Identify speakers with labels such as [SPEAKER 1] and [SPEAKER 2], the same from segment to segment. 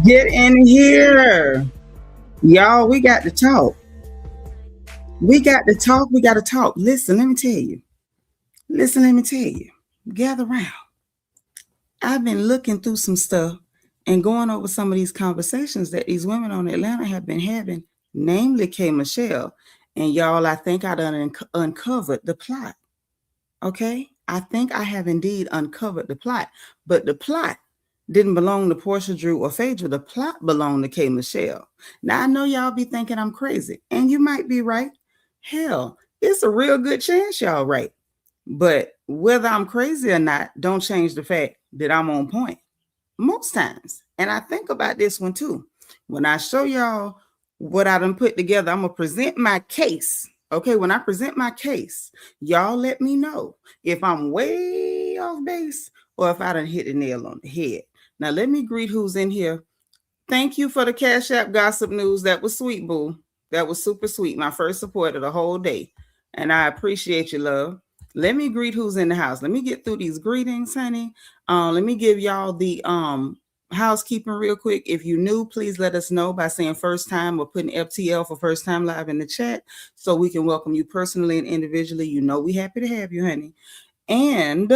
[SPEAKER 1] Get in here. Y'all, we got to talk. We got to talk. We got to talk. Listen, let me tell you. Gather round. I've been looking through some stuff and going over some of these conversations that these women on Atlanta have been having, namely K.Michelle. And y'all, I think I done uncovered the plot. Okay? I think I have indeed uncovered the plot. But the plot didn't belong to Portia, Drew, or Phaedra. The plot belonged to K.Michelle. Now, I know y'all be thinking I'm crazy, and you might be right. Hell, it's a real good chance y'all right. But whether I'm crazy or not, don't change the fact that I'm on point most times. And I think about this one too. When I show y'all what I done put together, I'm going to present my case. Okay, when I present my case, y'all let me know if I'm way off base or if I done hit the nail on the head. Now, let me greet who's in here. Thank you for the Cash App gossip news. That was sweet, boo. That was super sweet. My first support of the whole day. And I appreciate you, love. Let me greet who's in the house. Let me get through these greetings, honey. Let me give y'all the housekeeping real quick. If you're new, please let us know by saying first time or putting FTL for first time live in the chat so we can welcome you personally and individually. You know we happy to have you, honey. And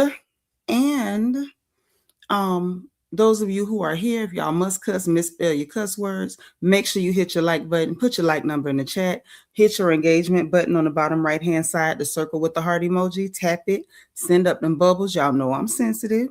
[SPEAKER 1] those of you who are here, if y'all must cuss, misspell your cuss words, make sure you hit your like button, put your like number in the chat, hit your engagement button on the bottom right-hand side, the circle with the heart emoji, tap it, send up them bubbles. Y'all know I'm sensitive.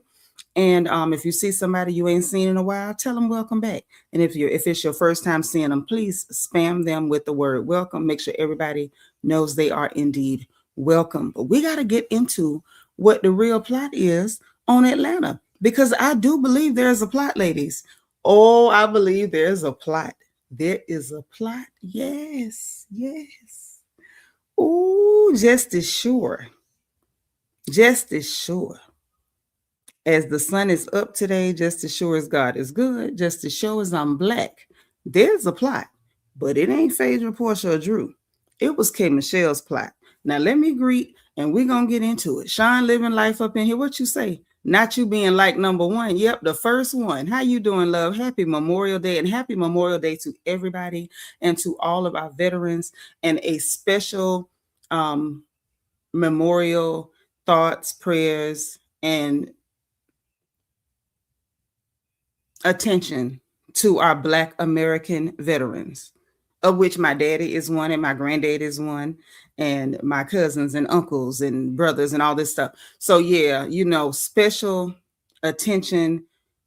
[SPEAKER 1] And if you see somebody you ain't seen in a while, tell them welcome back. And if it's your first time seeing them, please spam them with the word welcome. Make sure everybody knows they are indeed welcome. But we got to get into what the real plot is on Atlanta. Because I do believe there's a plot, ladies. Oh, I believe there's a plot. There is a plot. Yes. Oh, just as sure as the sun is up today, just as sure as God is good, just as sure as I'm black, there's a plot. But it ain't Phaedra, Portia, or Drew. It was K.Michelle's plot. Now, let me greet, and we're going to get into it. Sean living life up in here. What you say? Not you being like number one. Yep, the first one. How you doing, love? Happy Memorial Day, and happy Memorial Day to everybody and to all of our veterans, and a special memorial thoughts, prayers, and attention to our Black American veterans, of which my daddy is one and my granddad is one, and my cousins and uncles and brothers and all this stuff. So yeah, special attention,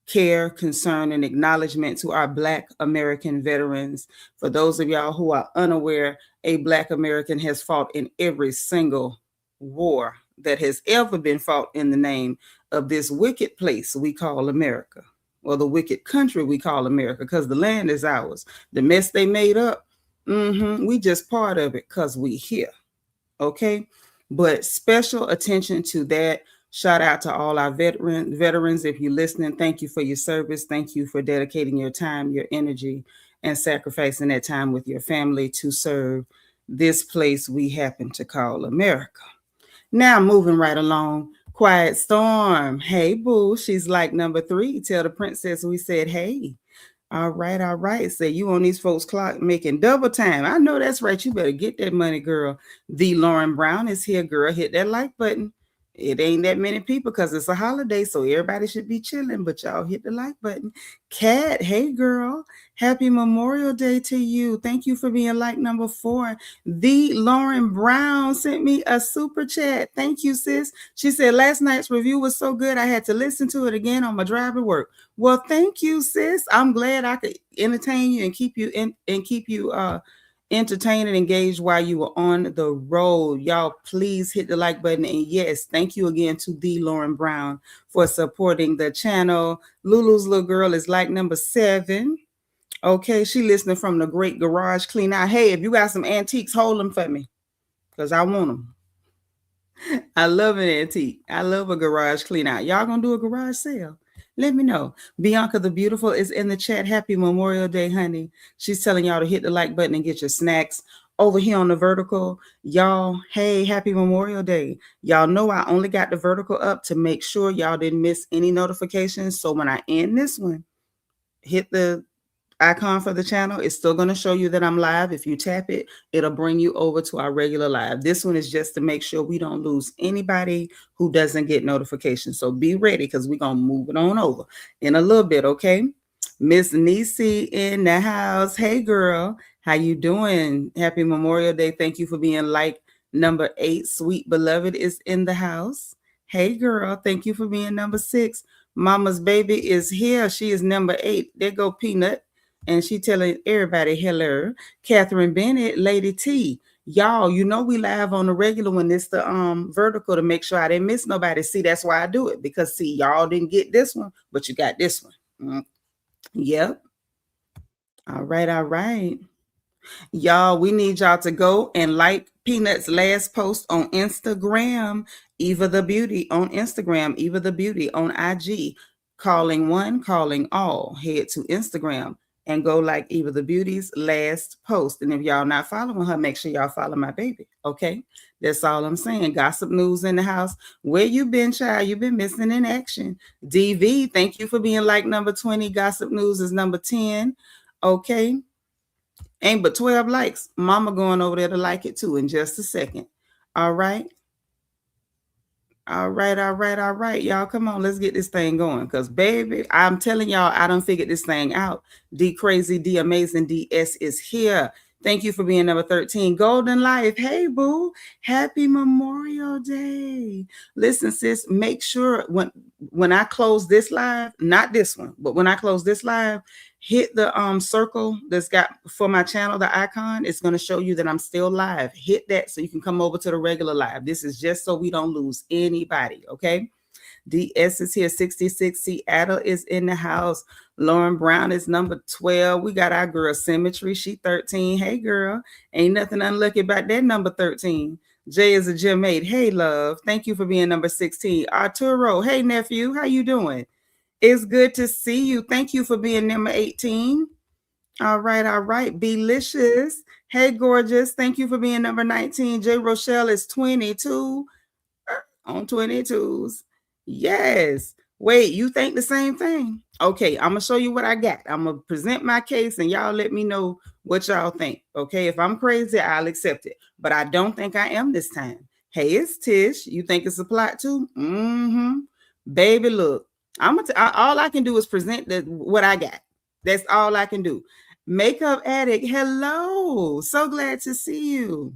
[SPEAKER 1] care, concern, and acknowledgement to our Black American veterans. For those of y'all who are unaware, a Black American has fought in every single war that has ever been fought in the name of this wicked place we call America, or the wicked country we call America, because the land is ours. The mess they made up, we just part of it because we here. Okay, but special attention to that. Shout out to all our veterans. If you're listening, thank you for your service. Thank you for dedicating your time, your energy, and sacrificing that time with your family to serve this place we happen to call America. Now, moving right along, Quiet Storm. Hey, boo. She's like number 3. Tell the princess we said hey. All right. Say you on these folks' clock making double time. I know that's right. You better get that money, girl. The Lauren Brown is here, girl. Hit that like button. It ain't that many people because it's a holiday, so everybody should be chilling, but y'all hit the like button. Kat, hey, girl. Happy Memorial Day to you. Thank you for being like number 4. The Lauren Brown sent me a super chat. Thank you, sis. She said, last night's review was so good, I had to listen to it again on my drive to work. Well, thank you, sis. I'm glad I could entertain you and keep you entertained and engaged while you were on the road. Y'all, please hit the like button. And yes, thank you again to the Lauren Brown for supporting the channel. Lulu's little girl is like number 7. Okay, she listening from the great garage clean out. Hey, if you got some antiques, hold them for me because I want them. I love an antique. I love a garage clean out. Y'all gonna do a garage sale? Let me know. Bianca the Beautiful is in the chat. Happy Memorial Day, honey. She's telling y'all to hit the like button and get your snacks. over here on the vertical, y'all, hey, happy Memorial Day. Y'all know I only got the vertical up to make sure y'all didn't miss any notifications. So when I end this one, hit the icon for the channel. It's still going to show you that I'm live. If you tap it, it'll bring you over to our regular live. This one is just to make sure we don't lose anybody who doesn't get notifications. So be ready, because we're going to move it on over in a little bit, okay? Miss Nisi in the house. Hey, girl. How you doing? Happy Memorial Day. Thank you for being like number 8. Sweet Beloved is in the house. Hey, girl. Thank you for being number 6. Mama's baby is here. She is number 8. There go Peanut. And she telling everybody hello. Catherine Bennett, Lady T. Y'all, you know we live on the regular when it's the vertical to make sure I didn't miss nobody. See, that's why I do it. Because see, y'all didn't get this one, but you got this one. Yep. All right, all right. Y'all, we need y'all to go and like Peanut's last post on Instagram, Eva the Beauty on Instagram, Eva the Beauty on IG, calling one, calling all. Head to Instagram and go like Eva the Beauty's last post. And if y'all not following her, make sure y'all follow my baby, okay? That's all I'm saying. Gossip news in the house. Where you been, child? You been missing in action. DV, thank you for being like number 20. Gossip news is number 10, okay? Ain't but 12 likes. Mama going over there to like it too in just a second. All right. All right, all right, all right. Y'all, come on, let's get this thing going. Because, baby, I'm telling y'all, I done figured this thing out. D Crazy, D Amazing, DS is here. Thank you for being number 13. Golden Life. Hey, boo. Happy Memorial Day. Listen, sis, make sure when I close this live, not this one, but when I close this live, hit the circle that's got for my channel, the icon. It's going to show you that I'm still live. Hit that so you can come over to the regular live. This is just so we don't lose anybody, okay? DS is here. 66. Seattle is in the house. Lauren Brown is number 12. We got our girl Symmetry. She 13. Hey, girl. Ain't nothing unlucky about that number 13. Jay is a gym mate. Hey, love. Thank you for being number 16. Arturo. Hey, nephew. How you doing? It's good to see you. Thank you for being number 18. All right, all right. Belicious. Hey, gorgeous. Thank you for being number 19. J. Rochelle is 22 on 22s. Yes. Wait, you think the same thing? Okay, I'm going to show you what I got. I'm going to present my case and y'all let me know what y'all think. Okay, if I'm crazy, I'll accept it. But I don't think I am this time. Hey, it's Tish. You think it's a plot too? Baby, look. All I can do is present what I got. That's all I can do. Makeup Addict, hello. So glad to see you.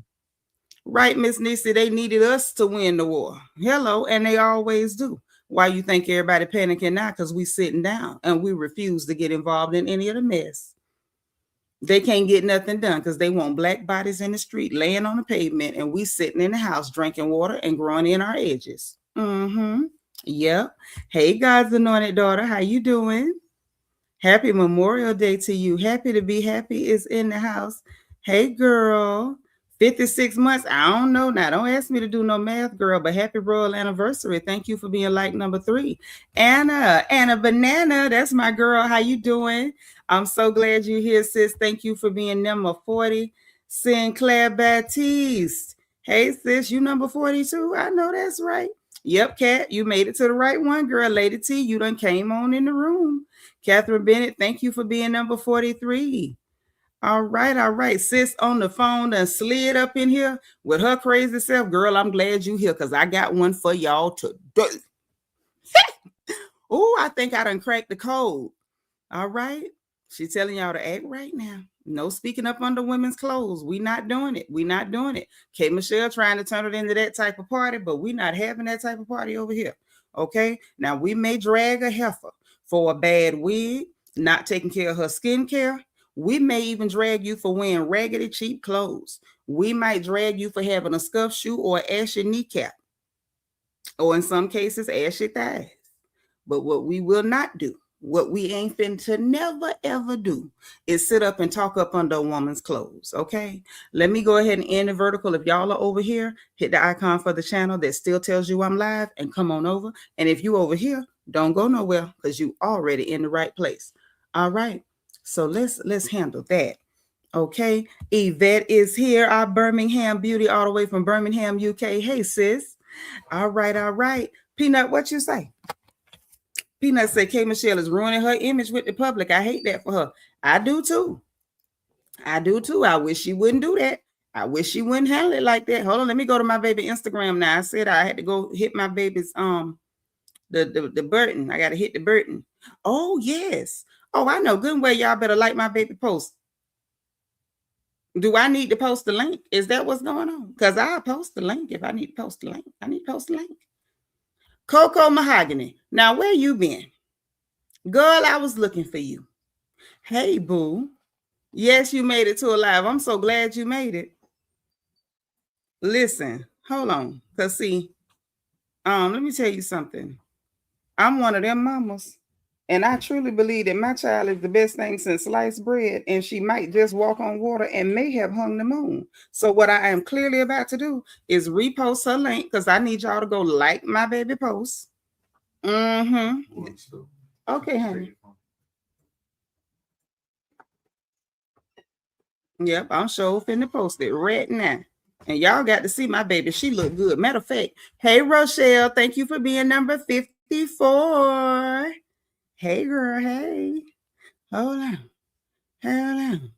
[SPEAKER 1] Right, Miss Nisi, they needed us to win the war. Hello, and they always do. Why you think everybody panicking now? Because we sitting down and we refuse to get involved in any of the mess. They can't get nothing done because they want black bodies in the street laying on the pavement and we sitting in the house drinking water and growing in our edges. Yep. Hey, God's anointed daughter, how you doing? Happy Memorial Day to you. Happy to be happy is in the house. Hey, girl. 56 months. I don't know now. Don't ask me to do no math, girl, but happy royal anniversary. Thank you for being like number 3. Anna Banana. That's my girl. How you doing? I'm so glad you're here, sis. Thank you for being number 40. Sinclair Baptiste. Hey, sis, you number 42? I know that's right. Yep, Kat, you made it to the right one, girl. Lady T, you done came on in the room. Catherine Bennett, thank you for being number 43. All right. Sis on the phone and slid up in here with her crazy self. Girl, I'm glad you here because I got one for y'all today. Oh, I think I done cracked the code. All right. She's telling y'all to act right now. No speaking up under women's clothes. We not doing it. We not doing it. K.Michelle trying to turn it into that type of party, but we not having that type of party over here. Okay. Now we may drag a heifer for a bad wig, not taking care of her skincare. We may even drag you for wearing raggedy, cheap clothes. We might drag you for having a scuffed shoe or ashy kneecap, or in some cases, ashy thighs. But what we will not do, what we ain't fin to never, ever do, is sit up and talk up under a woman's clothes, okay? Let me go ahead and end the vertical. If y'all are over here, hit the icon for the channel that still tells you I'm live and come on over. And if you over here, don't go nowhere because you already in the right place. All right. So let's handle that. Okay. Yvette is here, our Birmingham beauty, all the way from Birmingham, UK. Hey, sis. All right, all right. Peanut, what you say? Peanut said K.Michelle is ruining her image with the public. I hate that for her. I do too. I do too. I wish she wouldn't do that. I wish she wouldn't handle it like that. Hold on, let me go to my baby Instagram now. I said I had to go hit my baby's the button. I gotta hit the button. Oh yes. Oh, I know good and well y'all better like my baby post. Do I need to post the link? Is that what's going on? Because I'll post the link if I need to post the link. I need to post the link. Coco Mahogany. Now, where you been? Girl, I was looking for you. Hey, boo. Yes, you made it to a live. I'm so glad you made it. Listen, hold on. Because see, let me tell you something. I'm one of them mamas. And I truly believe that my child is the best thing since sliced bread, and she might just walk on water and may have hung the moon. So what I am clearly about to do is repost her link because I need y'all to go like my baby post. Mm-hmm. Okay, honey. Yep, I'm sure finna post it right now. And y'all got to see my baby. She look good. Matter of fact, hey, Rochelle, thank you for being number 54. Hey, girl, hey. Hold on. Hold on.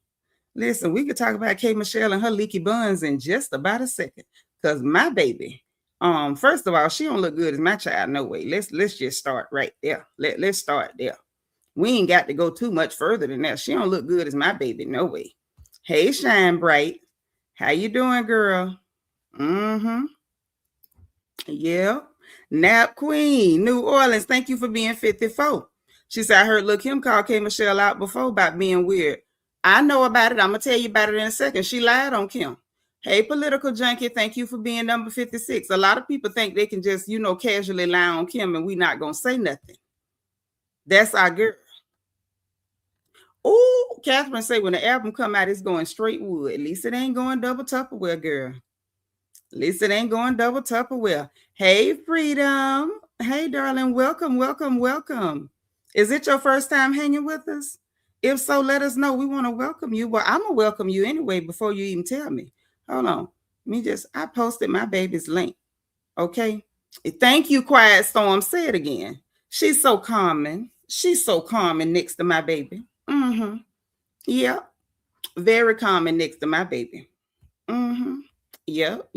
[SPEAKER 1] Listen, we could talk about K.Michelle and her leaky buns in just about a second. Because my baby, first of all, she don't look good as my child, no way. Let's just start right there. Let's start there. We ain't got to go too much further than that. She don't look good as my baby, no way. Hey, Shine Bright. How you doing, girl? Mm-hmm. Yeah. Nap Queen, New Orleans. Thank you for being 54. She said, I heard Lil' Kim call K.Michelle out before about being weird. I know about it. I'm going to tell you about it in a second. She lied on Kim. Hey, Political Junkie, thank you for being number 56. A lot of people think they can just, casually lie on Kim and we not going to say nothing. That's our girl. Oh, Catherine say when the album come out, it's going straight wood. At least it ain't going double Tupperware, girl. At least it ain't going double Tupperware. Hey, Freedom. Hey, darling. Welcome, welcome, welcome. Is it your first time hanging with us? If so, let us know. We want to welcome you. Well, I'm going to welcome you anyway before you even tell me. Hold on. I posted my baby's link. Okay. Thank you, Quiet Storm. Say it again. She's so calming. She's so calming next to my baby. Mm-hmm. Yep. Very calming next to my baby. Mm-hmm. Yep.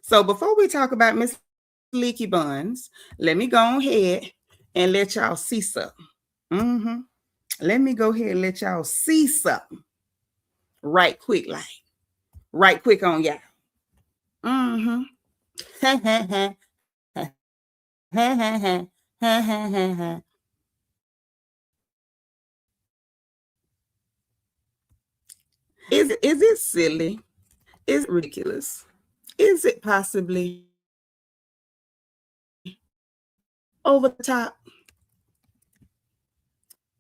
[SPEAKER 1] So before we talk about Miss Leaky Buns, let me go ahead and let y'all see something. Mm-hmm. Let me go ahead and let y'all see something. Right quick on y'all. Mm-hmm. Is it silly? Is it ridiculous? Is it possibly over the top?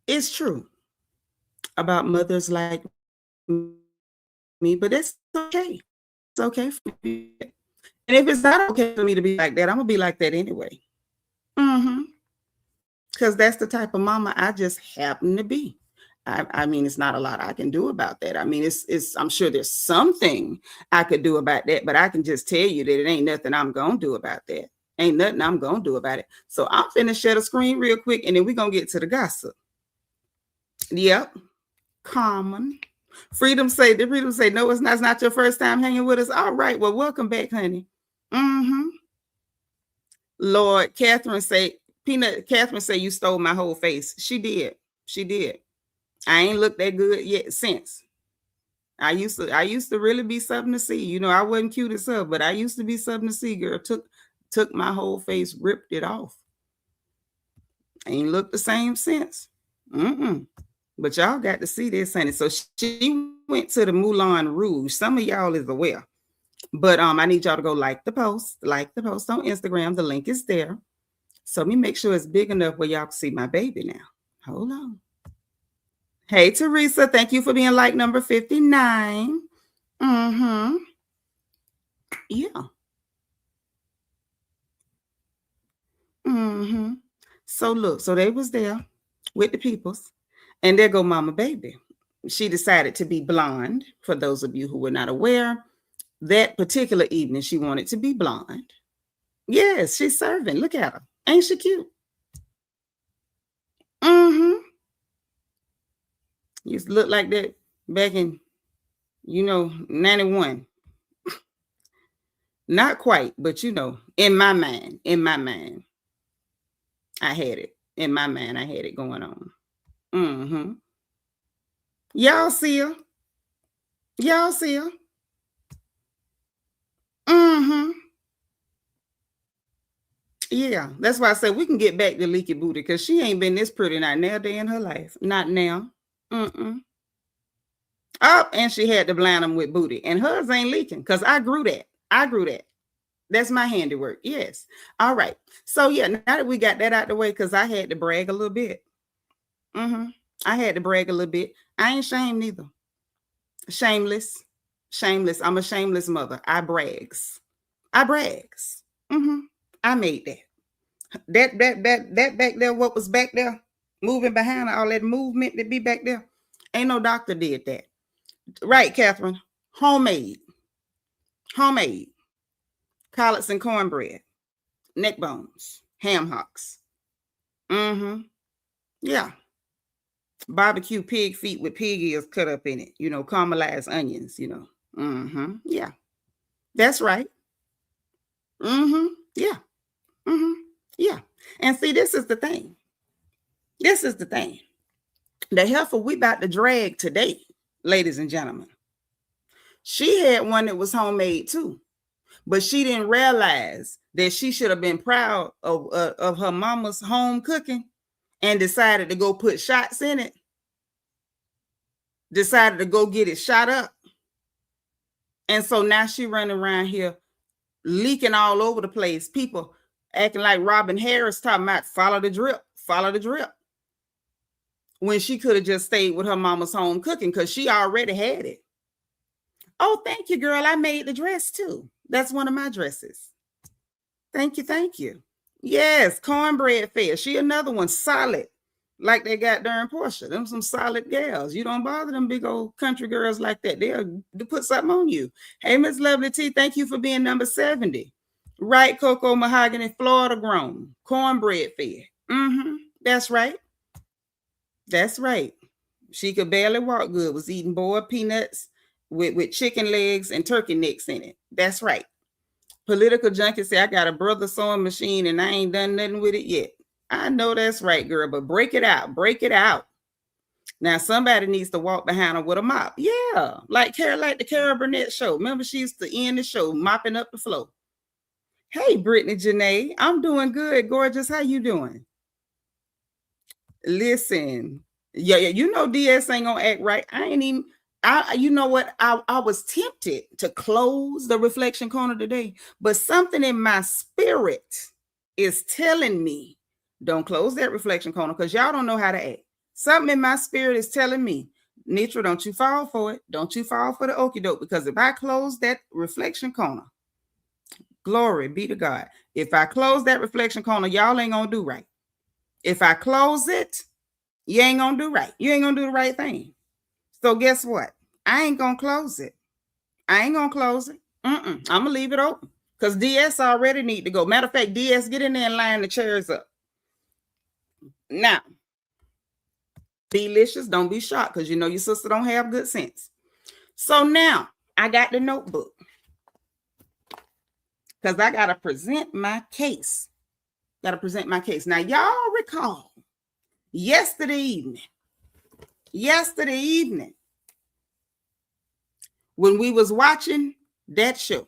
[SPEAKER 1] It's true about mothers like me, but it's okay. It's okay for me. And if it's not okay for me to be like that, I'm gonna be like that anyway. Mm-hmm. Because that's the type of mama I just happen to be. I mean, it's not a lot I can do about that. I mean, it's I'm sure there's something I could do about that, but I can just tell you that it ain't nothing I'm gonna do about that. Ain't nothing I'm gonna do about it. So I'm finna share the screen real quick and then we're gonna get to the gossip. Yep. Common. Freedom say, no, it's not your first time hanging with us. All right, well, welcome back, honey. Mm-hmm. Lord, Catherine say you stole my whole face. She did. I ain't looked that good yet since. I used to really be something to see. I wasn't cute as her, but I used to be something to see, girl. Took my whole face, ripped it off. Ain't looked the same since. But y'all got to see this, honey. So she went to the Moulin Rouge. Some of y'all is aware. But I need y'all to go like the post on Instagram. The link is there. So let me make sure it's big enough where y'all can see my baby now. Hold on. Hey, Teresa. Thank you for being like number 59. Mm-hmm. Yeah. Mm-hmm. So look, so they was there with the peoples. And there go mama baby. she decided to be blonde. For those of you who were not aware, that particular evening, she wanted to be blonde. Yes, she's serving. Look at her. Ain't she cute? Mm-hmm. Used to look like that back in, 91. Not quite, but in my mind, I had it. In my mind, I had it going on. Mm-hmm. Y'all see her? Y'all see her? Mm-hmm. Yeah, that's why I said we can get back to Leaky Booty, because she ain't been this pretty not now day in her life. Not now. Mm-mm. Oh, and she had to blind them with booty. And hers ain't leaking, because I grew that. That's my handiwork. Yes. All right. So, yeah, now that we got that out the way, because I had to brag a little bit. Mm-hmm. I had to brag a little bit. I ain't shamed neither. Shameless. I'm a shameless mother. I brags. Mm-hmm. I made that. That back there, what was back there, moving behind all that movement that be back there. Ain't no doctor did that. Right, Catherine? Homemade. Collards and cornbread. Neck bones. Ham hocks. Mm-hmm. Yeah. Barbecue pig feet with pig ears cut up in it. Caramelized onions, Mm-hmm. Yeah. That's right. Mm-hmm. Yeah. Mm-hmm. Yeah. And see, this is the thing. The heifer we about to drag today, ladies and gentlemen. She had one that was homemade too, but she didn't realize that she should have been proud of her mama's home cooking and decided to go put shots in it. Decided to go get it shot up. And so now she running around here leaking all over the place. People acting like Robin Harris talking about follow the drip. When she could have just stayed with her mama's home cooking, because she already had it. Oh, thank you, girl. I made the dress too. That's one of my dresses. Thank you. Yes, cornbread fair. She another one, solid, like they got during Portia. Them some solid gals. You don't bother them big old country girls like that. They'll put something on you. Hey, Miss Lovely T, thank you for being number 70. Right, Cocoa Mahogany, Florida grown. Cornbread fair. Mm-hmm. That's right. She could barely walk good. Was eating boiled peanuts with chicken legs and turkey necks in it. That's right. Political junkie say, I got a brother sewing machine and I ain't done nothing with it yet. I know that's right, girl, but break it out. Now somebody needs to walk behind her with a mop. Yeah, like the Carol Burnett show. Remember, she used to end the show mopping up the floor. Hey, Brittany Janae, I'm doing good, gorgeous. How you doing? Listen, yeah, DS ain't gonna act right. You know what? I was tempted to close the reflection corner today, but something in my spirit is telling me don't close that reflection corner, because y'all don't know how to act. Something in my spirit is telling me, Nitra, don't you fall for it. Don't you fall for the okie doke, because if I close that reflection corner, glory be to God. If I close that reflection corner, y'all ain't gonna do right. If I close it, you ain't gonna do right. You ain't gonna do the right thing. So guess what? I ain't gonna close it. I'm gonna leave it open, because DS already need to go. Matter of fact, DS, get in there and line the chairs up. Now, delicious, don't be shocked, because your sister don't have good sense. So now I got the notebook, because I gotta present my case. Now, y'all recall yesterday evening when we was watching that show,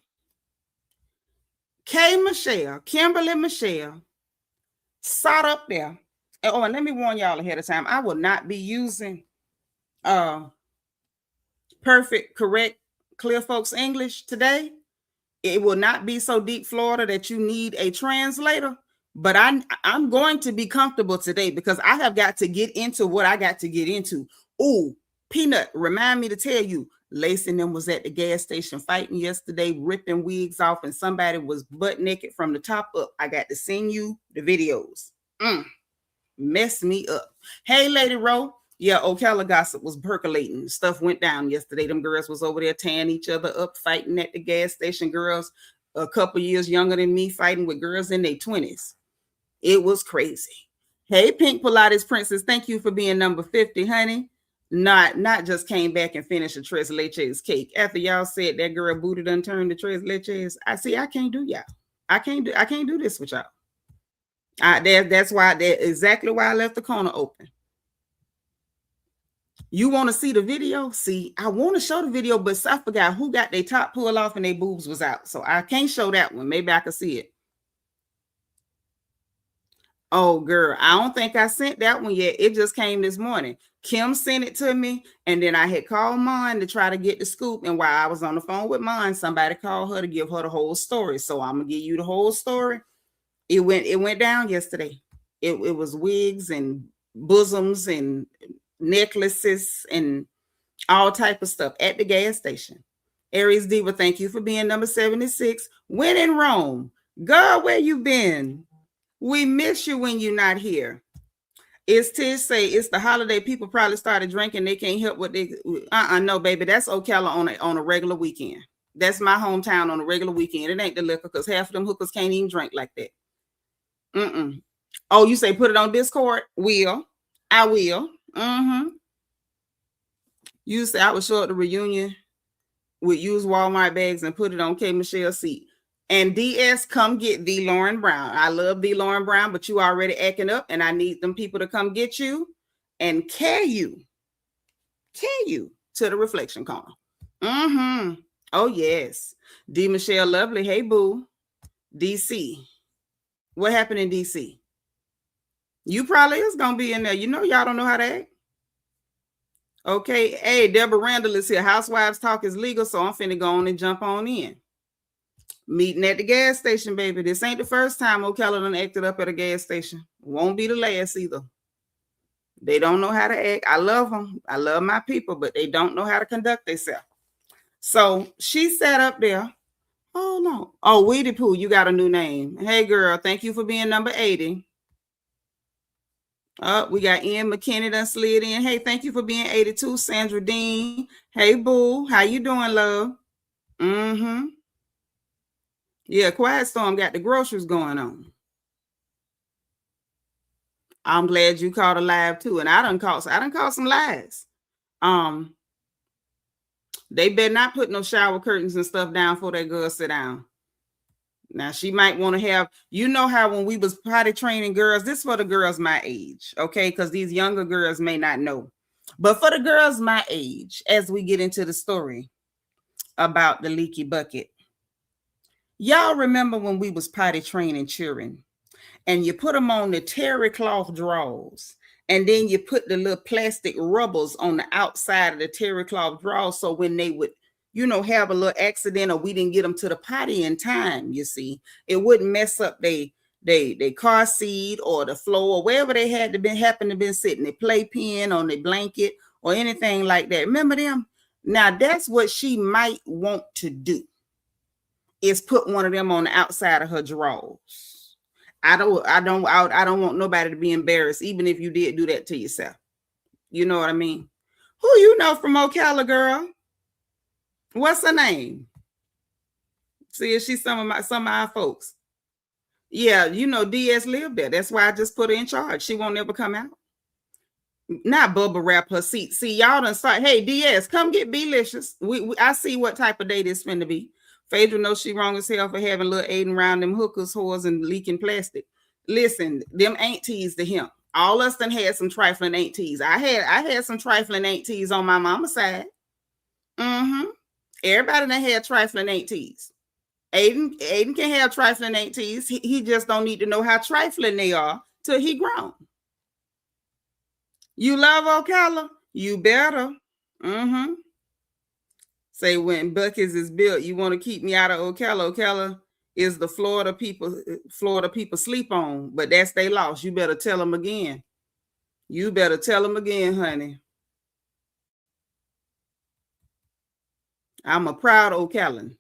[SPEAKER 1] Kimberly Michelle sat up there. Oh, and let me warn y'all ahead of time, I will not be using perfect, correct, clear folks English today. It will not be so deep Florida that you need a translator, but I'm going to be comfortable today, because I have got to get into what I got to get into. Oh, Peanut, remind me to tell you, Lacey and them was at the gas station fighting yesterday, ripping wigs off, and somebody was butt naked from the top up. I got to send you the videos. Mess me up. Hey, Lady RHOA, Yeah, Ocala gossip was percolating. Stuff went down yesterday. Them girls was over there tearing each other up, fighting at the gas station. Girls a couple years younger than me fighting with girls in their 20s. It was crazy. Hey, Pink Pilates Princess, thank you for being number 50, honey. Not just came back and finished a tres leches cake. After y'all said that girl booty done turned the tres leches, I see I can't do y'all. I can't do this with y'all. That's why exactly why I left the corner open. You want to see the video? See, I want to show the video, but I forgot who got their top pull off and their boobs was out. So I can't show that one. Maybe I can see it. Oh, girl, I don't think I sent that one yet. It just came this morning. Kim sent it to me, and then I had called Mon to try to get the scoop. And while I was on the phone with Mon, somebody called her to give her the whole story. So I'm gonna give you the whole story. It went down yesterday. It was wigs and bosoms and necklaces and all type of stuff at the gas station. Aries Diva, thank you for being number 76. When in Rome, girl, where you been? We miss you when you're not here. It's Tish say it's the holiday. People probably started drinking. They can't help what they. No, baby, that's Ocala on a regular weekend. That's my hometown on a regular weekend. It ain't the liquor because half of them hookers can't even drink like that. Oh, you say put it on Discord? I will. You say I would show up the reunion with used Walmart bags and put it on K.Michelle seat. And DS, come get the Lauren Brown. I love the Lauren Brown, but you already acting up, and I need them people to come get you and carry you to the reflection corner. Oh, yes. D. Michelle Lovely. Hey, boo. DC. What happened in DC? You probably is going to be in there. You know y'all don't know how to act. Okay. Hey, Deborah Randall is here. Housewives Talk is legal, so I'm finna go on and jump on in. Meeting at the gas station, baby. This ain't the first time Ocala done acted up at a gas station. Won't be the last either. They don't know how to act. I love them. I love my people, but they don't know how to conduct themselves. So she sat up there. Oh, no. Oh, Weedy Pooh, you got a new name. Hey, girl. Thank you for being number 80. We got Ian McKinney done slid in. Hey, thank you for being 82. Sandra Dean. Hey, boo. How you doing, love? Yeah, Quiet Storm got the groceries going on. I'm glad you caught a live too. And I done caught some lives. They better not put no shower curtains and stuff down for that girl sit down. Now she might want to have, you know how when we was potty training girls, this for the girls my age, okay? Because these younger girls may not know. But for the girls my age, as we get into the story about the leaky bucket, y'all remember when we was potty training children and you put them on the terry cloth drawers and then you put the little plastic rubbers on the outside of the terry cloth drawers so when they would, you know, have a little accident or we didn't get them to the potty in time, you see, it wouldn't mess up they car seat or the floor or wherever they had to be happen to be sitting, their playpen on their blanket or anything like that. Remember them? Now that's what she might want to do, is put one of them on the outside of her drawers. I don't want nobody to be embarrassed, even if you did do that to yourself. You know what I mean? Who you know from Ocala, girl? What's her name? See if she's some of our folks. Yeah, you know DS lived there. That's why I just put her in charge. She won't ever come out. Not bubble wrap her seat. See, y'all done start. Hey, DS, come get Belicious. I see what type of day this finna be. Phaedra knows she wrong as hell for having little Aiden around them hookers, whores, and leaking plastic. Listen, them aunties to him. All us done had some trifling aunties. I had some trifling aunties on my mama's side. Everybody done had trifling aunties. Aiden can have trifling aunties. He just don't need to know how trifling they are till he grown. You love Ocala? You better. Say when Buc-ee's is built, you want to keep me out of Ocala. Ocala is the Florida people sleep on, but that's they lost. You better tell them again. You better tell them again, honey. I'm a proud Ocalan.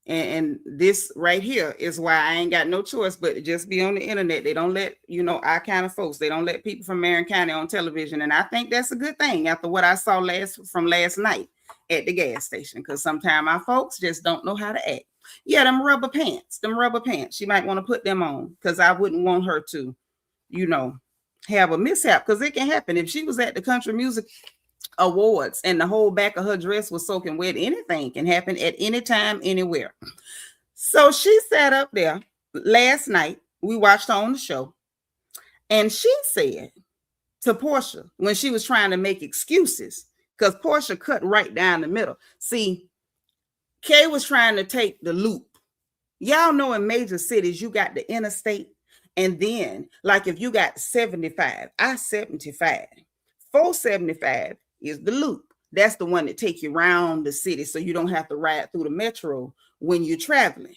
[SPEAKER 1] And this right here is why I ain't got no choice but to just be on the internet. They don't let, our kind of folks, they don't let people from Marion County on television. And I think that's a good thing after what I saw last night at the gas station, because sometimes our folks just don't know how to act. Yeah, them rubber pants, she might want to put them on, because I wouldn't want her to, have a mishap, because it can happen. If she was at the Country Music Awards and the whole back of her dress was soaking wet, anything can happen at any time, anywhere. So she sat up there last night. We watched her on the show, and she said to Portia, when she was trying to make excuses, because Portia cut right down the middle. See, Kay was trying to take the loop. Y'all know in major cities, you got the interstate, and then, like, if you got 75, I-75, 475 is the loop. That's the one that take you around the city, so you don't have to ride through the metro when you're traveling.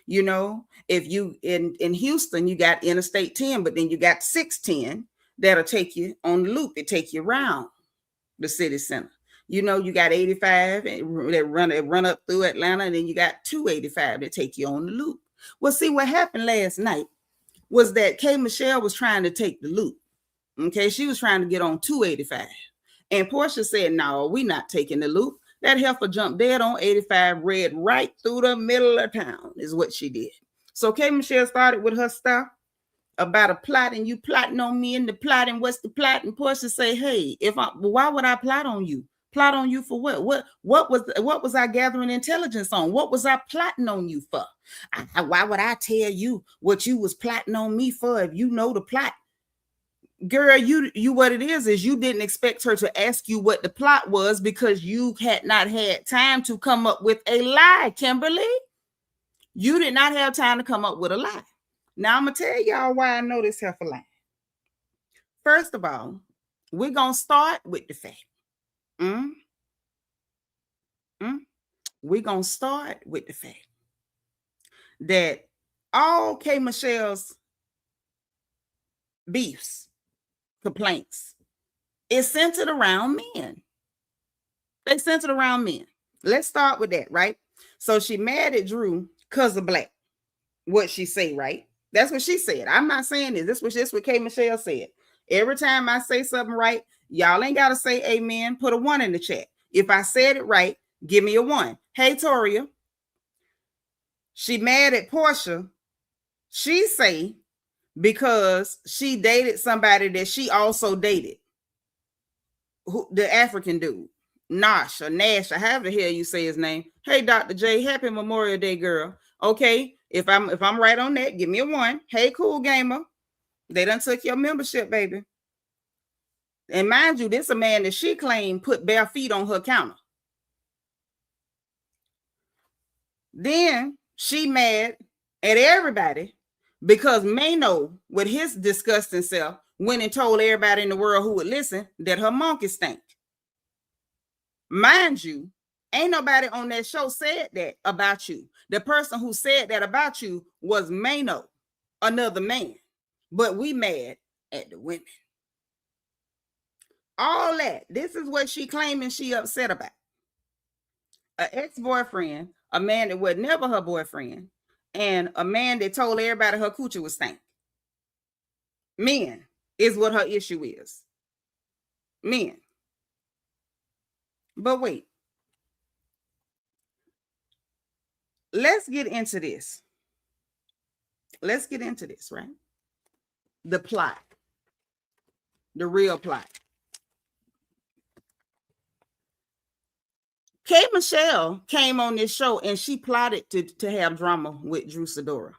[SPEAKER 1] If you in Houston, you got Interstate 10, but then you got 610 that'll take you on the loop. It take you around the city center. You got 85 that run up through Atlanta, and then you got 285 that take you on the loop. Well, see, what happened last night was that K.Michelle was trying to take the loop. Okay, she was trying to get on 285. And Portia said, no, we not taking the loop. That heifer jumped dead on 85, red right through the middle of town is what she did. So K.Michelle started with her stuff about a plot, and you plotting on me, and the plot, and what's the plot? And Portia say, hey, why would I plot on you? Plot on you for what? What was I gathering intelligence on? What was I plotting on you for? Why would I tell you what you was plotting on me for if you know the plot? Girl, you what it is you didn't expect her to ask you what the plot was, because you had not had time to come up with a lie, Kimberly. You did not have time to come up with a lie. Now I'm gonna tell y'all why I know this heifer lie. First of all, we're gonna start with the fact. We're gonna start with the fact that all K.Michelle's beefs, complaints, is centered around men. They centered around men. Let's start with that, right? So she mad at Drew because of black. What she say, right? That's what she said. I'm not saying this. This was what K.Michelle said. Every time I say something right, y'all ain't got to say amen. Put a 1 in the chat. If I said it right, give me a 1. Hey, Toria. She mad at Portia. She say because she dated somebody that she also dated. The African dude. Nash, or however the hell you say his name. Hey, Dr. J, happy Memorial Day, girl. Okay, if I'm right on that, give me a 1. Hey, cool gamer. They done took your membership, baby. And mind you, this a man that she claimed put bare feet on her counter. Then she mad at everybody because Mano, with his disgusting self, went and told everybody in the world who would listen that her monkey stank. Mind you, ain't nobody on that show said that about you. The person who said that about you was Mano, another man. But we mad at the women. All that. This is what she claiming she upset about. An ex-boyfriend, a man that was never her boyfriend, and a man that told everybody her coochie was stank. Men is what her issue is. Men. But wait. Let's get into this. Let's get into this, right? The plot. The real plot. K.Michelle came on this show and she plotted to have drama with Drew Sidora.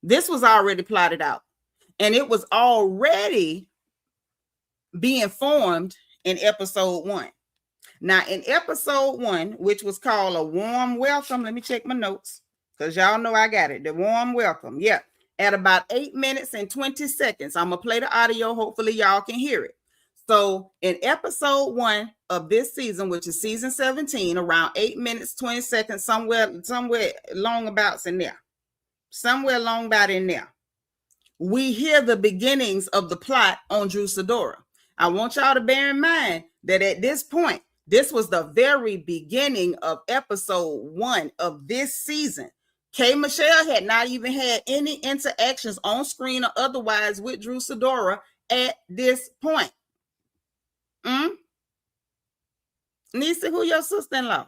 [SPEAKER 1] This was already plotted out. And it was already being formed in episode 1. Now, in episode 1, which was called A Warm Welcome, let me check my notes, because y'all know I got it. The Warm Welcome. Yeah. At about 8 minutes and 20 seconds. I'm going to play the audio. Hopefully, y'all can hear it. So, in episode 1 of this season, which is season 17, around 8 minutes, 20 seconds, somewhere long about in there. Somewhere long about in there. We hear the beginnings of the plot on Drew Sidora. I want y'all to bear in mind that at this point, This was the very beginning of episode 1 of this season. K.Michelle had not even had any interactions on screen or otherwise with Drew Sidora at this point. Nisa, who your sister-in-law?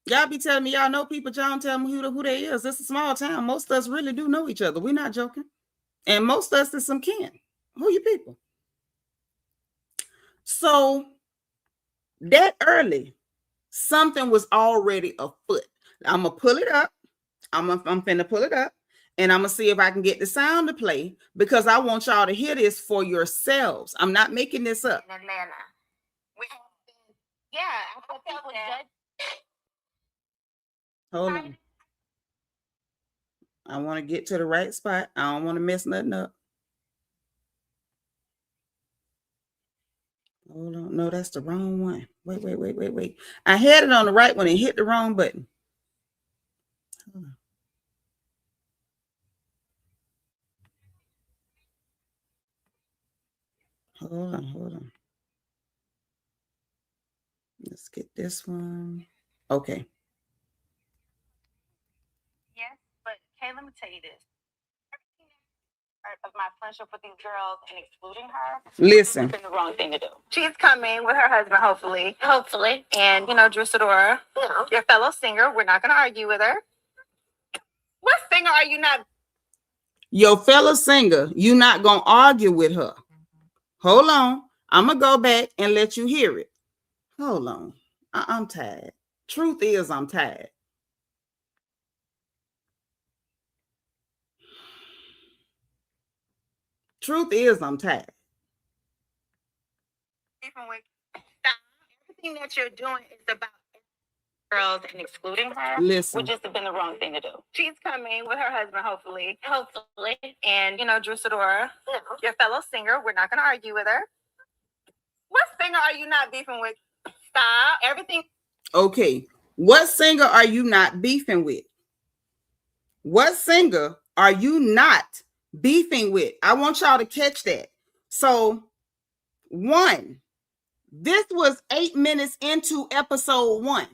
[SPEAKER 1] Y'all be telling me y'all know people, y'all don't tell me who they is. It's a small town. Most of us really do know each other. We're not joking. And most of us is some kin. Who you people? So that early, something was already afoot. I'm going to pull it up. I'm finna pull it up. And I'm going to see if I can get the sound to play because I want y'all to hear this for yourselves. I'm not making this up.
[SPEAKER 2] In Atlanta. Yeah, I thought that was good.
[SPEAKER 1] Hold on. I want to get to the right spot. I don't want to mess nothing up. Hold on. No, that's the wrong one. Wait. I had it on the right one and hit the wrong button. Hold on. Let's get this one. Okay.
[SPEAKER 2] Yes, but Kay, let me tell you this. Of my friendship with these girls and excluding her.
[SPEAKER 1] Listen.
[SPEAKER 2] It's been the wrong thing to do. She's coming with her husband, hopefully. Hopefully. And, Drew Sidora, your fellow singer. We're not going to argue with her. What singer are you not?
[SPEAKER 1] Your fellow singer, you not going to argue with her. Hold on. I'm going to go back and let you hear it. Hold on. I'm tired. Truth is, I'm tired. Truth is, I'm tired.
[SPEAKER 2] Everything that you're doing is about girls and excluding her.
[SPEAKER 1] Listen.
[SPEAKER 2] Would just have been the wrong thing to do. She's coming with her husband, hopefully. Hopefully. And, Drew Sidora, your fellow singer. We're not going to argue with her. What singer are you not beefing with? Stop. Everything.
[SPEAKER 1] Okay. What singer are you not beefing with? What singer are you not beefing with? I want y'all to catch that. So, 1, this was 8 minutes into episode 1.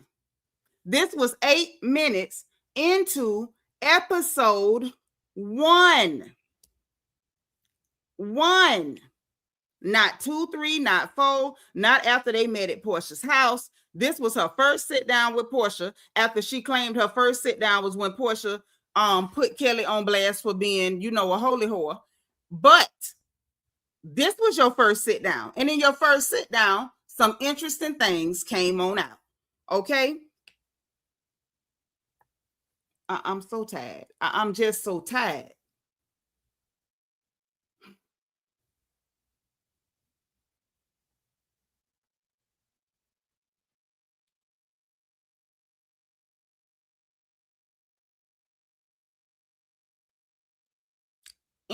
[SPEAKER 1] This was 8 minutes into episode 1. 1. Not 2, 3, not 4, not after they met at Portia's house. This was her first sit down with Portia after she claimed her first sit down was when Portia put Kelly on blast for being, a holy whore. But this was your first sit down. And in your first sit down, some interesting things came on out. Okay? I'm so tired. I'm just so tired.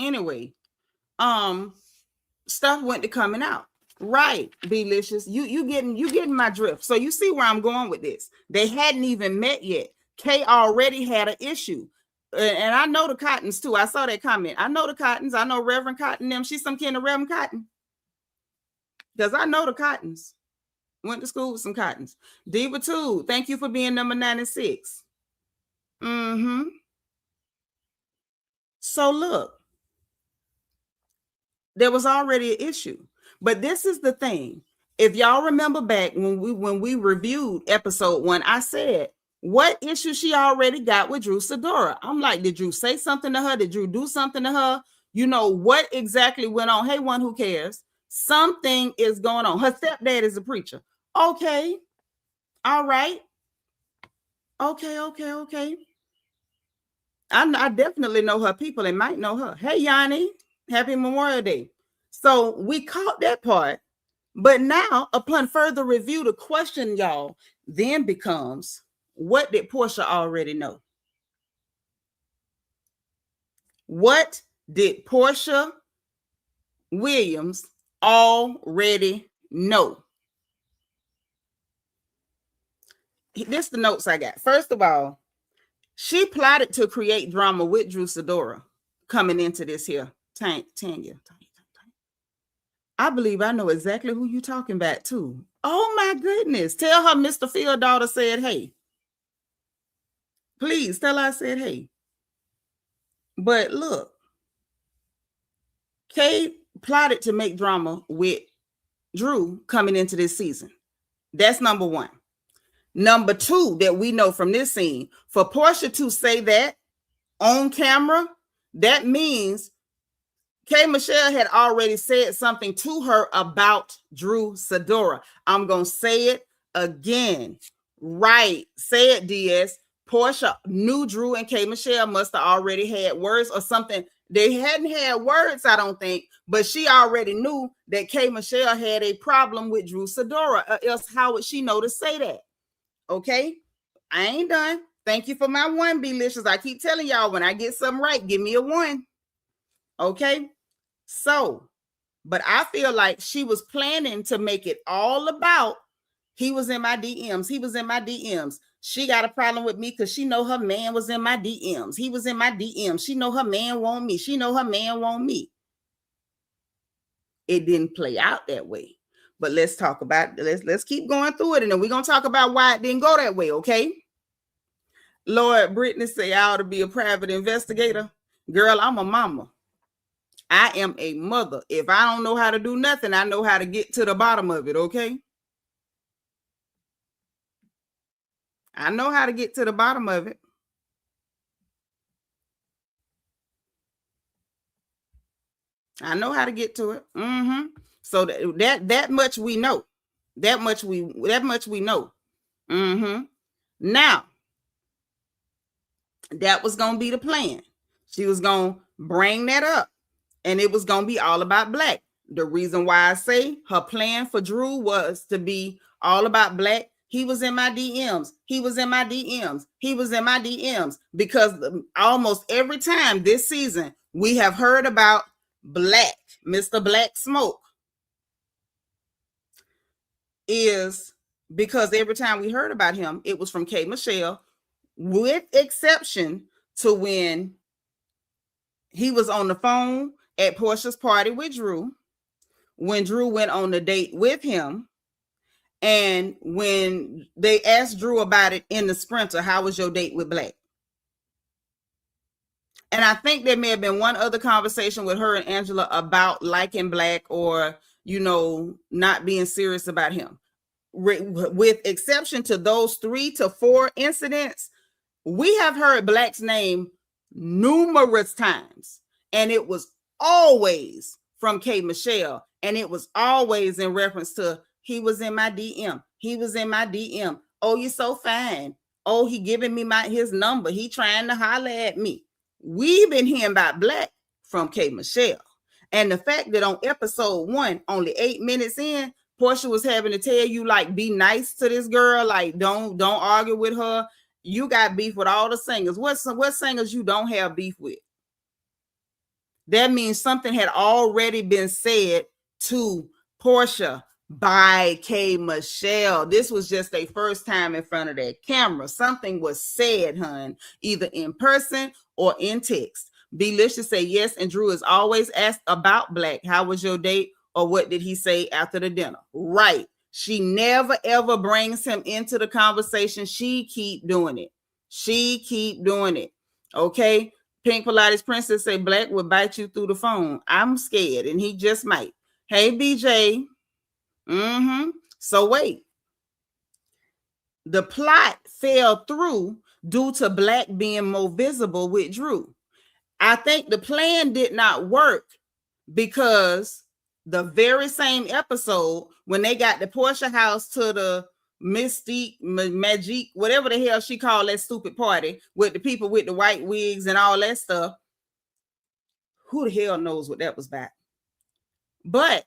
[SPEAKER 1] Anyway, stuff went to coming out. Right, Belicious. You getting my drift. So you see where I'm going with this. They hadn't even met yet. Kay already had an issue. And I know the Cottons too. I saw that comment. I know the Cottons. I know Reverend Cotton them. She's some kind of Reverend Cotton. Because I know the Cottons. Went to school with some Cottons. Diva 2, thank you for being number 96. So look, there was already an issue. But this is the thing. If y'all remember back when we reviewed episode 1, I said, what issue she already got with Drew Sidora? I'm like, did Drew say something to her? Did Drew do something to her? What exactly went on? Hey, one who cares? Something is going on. Her stepdad is a preacher. Okay. All right. Okay. I definitely know her people and might know her. Hey, Yanni, happy Memorial Day. So we caught that part. But now, upon further review, the question, y'all, then becomes, what did Portia already know? What did Portia Williams already know? This is the notes I got. First of all, she plotted to create drama with Drew Sidora coming into this here. Tanya. I believe I know exactly who you talking about too. Oh my goodness. Tell her Mr. Field daughter said, hey. Please tell her I said, hey. But look, Kay plotted to make drama with Drew coming into this season. That's number one. Number two, that we know from this scene, for Portia to say that on camera, that means K.Michelle had already said something to her about Drew Sidora. I'm going to say it again. Right. Say it, DS. Portia knew Drew and K.Michelle must have already had words or something. They hadn't had words, I don't think, but she already knew that K.Michelle had a problem with Drew Sidora. Else how would she know to say that? Okay? I ain't done. Thank you for my one, Belicious. I keep telling y'all, when I get something right, give me a one. Okay? So, but I feel like she was planning to make it all about he was in my DMs. He was in my DMs. She got a problem with me because she know her man was in my DMs. He was in my DMs. She know her man want me. She know her man want me. It didn't play out that way. But let's talk about, let's keep going through it. And then we're going to talk about why it didn't go that way, okay? Lord, Brittany say I ought to be a private investigator. Girl, I'm a mama. I am a mother. If I don't know how to do nothing, I know how to get to the bottom of it, okay? I know how to get to the bottom of it. I know how to get to it. So that much we know. That much we know. Now, that was going to be the plan. She was going to bring that up, and it was going to be all about Black. The reason why I say her plan for Drew was to be all about Black. He was in my DMs. He was in my DMs. He was in my DMs. Because almost every time this season, we have heard about Black, Mr. Black Smoke, is because every time we heard about him, it was from K.Michelle, with exception to when he was on the phone at Portia's party with Drew, when Drew went on the date with him, and when they asked Drew about it in the Sprinter, how was your date with Black? And I think there may have been one other conversation with her and Angela about liking Black or, you know, not being serious about him. With exception to those 3 to 4 incidents, we have heard Black's name numerous times, and it was always from K.Michelle, and it was always in reference to he was in my DM. He was in my DM. Oh, you're so fine. Oh, he giving me his number. He trying to holler at me. We've been hearing about Black from K.Michelle. And the fact that on episode 1, only 8 minutes in, Portia was having to tell you, like, be nice to this girl, like, don't argue with her. You got beef with all the singers. What singers you don't have beef with? That means something had already been said to Portia by K.Michelle. This was just a first time in front of that camera. Something was said, hun, either in person or in text. Belicious say yes, and Drew is always asked about Black. How was your date? Or what did he say after the dinner? Right. She never, ever brings him into the conversation. She keep doing it. She keep doing it. Okay? Pink Pilates Princess say Black would bite you through the phone. I'm scared, and he just might. Hey, BJ. So wait. The plot fell through due to Black being more visible with Drew. I think the plan did not work because the very same episode, when they got the Portia house to the Mystique, Magic, whatever the hell she called that stupid party with the people with the white wigs and all that stuff, who the hell knows what that was about? But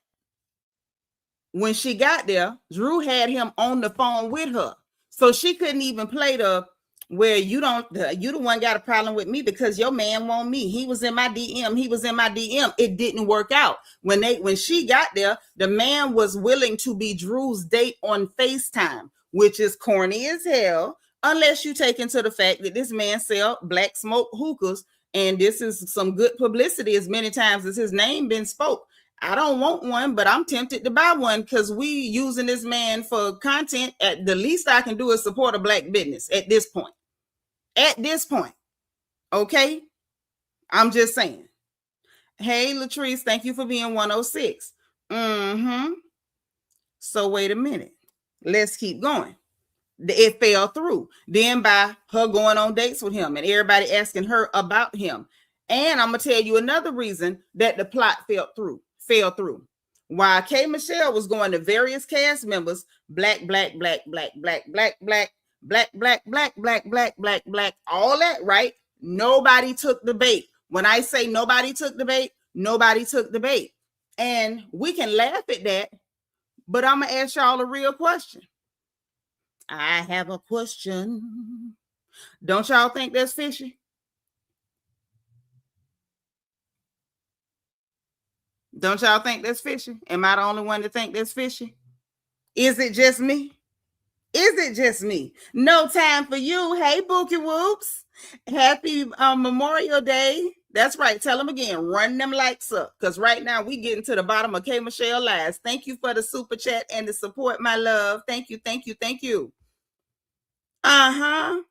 [SPEAKER 1] when she got there, Drew had him on the phone with her. So she couldn't even play the where you the one got a problem with me because your man want me. He was in my DM. He was in my DM. It didn't work out. When she got there, the man was willing to be Drew's date on FaceTime, which is corny as hell, unless you take into the fact that this man sell Black Smoke hookahs, and this is some good publicity as many times as his name been spoke. I don't want one, but I'm tempted to buy one because we using this man for content. At the least I can do is support a black business at this point. At this point. Okay? I'm just saying. Hey, Latrice, thank you for being 106. Mm-hmm. So wait a minute. Let's keep going. It fell through. Then by her going on dates with him and everybody asking her about him. And I'm gonna tell you another reason that the plot fell through. While K.Michelle was going to various cast members, black, all that, right? Nobody took the bait. When I say nobody took the bait, nobody took the bait. And we can laugh at that, but I'm gonna ask y'all a real question. I have a question. Don't y'all think that's fishy? Don't y'all think that's fishy? Am I the only one to think that's fishy? Is it just me? Is it just me? No time for you. Hey, Bookie Whoops. Happy Memorial Day. That's right. Tell them again. Run them lights up. Because right now we getting to the bottom of K.Michelle Lives. Thank you for the super chat and the support, my love. Thank you, thank you, thank you. Uh-huh.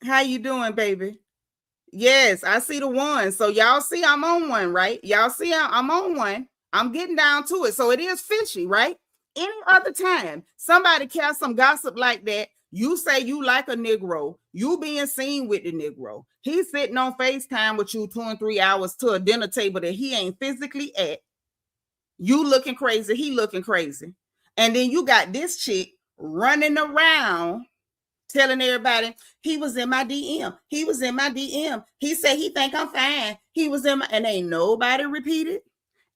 [SPEAKER 1] How you doing, baby? Yes, I see the one. So y'all see I'm on one, right? Y'all see I'm on one. I'm getting down to it. So it is fishy, right? Any other time somebody casts some gossip like that, you say you like a Negro, you being seen with the Negro. He's sitting on FaceTime with you 2 and 3 hours to a dinner table that he ain't physically at. You looking crazy, he looking crazy. And then you got this chick running around telling everybody he was in my DM. He was in my DM. He said he think I'm fine. He was in my, and ain't nobody repeated.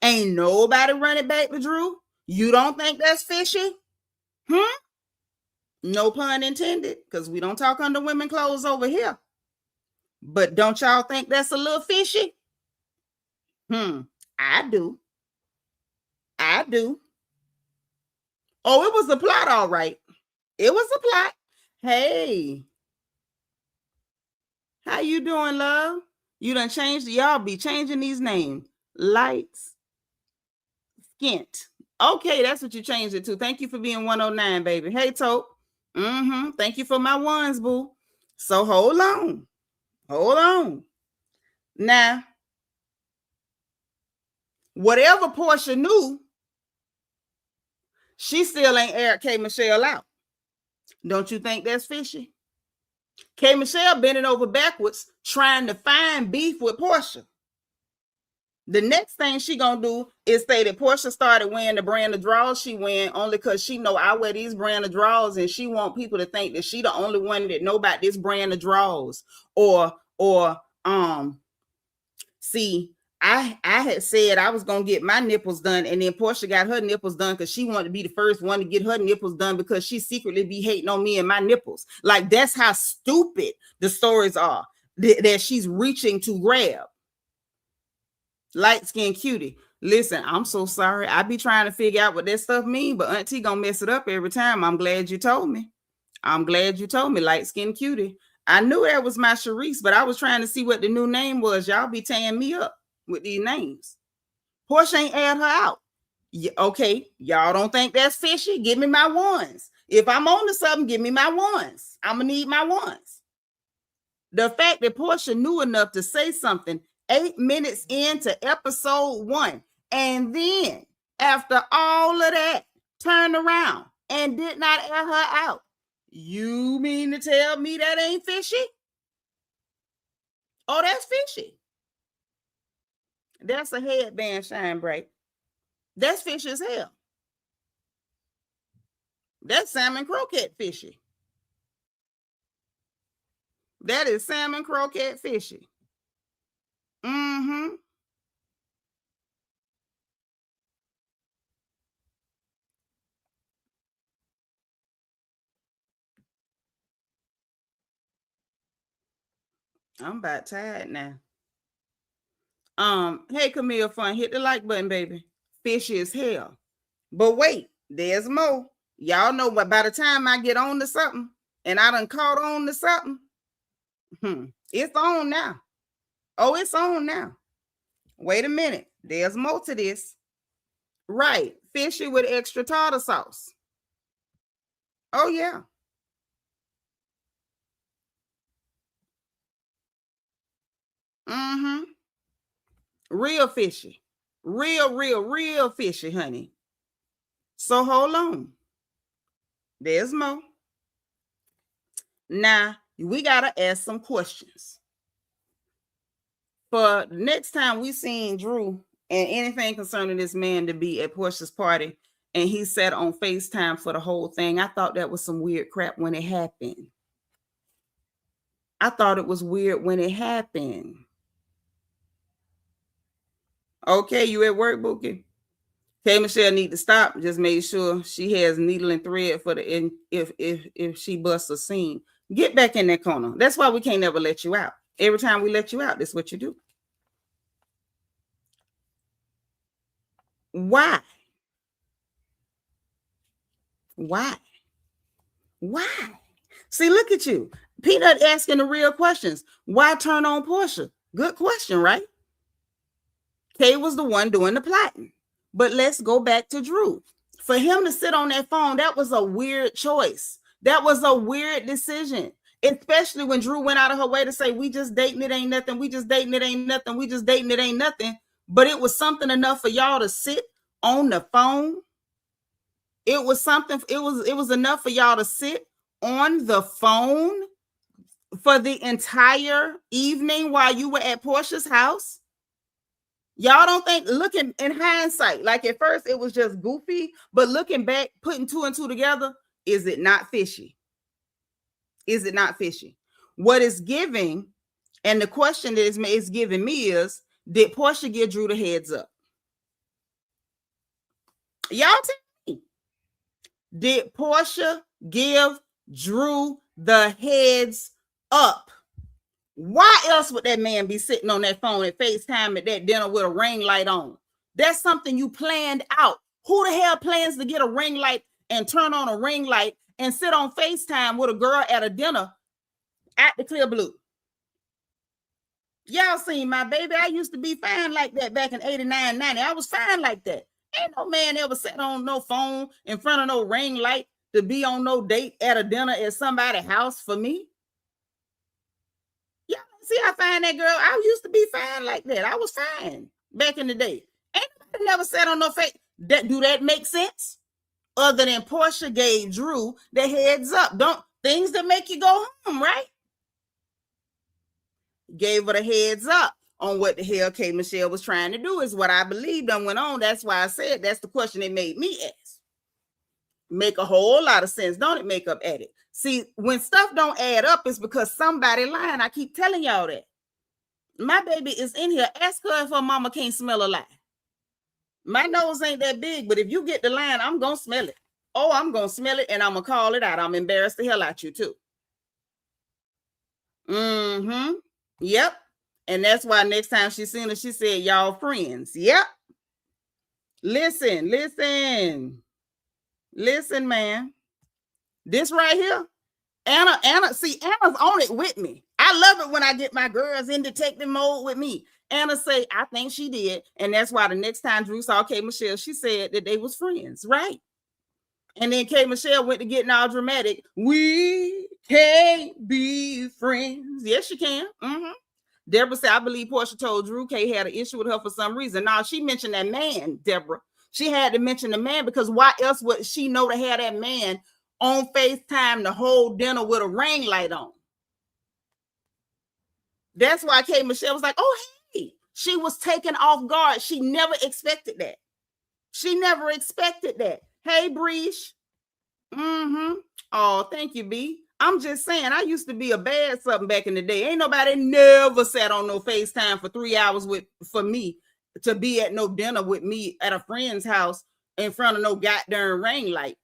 [SPEAKER 1] Ain't nobody run it back to Drew. You don't think that's fishy? No pun intended, because we don't talk under women clothes over here. But don't y'all think that's a little fishy? I do. I do. Oh, it was a plot, all right. It was a plot. Hey. How you doing, love? You done changed. Y'all be changing these names. Lights. Skint. Okay, that's what you changed it to. Thank you for being 109, baby. Hey, Tope. Thank you for my ones, boo. So hold on. Hold on. Now, whatever Portia knew, she still ain't aired K.Michelle out. Don't you think that's fishy? K.Michelle bending over backwards trying to find beef with Portia. The next thing she gonna do is say that Portia started wearing the brand of drawers she wearing only because she know I wear these brand of drawers, and she want people to think that she the only one that know about this brand of drawers. Or see, I had said I was gonna get my nipples done, and then Portia got her nipples done because she wanted to be the first one to get her nipples done because she secretly be hating on me and my nipples. Like, that's how stupid the stories are that she's reaching to grab. Light skin cutie. Listen, I'm so sorry. I be trying to figure out what that stuff mean, but Auntie gonna mess it up every time. I'm glad you told me. I'm glad you told me, light skin cutie. I knew that was my Sharice, but I was trying to see what the new name was. Y'all be tearing me up with these names. Portia ain't add her out. Okay, y'all don't think that's fishy? Give me my ones. If I'm on to something, give me my ones. I'm gonna need my ones. The fact that Portia knew enough to say something 8 minutes into episode 1, and then after all of that, turned around and did not air her out. You mean to tell me that ain't fishy? Oh, that's fishy. That's a headband shine break. That's fishy as hell. That's salmon croquette fishy. That is salmon croquette fishy. I'm about tired now. Hey, Camille Fun, hit the like button, baby. Fishy as hell. But wait, there's more. Y'all know, but by the time I get on to something and I done caught on to something, it's on now. Oh, it's on now. Wait a minute. There's more to this. Right. Fishy with extra tartar sauce. Oh, yeah. Mm-hmm. Real fishy. Real fishy, honey. So hold on. There's more. Now, we got to ask some questions. For next time we seen Drew and anything concerning this man to be at Portia's party, and he sat on FaceTime for the whole thing, I thought that was some weird crap when it happened. I thought it was weird when it happened. Okay, you at work, Bookie? K.Michelle need to stop. Just make sure she has needle and thread for the if she busts a seam. Get back in that corner. That's why we can't never let you out. Every time we let you out, that's what you do. Why? Why? Why? See, look at you. Peanut asking the real questions. Why turn on Portia? Good question, right? Kay was the one doing the plotting. But let's go back to Drew. For him to sit on that phone, that was a weird choice. That was a weird decision. Especially when Drew went out of her way to say, we just dating, it ain't nothing. We just dating, it ain't nothing. We just dating, it ain't nothing. But it was something enough for y'all to sit on the phone. It was something, it was enough for y'all to sit on the phone for the entire evening while you were at Portia's house. Y'all don't think, looking in hindsight, like at first it was just goofy, but looking back, putting two and two together, is it not fishy? Is it not fishy? What is giving, and the question that is giving me is, did Portia give Drew the heads up? Y'all tell me. Did Portia give Drew the heads up? Why else would that man be sitting on that phone at FaceTime at that dinner with a ring light on? That's something you planned out. Who the hell plans to get a ring light and turn on a ring light and sit on FaceTime with a girl at a dinner at the Clear Blue? Y'all seen my baby. I used to be fine like that back in 89, 90. I was fine like that. Ain't no man ever sat on no phone in front of no ring light to be on no date at a dinner at somebody's house for me. Yeah, see how fine that girl. I used to be fine like that. I was fine back in the day. Ain't nobody never sat on no face. Do that make sense? Other than Portia gave Drew the heads up. Don't things that make you go home, right? Gave her the heads up on what the hell K.Michelle was trying to do is what I believed and went on. That's why I said that's the question it made me ask. Make a whole lot of sense, don't it? Make up at it. See, when stuff don't add up, it's because somebody lying. I keep telling y'all that. My baby is in here. Ask her if her mama can't smell a lie. My nose ain't that big, but if you get the line, I'm going to smell it. Oh, I'm going to smell it and I'm going to call it out. I'm embarrassed the hell out you too. Mm-hmm. Yep. And that's why next time she seen her, she said, y'all friends. Yep. Listen, man. This right here, Anna, see, Anna's on it with me. I love it when I get my girls in detective mode with me. Anna say, I think she did. And that's why the next time Drew saw K.Michelle, she said that they was friends, right? And then K.Michelle went to getting all dramatic. We can't be friends. Yes, you can. Mm-hmm. Deborah said, I believe Portia told Drew K had an issue with her for some reason. Now, she mentioned that man, Deborah. She had to mention the man because why else would she know to have that man on FaceTime the whole dinner with a ring light on? That's why K.Michelle was like, oh, hey. She was taken off guard. She never expected that. She never expected that. Hey, Breesh. Mm-hmm. Oh, thank you, B. I'm just saying, I used to be a bad something back in the day. Ain't nobody never sat on no FaceTime for 3 hours for me to be at no dinner with me at a friend's house in front of no goddamn ring light.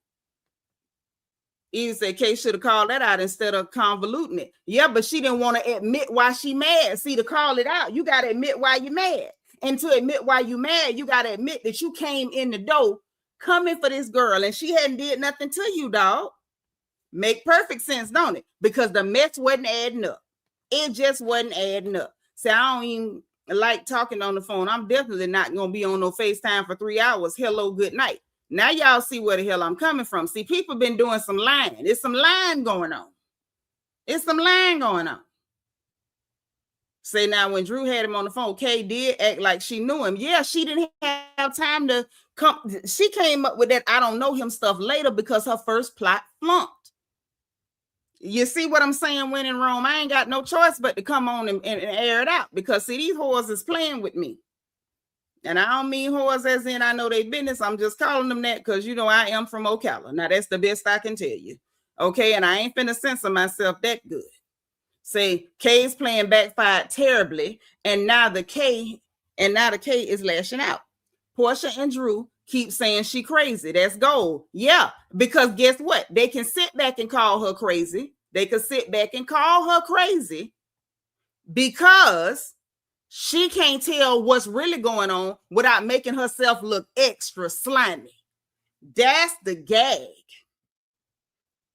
[SPEAKER 1] Even said Kay should have called that out instead of convoluting it. Yeah, but she didn't want to admit why she mad. See, to call it out, you got to admit why you're mad. And to admit why you mad, you got to admit that you came in the door coming for this girl and she hadn't did nothing to you, dog. Make perfect sense, don't it? Because the mess wasn't adding up. It just wasn't adding up. So I don't even, like talking on the phone. I'm definitely not going to be on no FaceTime for 3 hours. Hello, good night. Now y'all see where the hell I'm coming from. See, people been doing some lying. There's some lying going on. It's some lying going on. Say now, when Drew had him on the phone, Kay did act like she knew him. Yeah, she didn't have time to come. She came up with that I don't know him stuff later because her first plot flunked. You see what I'm saying? When in Rome, I ain't got no choice but to come on and air it out because see, these whores is playing with me. And I don't mean whores as in I know they business. I'm just calling them that because, you know, I am from Ocala. Now, that's the best I can tell you. Okay, and I ain't finna censor myself that good. Say K's plan backfired terribly, and now the K is lashing out. Portia and Drew keep saying she crazy. That's gold. Yeah, because guess what? They can sit back and call her crazy. They can sit back and call her crazy because she can't tell what's really going on without making herself look extra slimy. That's the gag.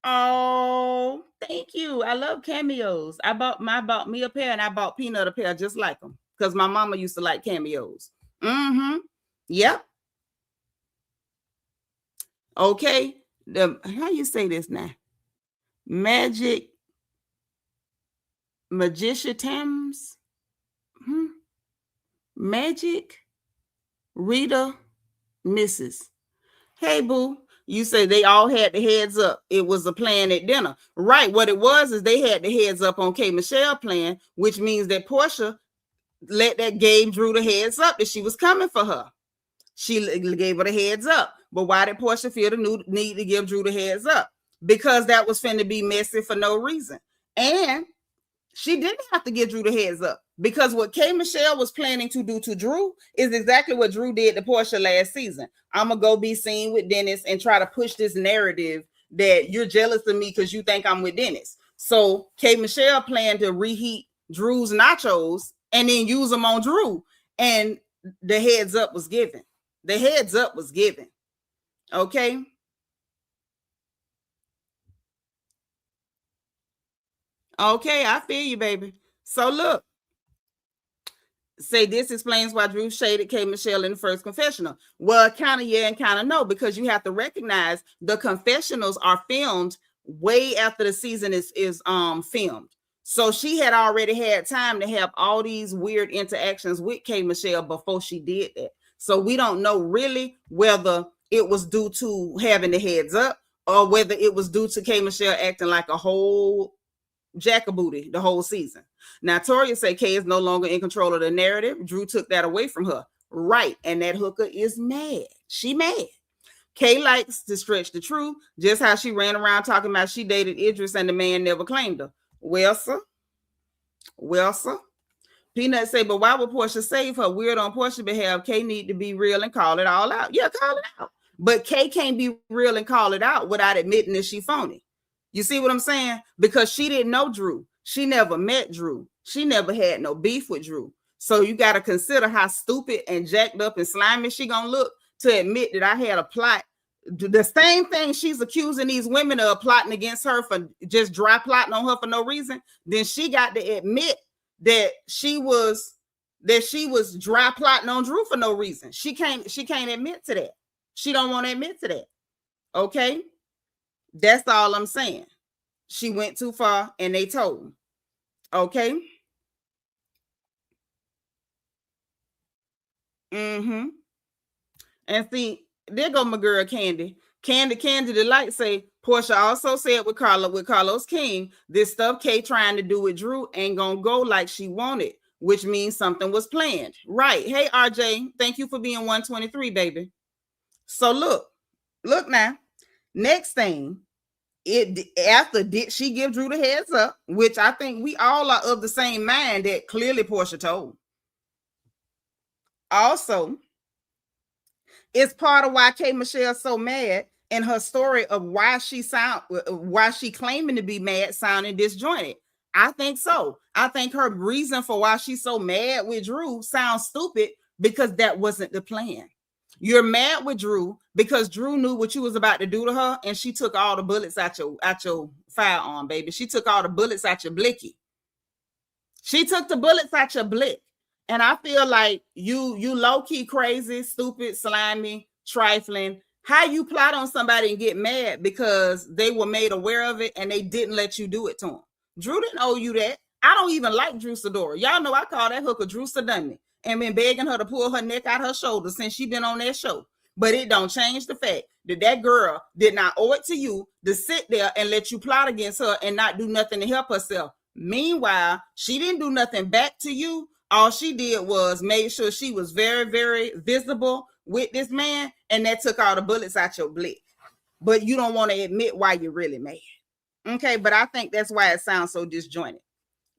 [SPEAKER 1] Oh, thank you. I love cameos. I bought me a pair and I bought Peanut a pair just like them because my mama used to like cameos. Yep. Okay. How you say this now? Magician Thames. Magic Rita Mrs. Hey, boo. You say they all had the heads up. It was a plan at dinner. Right. What it was is they had the heads up on K.Michelle plan, which means that Portia gave Drew the heads up that she was coming for her. She gave her the heads up. But why did Portia feel the need to give Drew the heads up? Because that was finna be messy for no reason. And she didn't have to give Drew the heads up because what K.Michelle was planning to do to Drew is exactly what Drew did to Portia last season. I'm going to go be seen with Dennis and try to push this narrative that you're jealous of me because you think I'm with Dennis. So K.Michelle planned to reheat Drew's nachos and then use them on Drew. And the heads up was given. The heads up was given. Okay. Okay, I feel you, baby. So look, say this explains why Drew shaded K.Michelle in the first confessional. Well, kind of yeah and kind of no, because you have to recognize the confessionals are filmed way after the season is filmed. So she had already had time to have all these weird interactions with K.Michelle before she did that. So we don't know really whether it was due to having the heads up or whether it was due to K.Michelle acting like a whole jackabooty the whole season. Now, Toria say Kay is no longer in control of the narrative. Drew took that away from her. Right. And that hooker is mad. She mad. Kay likes to stretch the truth, just how she ran around talking about she dated Idris and the man never claimed her. Well, sir. Peanut say, but why would Portia save her? Weird on Portia's behalf. Kay need to be real and call it all out. Yeah, call it out. But Kay can't be real and call it out without admitting that she phony. You see what I'm saying? Because she didn't know Drew. She never met Drew. She never had no beef with Drew. So you got to consider how stupid and jacked up and slimy she gonna look to admit that I had a plot. The same thing she's accusing these women of plotting against her for just dry plotting on her for no reason. Then she got to admit that she was dry plotting on Drew for no reason. She can't admit to that. She don't want to admit to that. Okay. That's all I'm saying. She went too far and they told him. Okay. And see, there go my girl Candy. Candy Delight say Portia also said with Carlos King, this stuff Kay trying to do with Drew ain't gonna go like she wanted, which means something was planned. Right. Hey, RJ, thank you for being 123, baby. So look now. Next thing, did she give Drew the heads up, which I think we all are of the same mind that clearly Portia told. Also, it's part of why K.Michelle's so mad in her story of why she claiming to be mad sounding disjointed. I think so. I think her reason for why she's so mad with Drew sounds stupid because that wasn't the plan. You're mad with Drew because Drew knew what you was about to do to her, and she took all the bullets out your firearm, baby. She took all the bullets out your blicky. She took the bullets out your blick. And I feel like you low-key crazy, stupid, slimy, trifling. How you plot on somebody and get mad because they were made aware of it and they didn't let you do it to them. Drew didn't owe you that. I don't even like Drew Sidora. Y'all know I call that hooker Drew Sidunny and been begging her to pull her neck out her shoulder since she been on that show. But it don't change the fact that that girl did not owe it to you to sit there and let you plot against her and not do nothing to help herself. Meanwhile, she didn't do nothing back to you. All she did was make sure she was very, very visible with this man, and that took all the bullets out your blick. But you don't want to admit why you're really mad. Okay, but I think that's why it sounds so disjointed.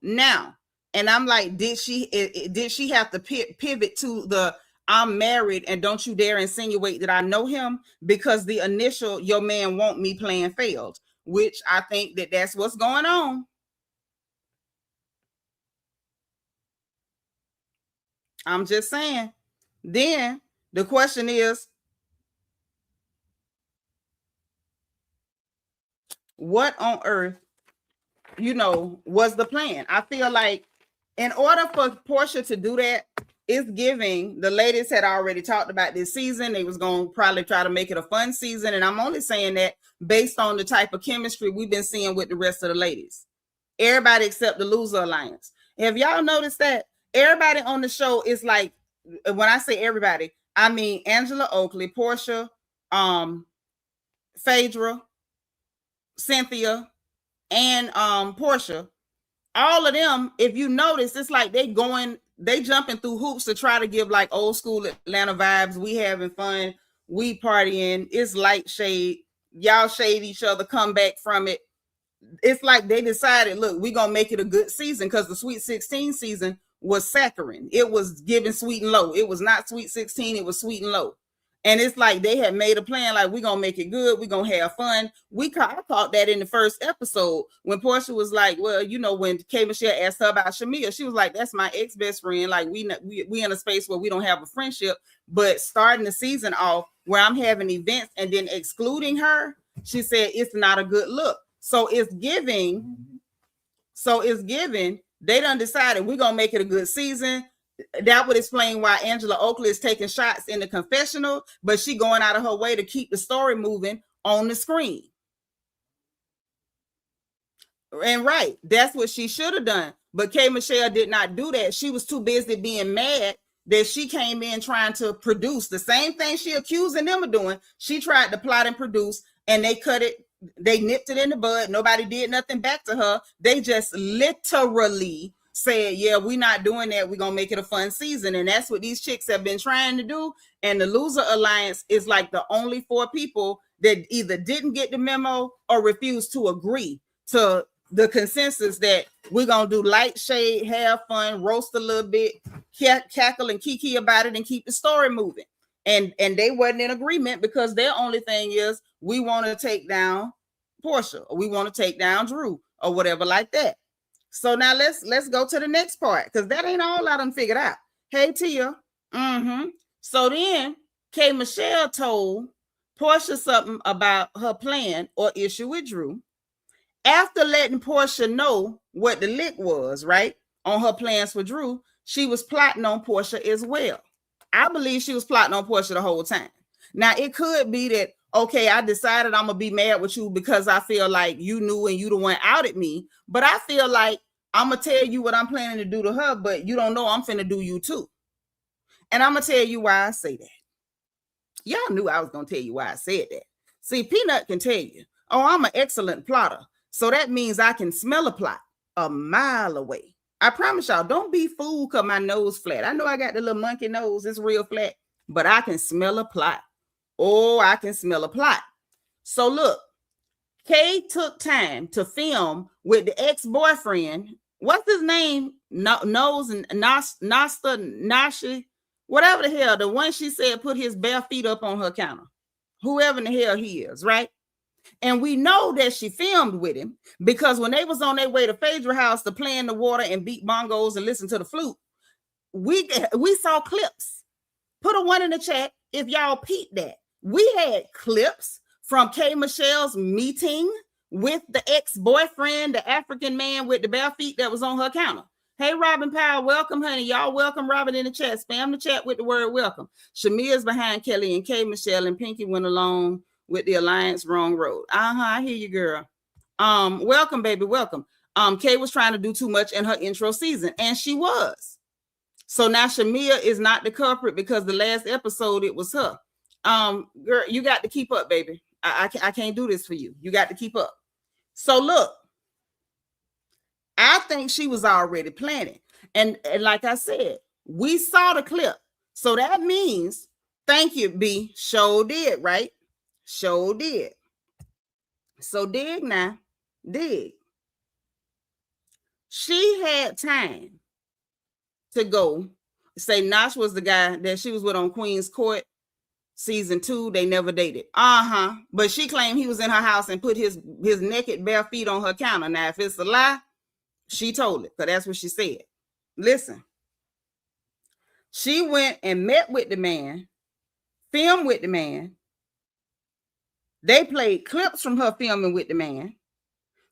[SPEAKER 1] Now, and I'm like, did she have to pivot to the I'm married and don't you dare insinuate that I know him? Because the initial your man want me plan failed, which I think that's what's going on. I'm just saying. Then the question is, what on earth, was the plan? I feel like in order for Portia to do that, it's giving, the ladies had already talked about this season. They was going to probably try to make it a fun season. And I'm only saying that based on the type of chemistry we've been seeing with the rest of the ladies. Everybody except the Loser Alliance. Have y'all noticed that? Everybody on the show is like, when I say everybody, I mean Angela Oakley, Portia, Phaedra, Cynthia, and Portia. All of them, if you notice, it's like they jumping through hoops to try to give like old school Atlanta vibes. We having fun, we partying, it's light shade, y'all shade each other, come back from it. It's like they decided, look, we're gonna make it a good season, because the Sweet 16 season was saccharine. It was giving sweet and low. It was not Sweet 16, it was sweet and low. And it's like they had made a plan, like, we're going to make it good. We're going to have fun. I caught that in the first episode when Portia was like, well, when K.Michelle asked her about Shamia, she was like, that's my ex-best friend. Like, we in a space where we don't have a friendship. But starting the season off where I'm having events and then excluding her, she said, it's not a good look. So it's giving, they done decided we're going to make it a good season. That would explain why Angela Oakley is taking shots in the confessional, but she going out of her way to keep the story moving on the screen. And right, that's what she should have done. But K.Michelle did not do that. She was too busy being mad that she came in trying to produce the same thing she accusing them of doing. She tried to plot and produce, and they cut it. They nipped it in the bud. Nobody did nothing back to her. They just literally said, yeah, we're not doing that. We're going to make it a fun season. And that's what these chicks have been trying to do. And the Loser Alliance is like the only 4 people that either didn't get the memo or refused to agree to the consensus that we're going to do light shade, have fun, roast a little bit, cackle and kiki about it, and keep the story moving. And they wasn't in agreement, because their only thing is, we want to take down Portia, or we want to take down Drew, or whatever like that. So now let's go to the next part, because that ain't all I done figured out. Hey, Tia. So then K.Michelle told Portia something about her plan or issue with Drew. After letting Portia know what the lick was, right, on her plans for Drew, she was plotting on Portia as well. I believe she was plotting on Portia the whole time. Now, it could be that, okay, I decided I'm going to be mad with you because I feel like you knew and you the one outed me. But I feel like I'm going to tell you what I'm planning to do to her, but you don't know I'm finna do you too. And I'm going to tell you why I say that. Y'all knew I was going to tell you why I said that. See, Peanut can tell you, oh, I'm an excellent plotter. So that means I can smell a plot a mile away. I promise y'all, don't be fooled because my nose flat. I know I got the little monkey nose. It's real flat, but I can smell a plot. Oh, I can smell a plot. So look, Kay took time to film with the ex-boyfriend. What's his name? Nose and Nasta, Nashi, whatever the hell, the one she said put his bare feet up on her counter. Whoever in the hell he is, right? And we know that she filmed with him because when they was on their way to Phaedra house to play in the water and beat bongos and listen to the flute, we saw clips. Put a 1 in the chat if y'all peeped that. We had clips from K.Michelle's meeting with the ex-boyfriend, the African man with the bare feet that was on her counter. Hey, Robin Powell, welcome, honey. Y'all welcome Robin in the chat. Spam the chat with the word welcome. Shamia's behind Kelly and K.Michelle, and Pinky went along with the alliance wrong road. I hear you, girl. Welcome, baby, welcome. Kay was trying to do too much in her intro season, and she was. So now Shamia is not the culprit because the last episode it was her. Girl, you got to keep up, baby. I can't do this for you. You got to keep up. So look, I think she was already planning. And like I said, we saw the clip. So that means, thank you, B, show did, right? Show did. So dig now, dig. She had time to go say Nosh was the guy that she was with on Queen's Court season 2. They never dated. But she claimed he was in her house and put his naked bare feet on her counter. Now, if it's a lie, she told it, because that's what she said. Listen, she went and met with the man, filmed with the man. They played clips from her filming with the man.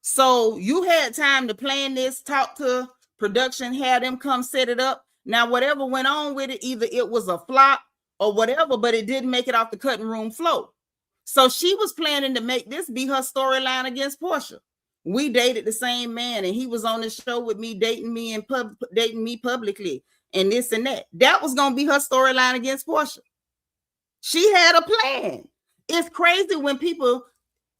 [SPEAKER 1] So you had time to plan this, talk to production, have them come set it up. Now, whatever went on with it, either it was a flop or whatever, but it didn't make it off the cutting room floor. So she was planning to make this be her storyline against Portia. We dated the same man, and he was on the show with me, dating me publicly, and this and that. That was going to be her storyline against Portia. She had a plan. It's crazy when people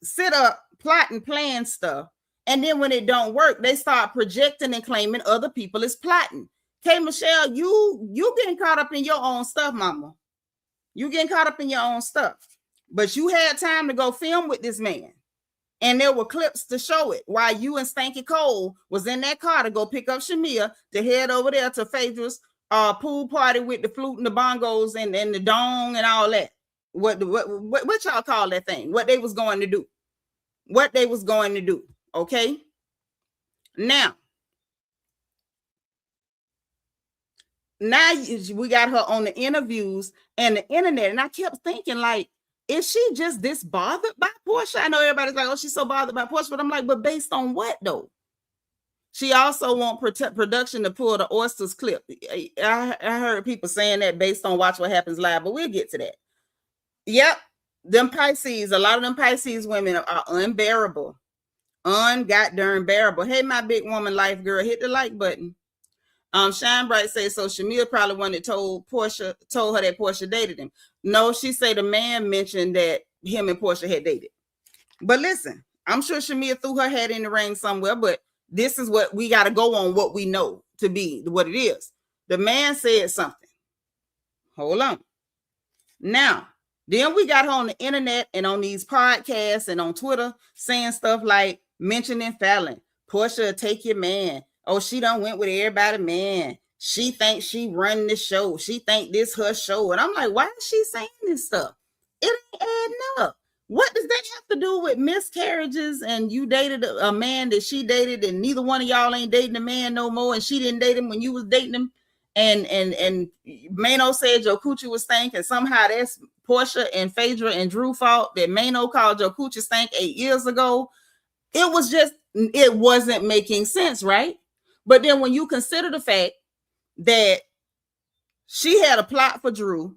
[SPEAKER 1] sit up, plot and plan stuff, and then when it don't work, they start projecting and claiming other people is plotting. K.Michelle, you getting caught up in your own stuff, mama. You getting caught up in your own stuff. But you had time to go film with this man. And there were clips to show it while you and Stanky Cole was in that car to go pick up Shamia to head over there to Phaedra's pool party with the flute and the bongos and the dong and all that. What y'all call that thing? What they was going to do. What they was going to do. Okay? Now we got her on the interviews and the internet, and I kept thinking, like, is she just this bothered by Portia? I know everybody's like, oh, she's so bothered by Portia, but I'm like, but based on what, though? She also want production to pull the Oysters clip. I heard people saying that based on Watch What Happens Live, but we'll get to that. Yep, them Pisces, a lot of them Pisces women are unbearable. Un-goddamn bearable. Hey, my big woman life girl, hit the like button. Shine Bright says, so Shamia probably one that told her that Portia dated him. No, she said the man mentioned that him and Portia had dated. But listen, I'm sure Shamia threw her head in the ring somewhere, but this is what we got to go on, what we know to be what it is. The man said something. Hold on. Now, then we got her on the internet and on these podcasts and on Twitter saying stuff like mentioning Fallon. Portia, take your man. Oh, she done went with everybody, man. She thinks she run the show. She think this her show. And I'm like, why is she saying this stuff? It ain't adding up. What does that have to do with miscarriages and you dated a man that she dated and neither one of y'all ain't dating a man no more and she didn't date him when you was dating him? And Mano said your coochie was stank and somehow that's Portia and Phaedra and Drew fault that Mano called your coochie stank 8 years ago. It wasn't making sense, right? But then when you consider the fact that she had a plot for Drew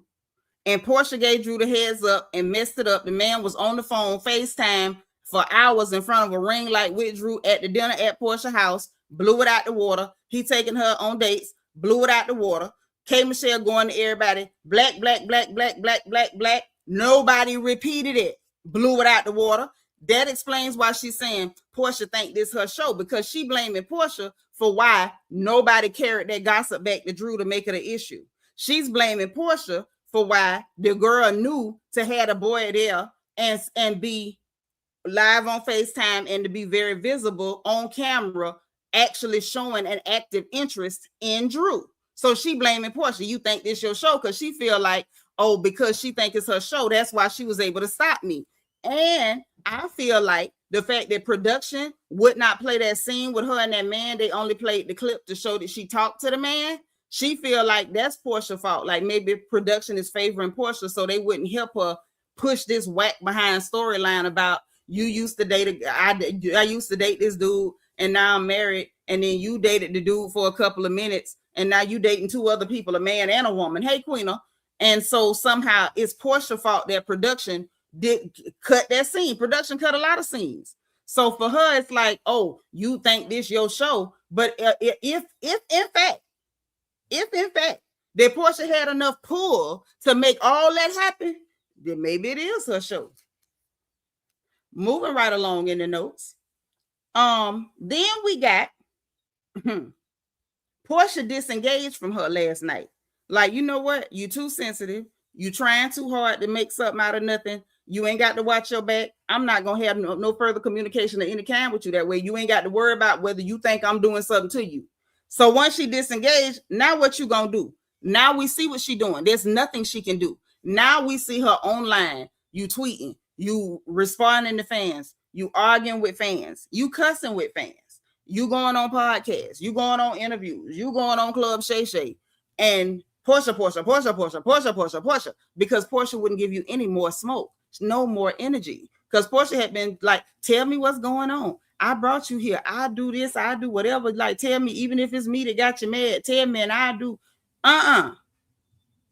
[SPEAKER 1] and Portia gave Drew the heads up and messed it up, the man was on the phone, FaceTime for hours in front of a ring light with Drew at the dinner at Portia's house, blew it out the water. He taking her on dates, blew it out the water. K.Michelle going to everybody, black, black, black, black, black, black, black. Nobody repeated it, blew it out the water. That explains why she's saying Portia think this her show, because she blaming Portia for why nobody carried that gossip back to Drew to make it an issue. She's blaming Portia for why the girl knew to have a boy there and be live on FaceTime and to be very visible on camera, actually showing an active interest in Drew. So she blaming Portia. You think this your show because she feel like, oh, because she think it's her show, that's why she was able to stop me. And I feel like the fact that production would not play that scene with her and that man, they only played the clip to show that she talked to the man. She feel like that's Portia's fault. Like maybe production is favoring Portia so they wouldn't help her push this whack behind storyline about you used to date I used to date this dude and now I'm married, and then you dated the dude for a couple of minutes, and now you dating two other people, a man and a woman. Hey, Queena. And so somehow it's Portia's fault that production did cut that scene. Production cut a lot of scenes. So for her, it's like, oh, you think this your show, but if in fact that Portia had enough pull to make all that happen, then maybe it is her show. Moving right along in the notes. Then we got Portia disengaged from her last night. Like, you know what? You too sensitive. You trying too hard to make something out of nothing. You ain't got to watch your back. I'm not going to have no further communication of any kind with you that way. You ain't got to worry about whether you think I'm doing something to you. So once she disengaged, now what you going to do? Now we see what she doing. There's nothing she can do. Now we see her online. You tweeting. You responding to fans. You arguing with fans. You cussing with fans. You going on podcasts. You going on interviews. You going on Club Shay Shay. And Portia, because Portia wouldn't give you any more smoke, no more energy. Because Portia had been like, tell me what's going on. I brought you here. I do this. I do whatever. Like, tell me, even if it's me that got you mad, tell me and I do.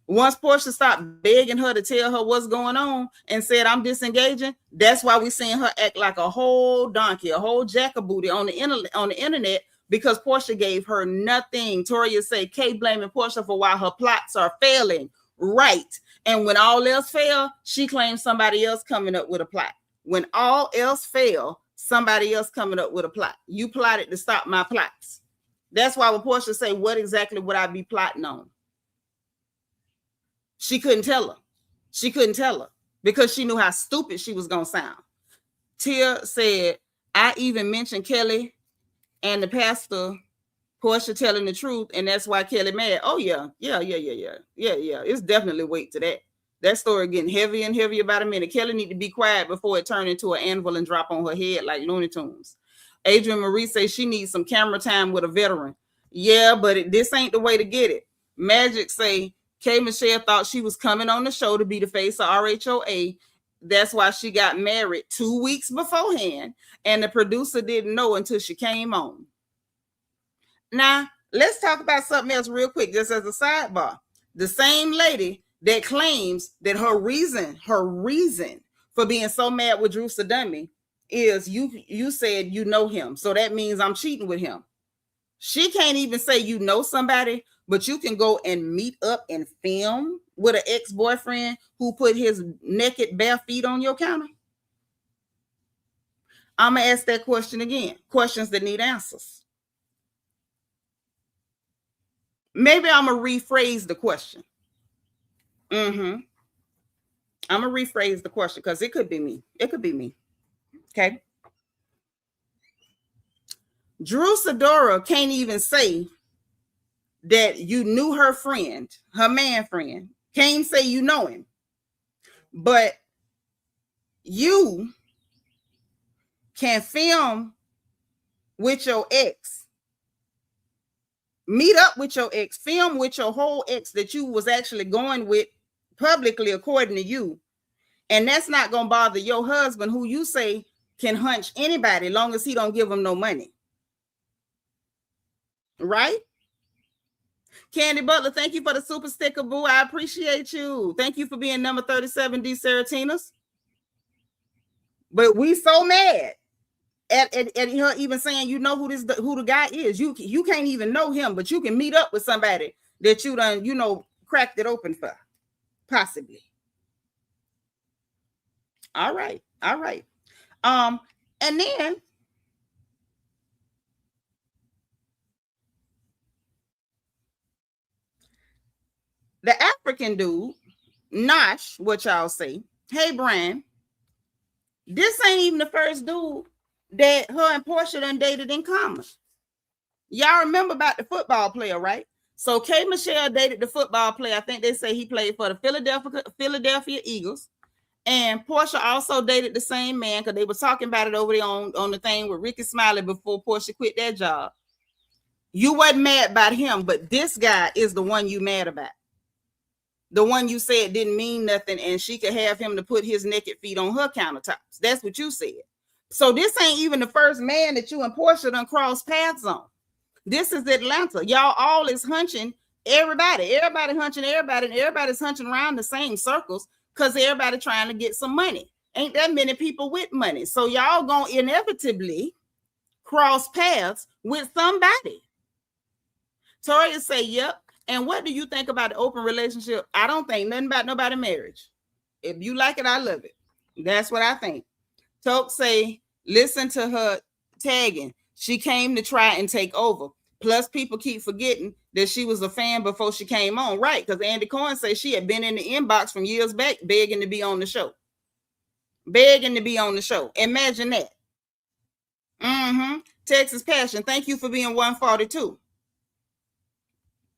[SPEAKER 1] Once Portia stopped begging her to tell her what's going on and said, I'm disengaging, that's why we're seeing her act like a whole donkey, a whole jackabooty on the internet, because Portia gave her nothing. Toria say, Kay blaming Portia for why her plots are failing. Right. And when all else failed, she claims somebody else coming up with a plot. When all else failed, somebody else coming up with a plot. You plotted to stop my plots. That's why when Portia say, what exactly would I be plotting on? She couldn't tell her. She couldn't tell her because she knew how stupid she was going to sound. Tia said, I even mentioned Kelly and the pastor, Portia telling the truth, and that's why Kelly mad. Oh, yeah. It's definitely weight to that. That story getting heavier and heavier by the minute. Kelly need to be quiet before it turn into an anvil and drop on her head like Looney Tunes. Adrian Marie says she needs some camera time with a veteran. Yeah, but this ain't the way to get it. Magic say, K.Michelle thought she was coming on the show to be the face of RHOA. That's why she got married 2 weeks beforehand, and the producer didn't know until she came on. Now, let's talk about something else real quick, just as a sidebar. The same lady that claims that her reason for being so mad with Drew Sadummy is you said you know him, so that means I'm cheating with him. She can't even say you know somebody, but you can go and meet up and film with an ex-boyfriend who put his naked bare feet on your counter. I'm going to ask that question again. Questions that need answers. Maybe I'm going to rephrase the question. I'm going to rephrase the question because it could be me. It could be me. Okay. Drew Sidora can't even say that you knew her friend, her man friend. Can't say you know him. But you can film with your ex, meet up with your ex, film with your whole ex that you was actually going with publicly, according to you. And that's not going to bother your husband, who you say can hunch anybody long as he don't give him no money. Right? Candy Butler, thank you for the super sticker, boo. I appreciate you. Thank you for being number 37, D. Seratinas. But we so mad at her even saying you know who the guy is. You can't even know him, but you can meet up with somebody that you done, cracked it open for. Possibly. All right. And then the African dude, Nosh, what y'all say? Hey, Brian, this ain't even the first dude that her and Portia done dated in common. Y'all remember about the football player, right? So K.Michelle dated the football player. I think they say he played for the Philadelphia Eagles. And Portia also dated the same man because they were talking about it over there on the thing with Ricky Smiley before Portia quit that job. You wasn't mad about him, but this guy is the one you mad about. The one you said didn't mean nothing, and she could have him to put his naked feet on her countertops. That's what you said. So this ain't even the first man that you and Portia done crossed paths on. This is Atlanta. Y'all all is hunching everybody hunching everybody, and everybody's hunching around the same circles because everybody trying to get some money. Ain't that many people with money. So y'all gonna inevitably cross paths with somebody. Toria say, yep. And what do you think about the open relationship? I don't think nothing about nobody marriage. If you like it, I love it. That's what I think. Toke say, listen to her tagging. She came to try and take over. Plus, people keep forgetting that she was a fan before she came on. Right, because Andy Cohen says she had been in the inbox from years back begging to be on the show. Begging to be on the show. Imagine that. Texas Passion, thank you for being 142.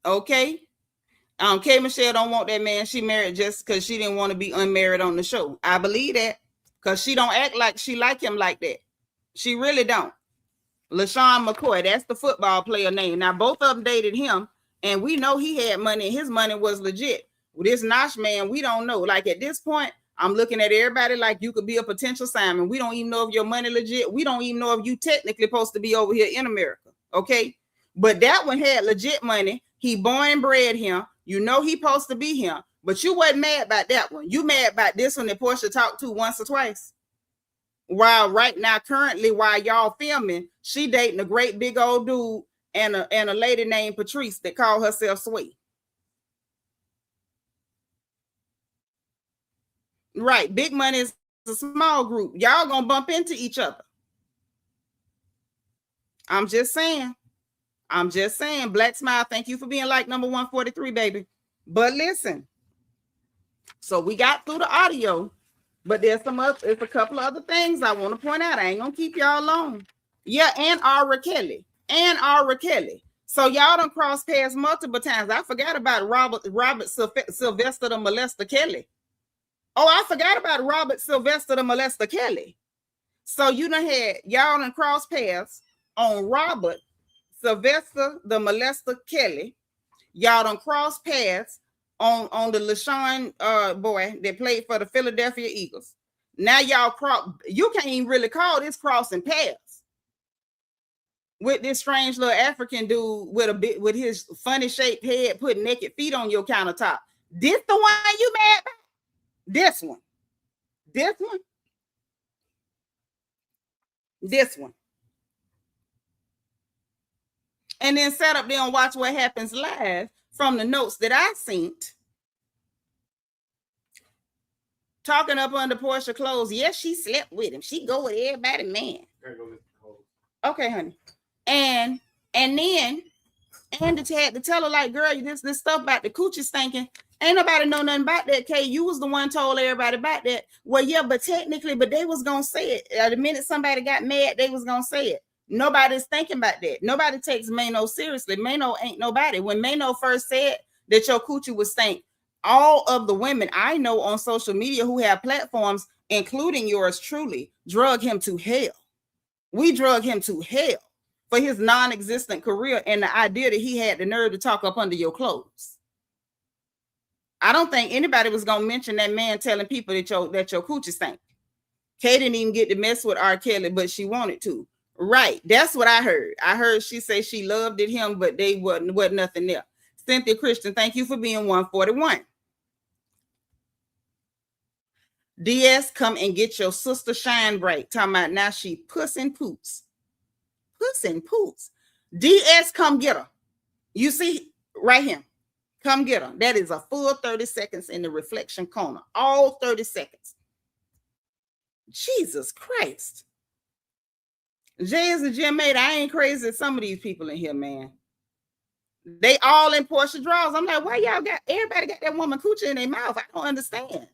[SPEAKER 1] Okay. K.Michelle don't want that man she married just because she didn't want to be unmarried on the show. I believe that because she don't act like she like him like that. She really don't. LaShawn McCoy, that's the football player name. Now, both of them dated him, and we know he had money. His money was legit. This Nosh man, we don't know. Like, at this point, I'm looking at everybody like you could be a potential Simon. We don't even know if your money legit. We don't even know if you technically supposed to be over here in America, okay? But that one had legit money. He born and bred him. You know he supposed to be him. But you wasn't mad about that one. You mad about this one that Portia talked to once or twice. While right now, currently, while y'all filming, she dating a great big old dude and a lady named Patrice that called herself Sweet. Right. Big money is a small group. Y'all gonna bump into each other. I'm just saying. Black Smile, thank you for being like number 143, baby. But listen. So we got through the audio, but there's a couple of other things I want to point out. I ain't gonna keep y'all long. Yeah, and R. Kelly. So y'all done crossed paths multiple times. I forgot about Robert Sylvester the Molester Kelly. Oh, I forgot about Robert Sylvester the Molester Kelly. So y'all done crossed paths on Robert Sylvester the Molester Kelly. Y'all done crossed paths on the LaShawn boy that played for the Philadelphia Eagles. Now y'all you can't even really call this crossing paths with this strange little African dude with his funny shaped head putting naked feet on your countertop. This the one you mad about? This one. And then set up there and watch what happens live from the notes that I seen. Talking up under Portia clothes. Yes, she slept with him. She go with everybody, man. Okay, honey. And then Andy had to tell her, like, girl, this stuff about the coochie stinking. Ain't nobody know nothing about that, Kay. You was the one told everybody about that. Well, yeah, but technically, they was gonna say it. The minute somebody got mad, they was gonna say it. Nobody's thinking about that. Nobody takes Mano seriously. Mano ain't nobody. When Mano first said that your coochie was stink, all of the women I know on social media who have platforms, including yours truly, drug him to hell. We drug him to hell for his non-existent career and the idea that he had the nerve to talk up under your clothes. I don't think anybody was gonna mention that man telling people that your coochie stank. Kay didn't even get to mess with R. Kelly, but she wanted to. Right, that's what I heard. I heard she say she loved it him, but they wasn't nothing there. Cynthia Christian, thank you for being 141. DS, come and get your sister shine bright. Talking about now she puss and poots. DS, come get her. You see right here. Come get her. That is a full 30 seconds in the reflection corner. All 30 seconds. Jesus Christ. Jay is a gym mate. I ain't crazy as some of these people in here, man. They all in Portia drawers. I'm like, why y'all got everybody got that woman coochie in their mouth? I don't understand.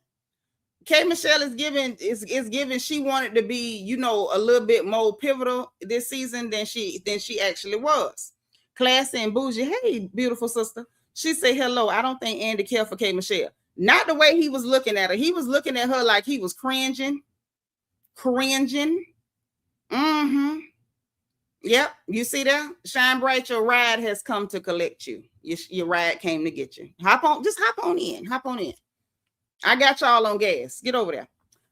[SPEAKER 1] K.Michelle is giving she wanted to be, a little bit more pivotal this season than she actually was. Classy and bougie. Hey, beautiful sister. She said, hello. I don't think Andy cared for K.Michelle. Not the way he was looking at her. He was looking at her like he was cringing. Yep. You see that? Shine bright. Your ride has come to collect you. Your ride came to get you. Hop on in. I got y'all on gas. Get over there.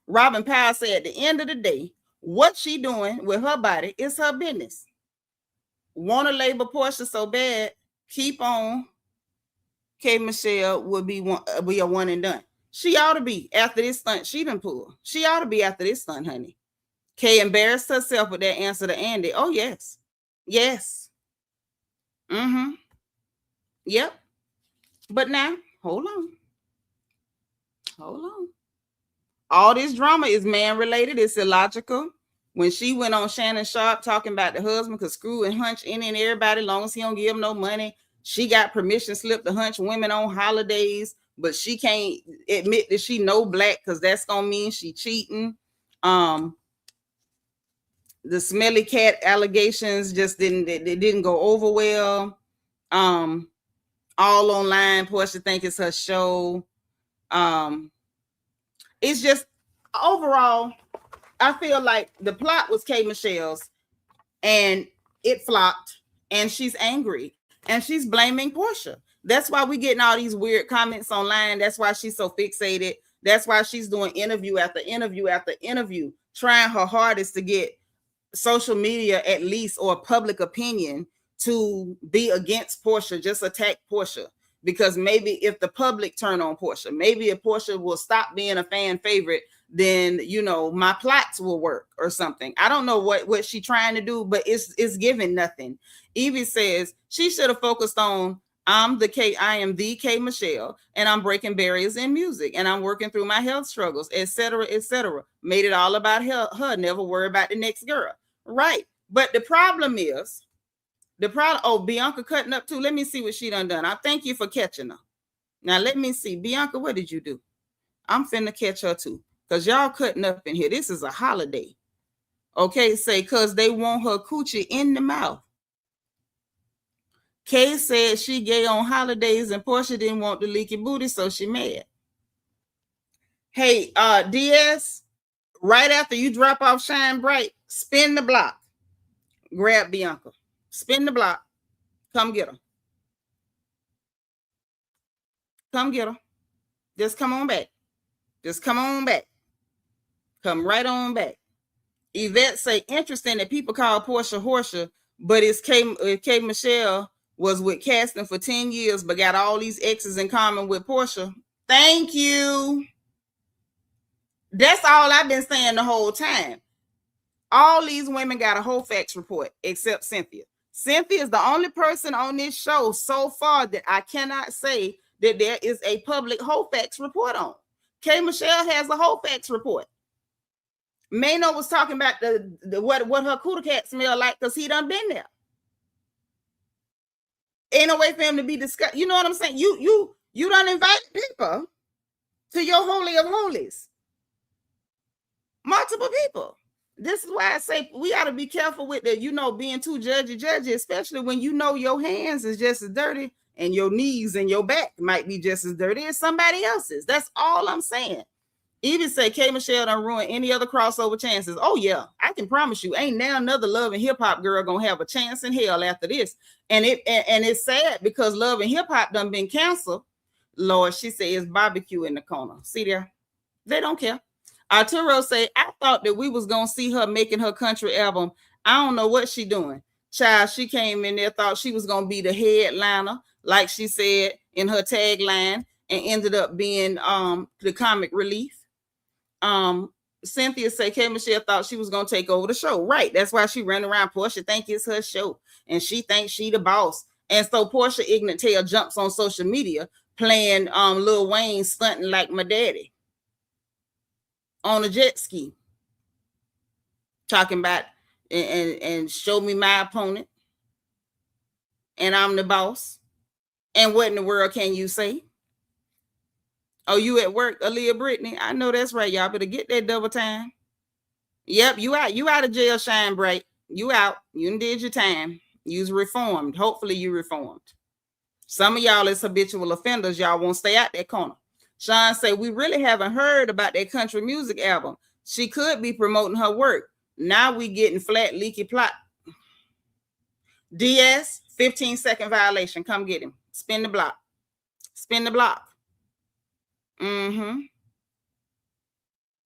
[SPEAKER 1] Robin Powell said, at the end of the day, What she doing with her body is her business. Want to label Portia so bad, keep on. K.Michelle would be a one and done. She ought to be after this stunt she done pulled. She ought to be after this stunt, honey. Kay embarrassed herself with that answer to Andy. Oh, yes. Yes. Mm-hmm. Yep. But now, hold on. Hold on. All this drama is man-related. It's illogical. When she went on Shannon Sharp talking about the husband could screw and hunch any and everybody as long as he don't give him no money. She got permission slip to hunch women on holidays, but she can't admit that she know black because that's gonna mean she cheating. The smelly cat allegations just didn't go over well. All online. Portia think it's her show. It's just overall, I feel like the plot was K.Michelle's and it flopped, and she's angry and she's blaming Portia. That's why we getting all these weird comments online. That's why she's so fixated. That's why she's doing interview after interview after interview, trying her hardest to get social media at least, or public opinion, to be against Portia, just attack Portia. Because maybe if the public turn on Portia, maybe if Portia will stop being a fan favorite, then my plots will work or something. I don't know what she's trying to do, but it's giving nothing. Evie says she should have focused on I am the K.Michelle, and I'm breaking barriers in music, and I'm working through my health struggles, etc., etc. Made it all about her. Never worry about the next girl. Right. But the problem is, Bianca cutting up too. Let me see what she done. I thank you for catching her. Now let me see. Bianca, what did you do? I'm finna catch her too. Because y'all cutting up in here. This is a holiday. Okay, say because they want her coochie in the mouth. Kay said she gay on holidays and Portia didn't want the leaky booty, so she mad. Hey, DS, right after you drop off Shine Bright, spin the block. Grab Bianca. Spin the block. Come get her. Come get her. Just come on back. Just come on back. Come right on back. Yvette say, interesting that people call Portia Horsha, but it's K.Michelle was with Caston for 10 years, but got all these exes in common with Portia. Thank you. That's all I've been saying the whole time. All these women got a whole facts report except Cynthia. Cynthia is the only person on this show so far that I cannot say that there is a public whole facts report on. K.Michelle has a whole facts report. Mano was talking about what her cooter cat smell like because he done been there. Ain't no way for him to be discussed. You know what I'm saying? You done invite people to your holy of holies. Multiple people. This is why I say we got to be careful with that, being too judgy, especially when your hands is just as dirty and your knees and your back might be just as dirty as somebody else's. That's all I'm saying. Even say K.Michelle done ruin any other crossover chances. Oh yeah, I can promise you, ain't now another Love and Hip Hop girl gonna have a chance in hell after this. And it's sad because Love and Hip Hop done been canceled. Lord, she said it's barbecue in the corner. See there, they don't care. Arturo say, I thought that we was gonna see her making her country album. I don't know what she doing. Child, she came in there, thought she was gonna be the headliner, like she said in her tagline, and ended up being the comic relief. Cynthia say K.Michelle thought she was gonna take over the show. Right. That's why she ran around. Portia think it's her show, and she thinks she the boss. And so Portia ignorant tail jumps on social media playing Lil Wayne stunting like my daddy on a jet ski, talking about and show me my opponent, and I'm the boss. And what in the world can you say? Oh, you at work, Aaliyah Brittany? I know that's right. Y'all better get that double time. Yep, you out. You out of jail, Shine Bright. You out. You did your time. You's reformed. Hopefully you reformed. Some of y'all is habitual offenders. Y'all won't stay out that corner. Sean say, we really haven't heard about that country music album. She could be promoting her work. Now we getting flat, leaky plot. DS, 15-second violation. Come get him. Spin the block. Spin the block.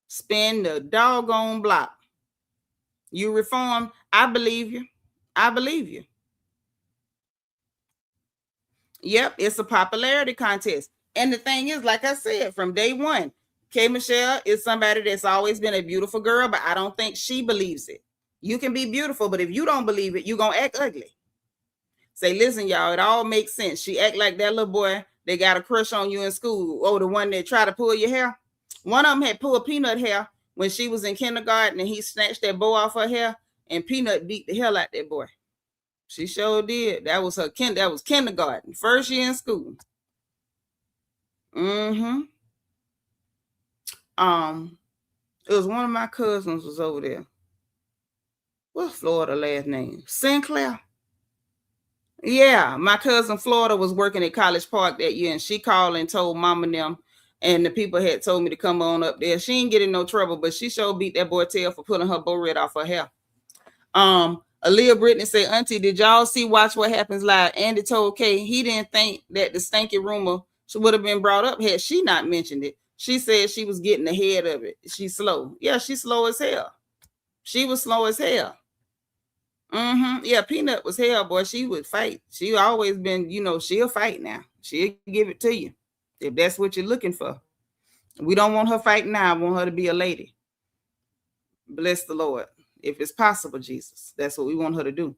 [SPEAKER 1] Spin the doggone block. You reform, I believe you. I believe you. Yep, it's a popularity contest. And the thing is, like I said, from day one, K.Michelle is somebody that's always been a beautiful girl, but I don't think she believes it. You can be beautiful, but if you don't believe it, you're going to act ugly. Say, listen, y'all, it all makes sense. She act like that little boy that got a crush on you in school. Oh, the one that tried to pull your hair. One of them had pulled Peanut hair when she was in kindergarten, and he snatched that bow off her hair, and Peanut beat the hell out that boy. She sure did. That was that was kindergarten, first year in school. Mm-hmm. It was one of my cousins was over there. What's Florida last name? Sinclair. Yeah, my cousin Florida was working at College Park that year, and she called and told mom and them, and the people had told me to come on up there. She ain't getting no trouble, but she sure beat that boy tail for pulling her bow red off her hair. Aaliyah Brittany said, Auntie, did y'all see Watch What Happens Live? Andy told Kay he didn't think that the stanky rumor would have been brought up had she not mentioned it. She said she was getting ahead of it. She's slow. Yeah, she's slow as hell. She was slow as hell. Yeah, Peanut was hell, boy. She would fight. She always been, she'll fight now. She'll give it to you if that's what you're looking for. We don't want her fighting now. I want her to be a lady. Bless the Lord. If it's possible, Jesus. That's what we want her to do.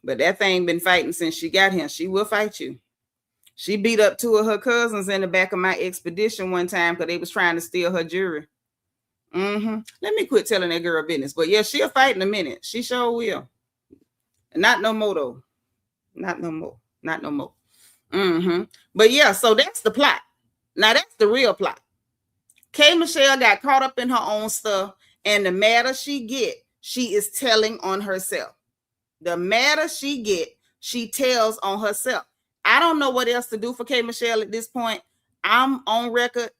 [SPEAKER 1] But that thing been fighting since she got here. She will fight you. She beat up two of her cousins in the back of my expedition one time because they was trying to steal her jewelry. Let me quit telling that girl business. But yeah, she'll fight in a minute. She sure will. Not no more though. Not no more. Not no more. But yeah, so that's the plot. Now that's the real plot. K.Michelle got caught up in her own stuff, and the madder she get, she is telling on herself. The madder she get, she tells on herself. I don't know what else to do for K.Michelle at this point. I'm on record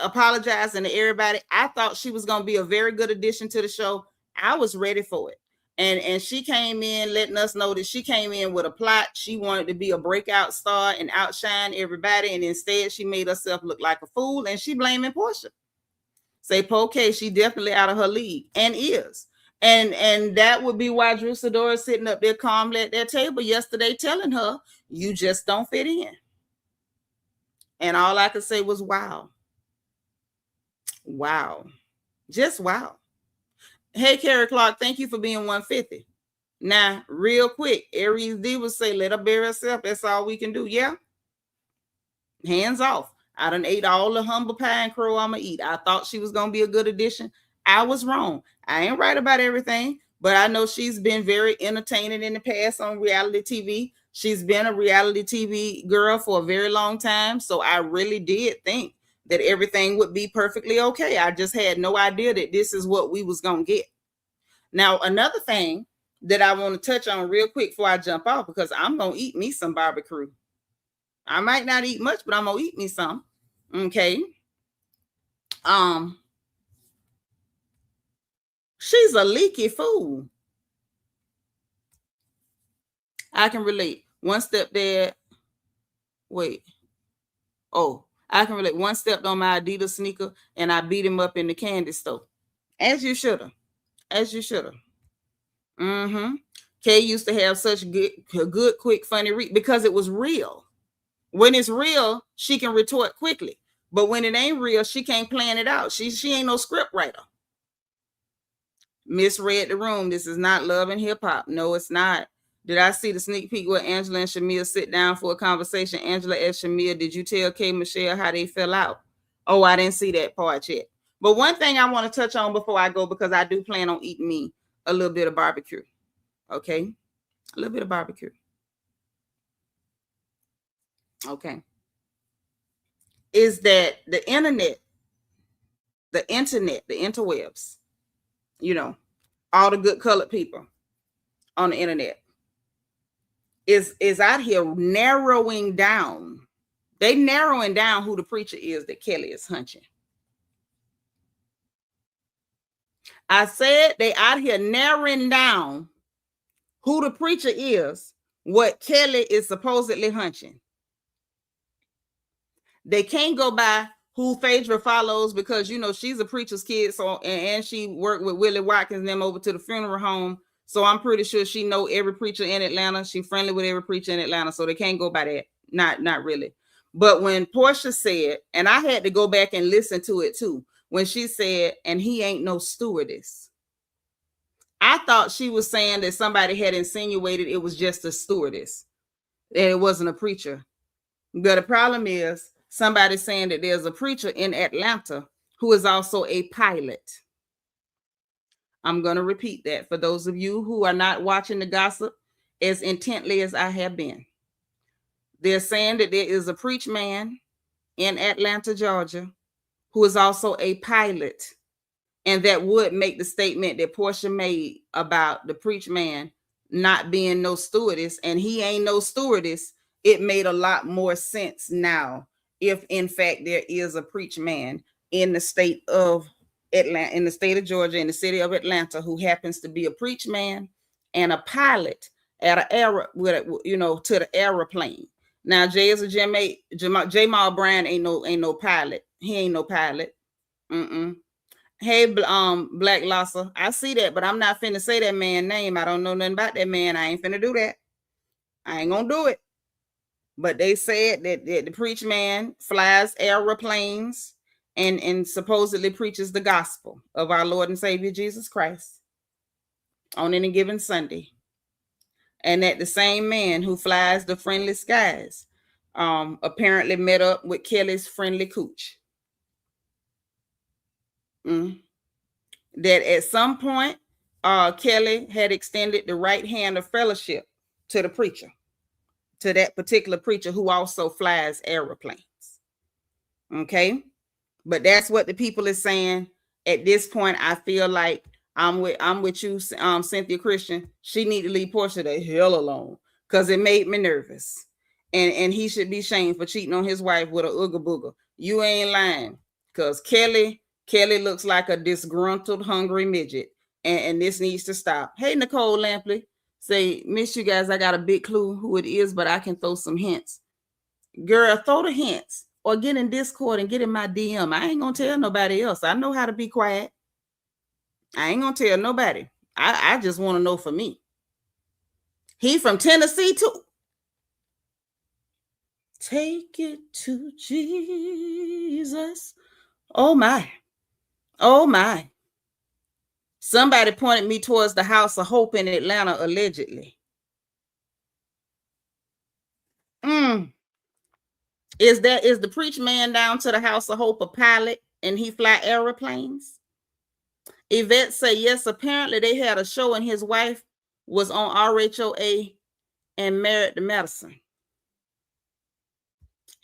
[SPEAKER 1] apologizing to everybody. I thought she was going to be a very good addition to the show. I was ready for it. And she came in letting us know that she came in with a plot. She wanted to be a breakout star and outshine everybody. And instead, she made herself look like a fool. And she blaming Portia. Say, okay, she definitely out of her league and is. And that would be why Drew Sidora is sitting up there calmly at their table yesterday telling her, you just don't fit in. And all I could say was, wow. Wow. Just wow. Hey, Carrie Clark, thank you for being 150. Now, real quick, Aries D would say, let her bear herself. That's all we can do. Yeah. Hands off. I done ate all the humble pie and crow I'ma eat. I thought she was going to be a good addition. I was wrong. I ain't right about everything, but I know she's been very entertaining in the past on reality TV. She's been a reality TV girl for a very long time. So I really did think that everything would be perfectly okay. I just had no idea that this is what we was going to get. Now, another thing that I want to touch on real quick before I jump off, because I'm going to eat me some barbecue. I might not eat much, but I'm going to eat me some. Okay. She's a leaky fool. I can relate. One step there. Wait. Oh, I can relate. One stepped on my Adidas sneaker and I beat him up in the candy store. As you should have. As you should have. Kay used to have such good, quick, funny because it was real. When it's real, she can retort quickly. But when it ain't real, she can't plan it out. She ain't no script writer. Misread the room. This is not Love and Hip Hop. No, it's not. Did I see the sneak peek where Angela and Shamia sit down for a conversation? Angela asked Shamia, did you tell K.Michelle how they fell out? Oh, I didn't see that part yet. But one thing I want to touch on before I go, because I do plan on eating me a little bit of barbecue. Okay? A little bit of barbecue. Okay. Is that the internet, the interwebs, all the good colored people on the internet is out here narrowing down. They narrowing down who the preacher is that Kelly is hunching. I said they out here narrowing down who the preacher is, what Kelly is supposedly hunching. They can't go by who Phaedra follows because she's a preacher's kid, so and she worked with Willie Watkins and them over to the funeral home. So I'm pretty sure she know every preacher in Atlanta. She friendly with every preacher in Atlanta, so they can't go by that. Not really. But when Portia said, and I had to go back and listen to it too, when she said, and he ain't no stewardess, I thought she was saying that somebody had insinuated it was just a stewardess, and it wasn't a preacher. But the problem is somebody saying that there's a preacher in Atlanta who is also a pilot. I'm going to repeat that for those of you who are not watching the gossip as intently as I have been. They're saying that there is a preach man in Atlanta, Georgia, who is also a pilot. And that would make the statement that Portia made about the preach man not being no stewardess, and he ain't no stewardess. It made a lot more sense now if, in fact, there is a preach man in the state of Atlanta, in the state of Georgia, in the city of Atlanta, who happens to be a preach man and a pilot at an air, to the aeroplane. Now, Jamal Bryan ain't no pilot. He ain't no pilot. Hey, Black Lassa, I see that, but I'm not finna say that man's name. I don't know nothing about that man. I ain't finna do that. I ain't gonna do it. But they said that the preach man flies airplanes and supposedly preaches the gospel of our Lord and Savior Jesus Christ on any given Sunday. And that the same man who flies the friendly skies apparently met up with Kelly's friendly cooch. That at some point, Kelly had extended the right hand of fellowship to the preacher, to that particular preacher who also flies airplanes. Okay, but that's what the people is saying at this point. I feel like I'm with you, Cynthia Christian. She need to leave Portia the hell alone because it made me nervous, and he should be shamed for cheating on his wife with a ooga booga. You ain't lying, because Kelly looks like a disgruntled, hungry midget, and this needs to stop. Hey, Nicole Lampley, say, miss you guys. I got a big clue who it is, but I can throw some hints. Girl, throw the hints or get in Discord and get in my DM. I ain't gonna tell nobody else. I know how to be quiet. I ain't gonna tell nobody. I just want to know for me. He from Tennessee too. Take it to Jesus. Oh my. Oh my. Somebody pointed me towards the House of Hope in Atlanta, allegedly. Is the preach man down to the House of Hope a pilot and he fly airplanes? Yvette say yes, apparently they had a show and his wife was on RHOA and Married to Medicine.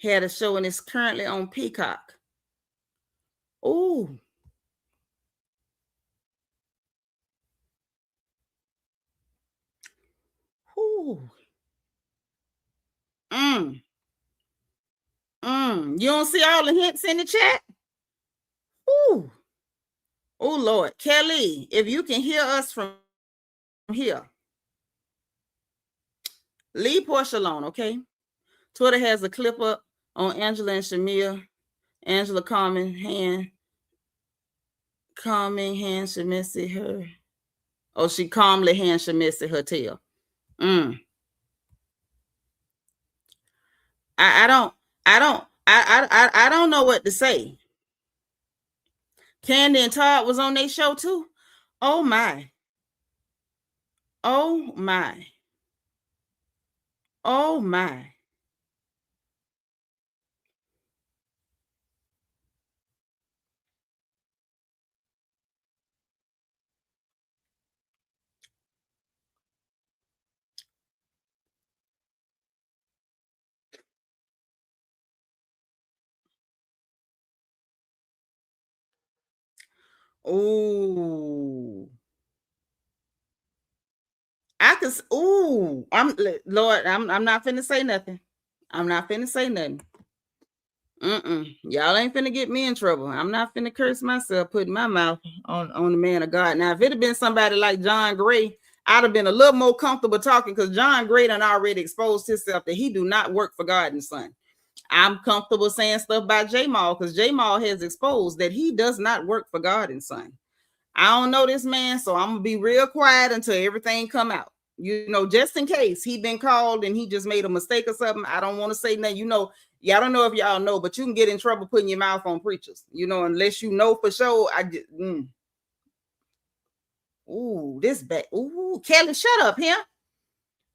[SPEAKER 1] Had a show and it's currently on Peacock. Ooh. Ooh. You don't see all the hints in the chat? Ooh. Oh, Lord. Kelly, if you can hear us from here, leave Portia alone, okay? Twitter has a clip up on Angela and Shamia. Angela calming hand Shamisi her. Oh, she calmly hand Shamisi her tail. I don't know what to say. Candy and Todd was on their show too. Oh my. Oh my. Oh my. Oh. I could. Ooh. I'm not finna say nothing. I'm not finna say nothing. Y'all ain't finna get me in trouble. I'm not finna curse myself, putting my mouth on the man of God. Now, if it had been somebody like John Gray, I'd have been a little more comfortable talking, because John Gray done already exposed himself that he do not work for God and Son. I'm comfortable saying stuff about J-Mal because J-Mal has exposed that he does not work for God and Son. I don't know this man, so I'm gonna be real quiet until everything come out. You know, just in case he been called and he just made a mistake or something. I don't want to say nothing. You know, I don't know if y'all know, but you can get in trouble putting your mouth on preachers. You know, unless you know for sure. Ooh, this bad. Ooh, Kelly, shut up here.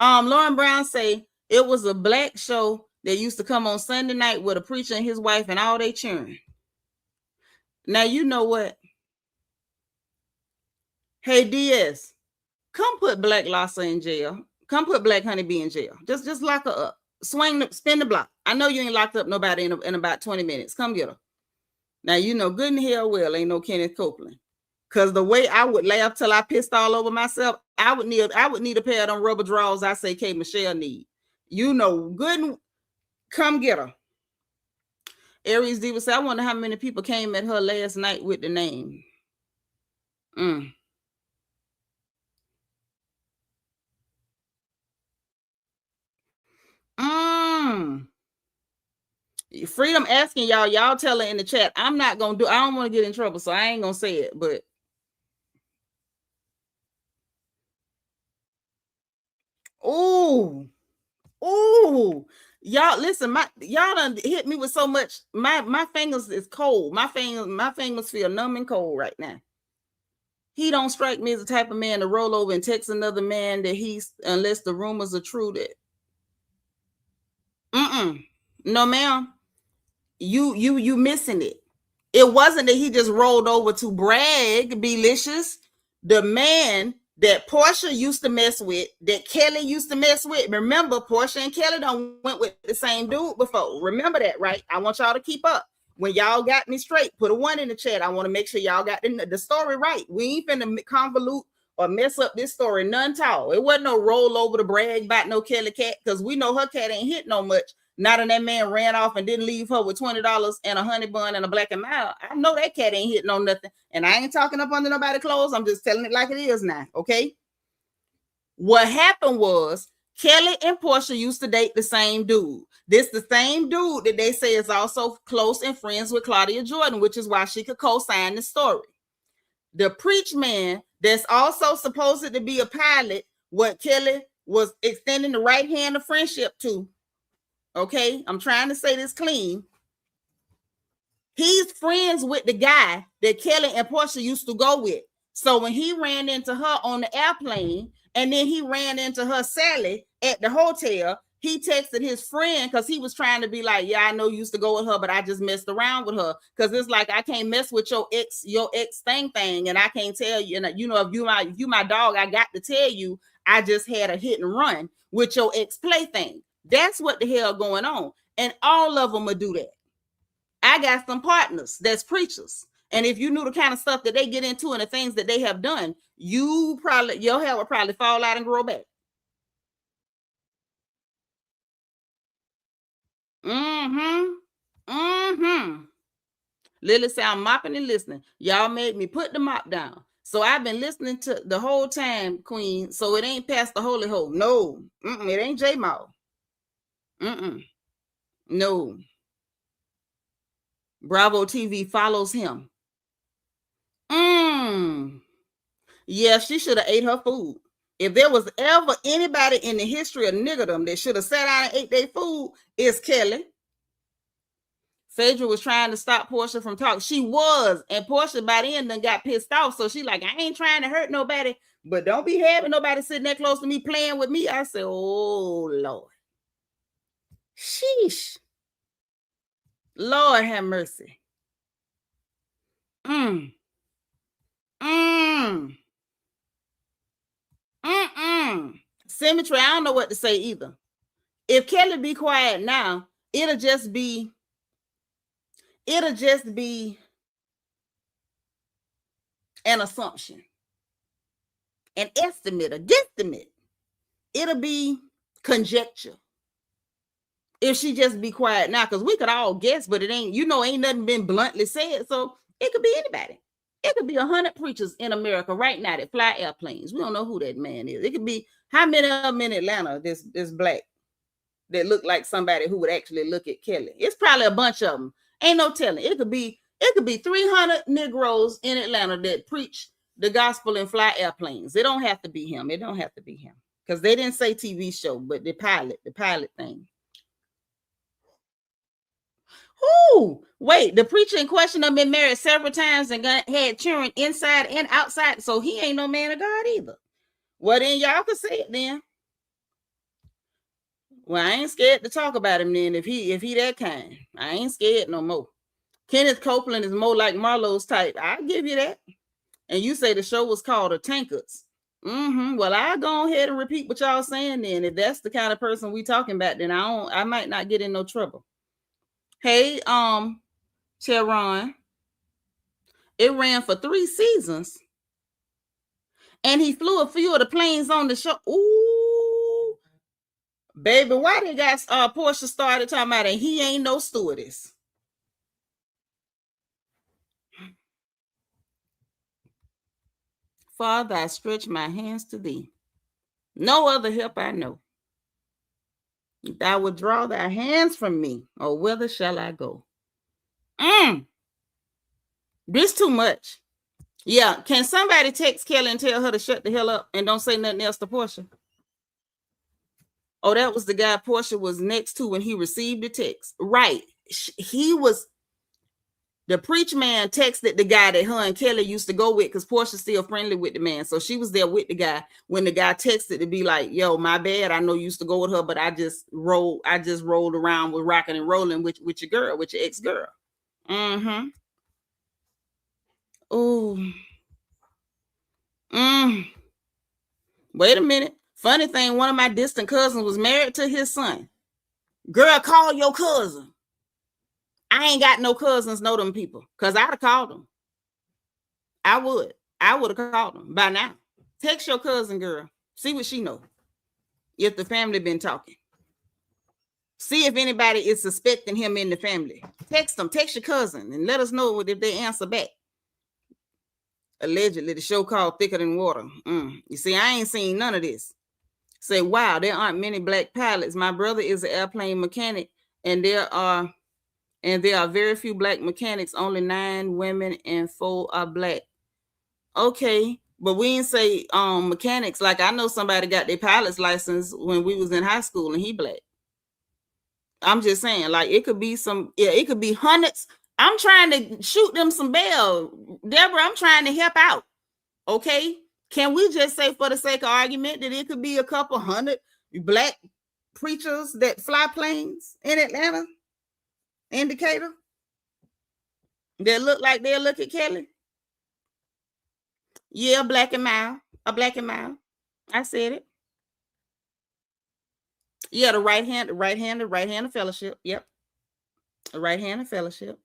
[SPEAKER 1] Lauren Brown say it was a black show that used to come on Sunday night with a preacher and his wife and all they children. Now you know what? Hey DS, come put Black Lassa in jail. Come put Black Honeybee in jail. Just lock her up. Spin the block. I know you ain't locked up nobody in about 20 minutes. Come get her. Now you know good and hell well ain't no Kenneth Copeland. Cause the way I would laugh till I pissed all over myself, I would need a pair of them rubber drawers I say K.Michelle need. You know, good and come get her. Aries D would say, I wonder how many people came at her last night with the name. Freedom asking y'all tell her in the chat. I'm not gonna do. I don't want to get in trouble, so I ain't gonna say it. But ooh, y'all listen. Y'all done hit me with so much. My fingers is cold. My fingers feel numb and cold right now. He don't strike me as the type of man to roll over and text another man that unless the rumors are true that. No, ma'am. You missing it. It wasn't that he just rolled over to brag, Belicious. The man that Portia used to mess with, that Kelly used to mess with. Remember, Portia and Kelly don't went with the same dude before. Remember that, right? I want y'all to keep up. When y'all got me straight, put a 1 in the chat. I want to make sure y'all got the story right. We ain't finna convolute or mess up this story none tall. It wasn't no roll over to brag about no Kelly cat because we know her cat ain't hit no much. Not that man ran off and didn't leave her with $20 and a honey bun and a black and mild. I know that cat ain't hitting on nothing. And I ain't talking up under nobody's clothes. I'm just telling it like it is now. Okay. What happened was Kelly and Portia used to date the same dude. This the same dude that they say is also close and friends with Claudia Jordan, which is why she could co-sign the story. The preach man that's also supposed to be a pilot, what Kelly was extending the right hand of friendship to. Okay, I'm trying to say this clean. He's friends with the guy that Kelly and Portia used to go with. So when he ran into her on the airplane and then he ran into her Sally at the hotel, he texted his friend because he was trying to be like, yeah, I know you used to go with her, but I just messed around with her. Because it's like, I can't mess with your ex thing. And I can't tell you, and you know, if you my dog, I got to tell you, I just had a hit and run with your ex play thing. That's what the hell going on. And all of them will do that. I got some partners that's preachers. And if you knew the kind of stuff that they get into and the things that they have done, your hair would probably fall out and grow back. Lily said, I'm mopping and listening. Y'all made me put the mop down. So I've been listening to the whole time, Queen. So it ain't past the holy hole. No. It ain't J-Mal. No. Bravo TV follows him. Yeah, she should have ate her food. If there was ever anybody in the history of niggerdom that should have sat down and ate their food, it's Kelly. Phaedra was trying to stop Portia from talking. She was, and Portia by then done got pissed off. So she like, I ain't trying to hurt nobody, but don't be having nobody sitting that close to me playing with me. I said, oh, Lord. Sheesh. Lord have mercy. Symmetry, I don't know what to say either. If Kelly be quiet now, it'll just be an assumption, an estimate, a guesstimate. It'll be conjecture. If she just be quiet now, because we could all guess, but it ain't nothing been bluntly said. So it could be anybody. It could be 100 preachers in America right now that fly airplanes. We don't know who that man is. It could be how many of them in Atlanta, this black. that look like somebody who would actually look at Kelly. It's probably a bunch of them. Ain't no telling. It could be 300 Negroes in Atlanta that preach the gospel and fly airplanes. It don't have to be him. It don't have to be him. Because they didn't say TV show, but the pilot thing. Ooh, wait, the preacher in question have been married several times and had children inside and outside, so he ain't no man of God either. Well, then y'all can say it then. Well, I ain't scared to talk about him then if he that kind. I ain't scared no more. Kenneth Copeland is more like Marlowe's type. I'll give you that. And you say the show was called The Tankards. Well, I'll go ahead and repeat what y'all saying then. If that's the kind of person we talking about, then I might not get in no trouble. Hey, Sharon, it ran for 3 seasons. And he flew a few of the planes on the show. Ooh, baby, why they got Portia started talking about it? He ain't no stewardess. Father, I stretch my hands to thee. No other help I know. If thou withdraw thy hands from me, or whither shall I go? This too much. Yeah, can somebody text Kelly and tell her to shut the hell up and don't say nothing else to Portia? Oh, that was the guy Portia was next to when he received the text. Right. The preach man texted the guy that her and Kelly used to go with because Portia's still friendly with the man. So she was there with the guy when the guy texted to be like, yo, my bad. I know you used to go with her, but I just rolled around with rocking and rolling with your girl, with your ex-girl. Oh. Wait a minute. Funny thing, one of my distant cousins was married to his son. Girl, call your cousin. I ain't got no cousins know them people because I'd have called them. I would have called them by now. Text your cousin, girl. See what she know. If the family been talking. See if anybody is suspecting him in the family. Text them. Text your cousin and let us know if they answer back. Allegedly, the show called Thicker Than Water. You see, I ain't seen none of this. Say, wow, there aren't many black pilots. My brother is an airplane mechanic, and there are very few black mechanics. Only 9 women and 4 are black. Okay, but we ain't say mechanics. Like I know somebody got their pilot's license when we was in high school, and he black. I'm just saying, like it could be it could be hundreds. I'm trying to shoot them some bail, Deborah. I'm trying to help out. Okay, can we just say, for the sake of argument, that it could be a couple hundred black preachers that fly planes in Atlanta? Indicator that look like they'll look at Kelly. Yeah, a black and mild. I said it. Yeah, the right hand of fellowship. Yep. The right hand of fellowship.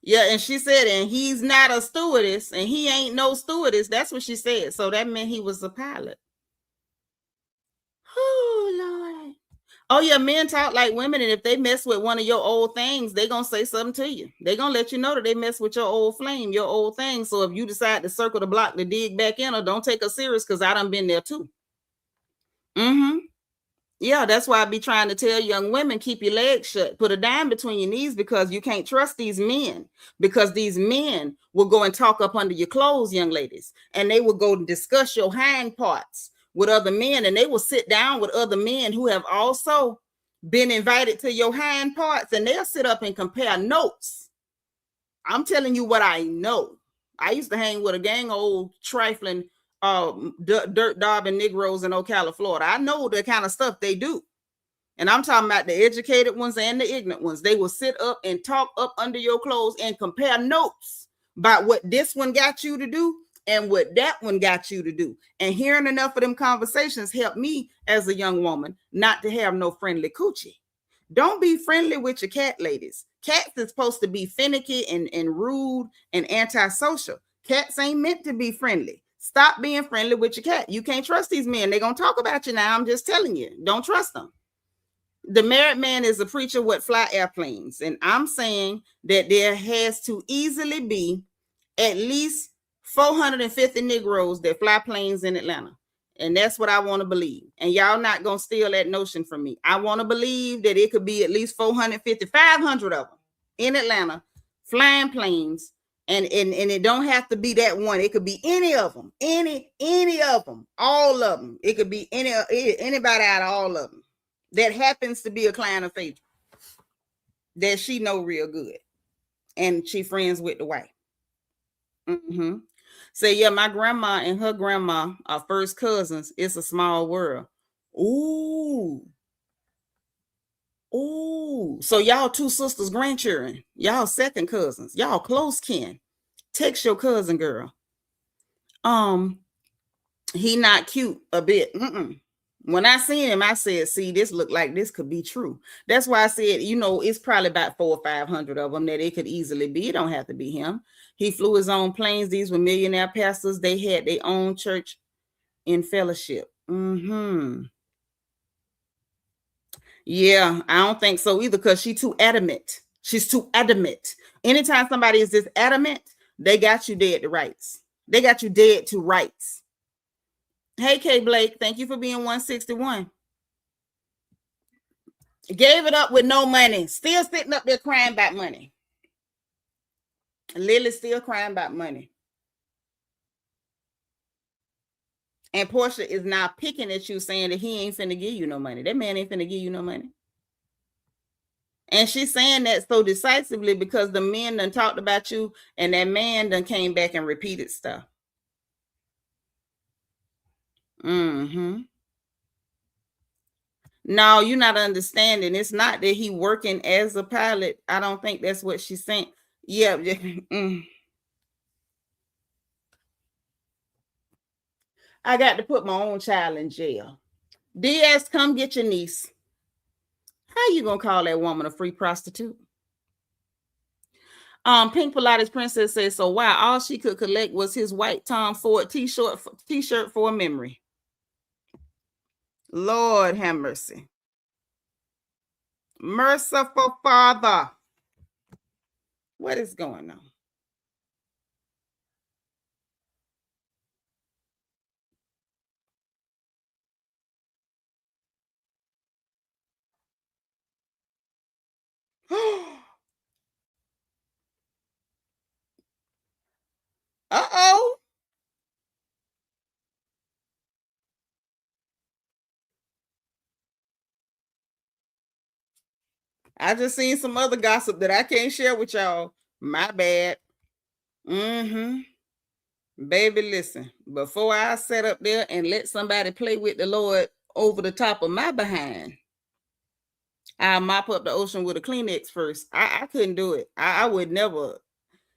[SPEAKER 1] Yeah, and she said, and he's not a stewardess, and he ain't no stewardess. That's what she said. So that meant he was a pilot. Oh, Lord. Oh, yeah, men talk like women, and if they mess with one of your old things, they gonna say something to you. They gonna let you know that they mess with your old flame, your old thing. So if you decide to circle the block to dig back in, or don't take her serious, because I done been there too. Yeah, that's why I be trying to tell young women, keep your legs shut, put a dime between your knees, because you can't trust these men, because these men will go and talk up under your clothes, young ladies, and they will go and discuss your hind parts with other men, and they will sit down with other men who have also been invited to your hind parts, and they'll sit up and compare notes. I'm telling you what I know. I used to hang with a gang of old trifling dirt daubing Negroes in Ocala, Florida. I know the kind of stuff they do. And I'm talking about the educated ones and the ignorant ones. They will sit up and talk up under your clothes and compare notes about what this one got you to do and what that one got you to do. And hearing enough of them conversations helped me as a young woman not to have no friendly coochie. Don't be friendly with your cat, ladies. Cats is supposed to be finicky and rude and antisocial. Cats ain't meant to be friendly. Stop being friendly with your cat. You can't trust these men. They're going to talk about you now. I'm just telling you. Don't trust them. The married man is a preacher with fly airplanes. And I'm saying that there has to easily be at least 450 Negroes that fly planes in Atlanta. And that's what I want to believe. And y'all not going to steal that notion from me. I want to believe that it could be at least 450, 500 of them in Atlanta flying planes. And it don't have to be that one. It could be any of them, any of them, all of them. It could be anybody out of all of them that happens to be a client of Faith that she know real good. And she friends with the wife. Mm-hmm. So yeah, my grandma and her grandma are first cousins. It's a small world. Ooh. So y'all two sisters, grandchildren, y'all second cousins, y'all close kin. Text your cousin, girl. He not cute a bit. When I seen him, I said, see, this look like this could be true. That's why I said, it's probably about 400 or 500 of them that it could easily be. It don't have to be him. He flew his own planes. These were millionaire pastors. They had their own church in fellowship. Yeah, I don't think so either, because she's too adamant. She's too adamant. Anytime somebody is this adamant, they got you dead to rights. They got you dead to rights. Hey, K. Blake, thank you for being 161. Gave it up with no money. Still sitting up there crying about money. Lily's still crying about money. And Portia is now picking at you, saying that he ain't finna give you no money. That man ain't finna give you no money. And she's saying that so decisively because the men done talked about you, and that man done came back and repeated stuff. No, you're not understanding. It's not that he working as a pilot. I don't think that's what she's saying. Yeah. I got to put my own child in jail. DS, come get your niece. How you gonna call that woman a free prostitute? Pink Pilates Princess says, so wow, all she could collect was his white Tom Ford t-shirt for a memory. Lord have mercy. Merciful Father. What is going on? Uh-oh. I just seen some other gossip that I can't share with y'all. My bad. Baby, listen. Before I sit up there and let somebody play with the Lord over the top of my behind, I'll mop up the ocean with a Kleenex first. I couldn't do it. I would never.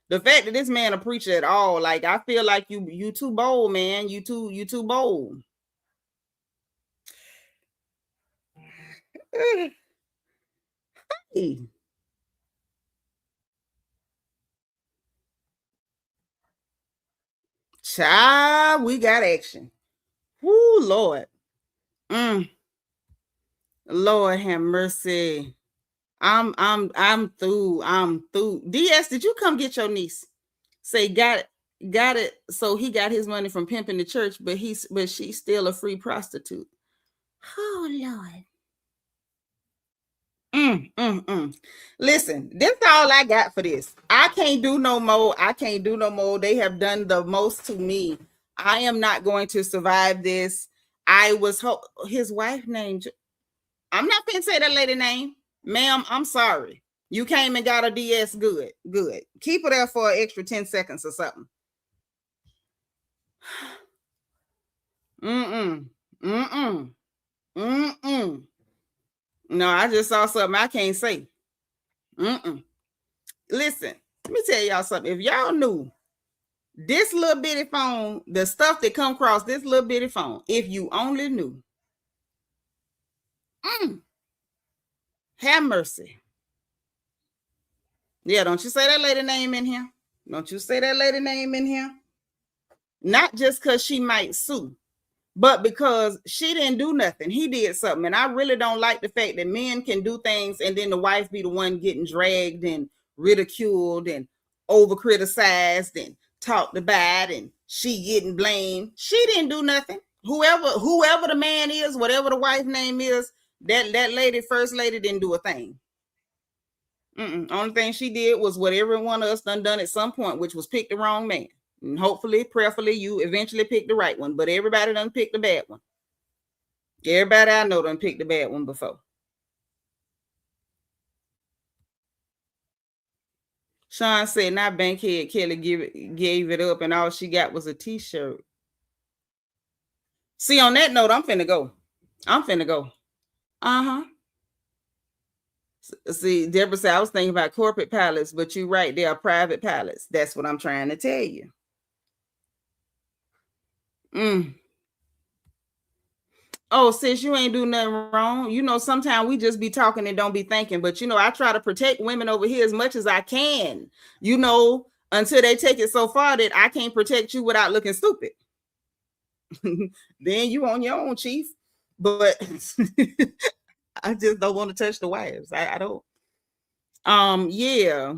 [SPEAKER 1] The fact that this man a preacher at all, like, I feel like you too bold, man. You too bold. Hey. Child, we got action. Whoo, Lord. Lord have mercy. I'm through. I'm through. DS, did you come get your niece? Say got it. So he got his money from pimping the church, but she's still a free prostitute. Oh Lord. Listen, this is all I got for this. I can't do no more. They have done the most to me. I am not going to survive this. I was his wife named. I'm not going to say that lady name. Ma'am, I'm sorry. You came and got a DS. Good. Keep it there for an extra 10 seconds or something. No, I just saw something I can't say. Listen, let me tell y'all something. If y'all knew this little bitty phone, the stuff that come across this little bitty phone, if you only knew. Have mercy. Yeah, don't you say that lady name in here. Don't you say that lady name in here. Not just because she might sue, but because she didn't do nothing. He did something. And I really don't like the fact that men can do things and then the wife be the one getting dragged and ridiculed and over criticized and talked about, and she getting blamed. She didn't do nothing. Whoever the man is, whatever the wife name is, that lady, first lady, didn't do a thing. Only thing she did was what every one of us done at some point, which was pick the wrong man. And hopefully, prayerfully, you eventually pick the right one. But everybody done picked the bad one. Everybody I know done picked the bad one before. Sean said, "Not Bankhead Kelly gave it up, and all she got was a T-shirt." See, on that note, I'm finna go. See, Deborah said, "I was thinking about corporate pilots, but you're right. They are private pilots. That's what I'm trying to tell you." Oh, sis, you ain't do nothing wrong. You know, sometimes we just be talking and don't be thinking. But, you know, I try to protect women over here as much as I can, you know, until they take it so far that I can't protect you without looking stupid. Then you on your own, chief. But I just don't want to touch the wives. I don't. Yeah.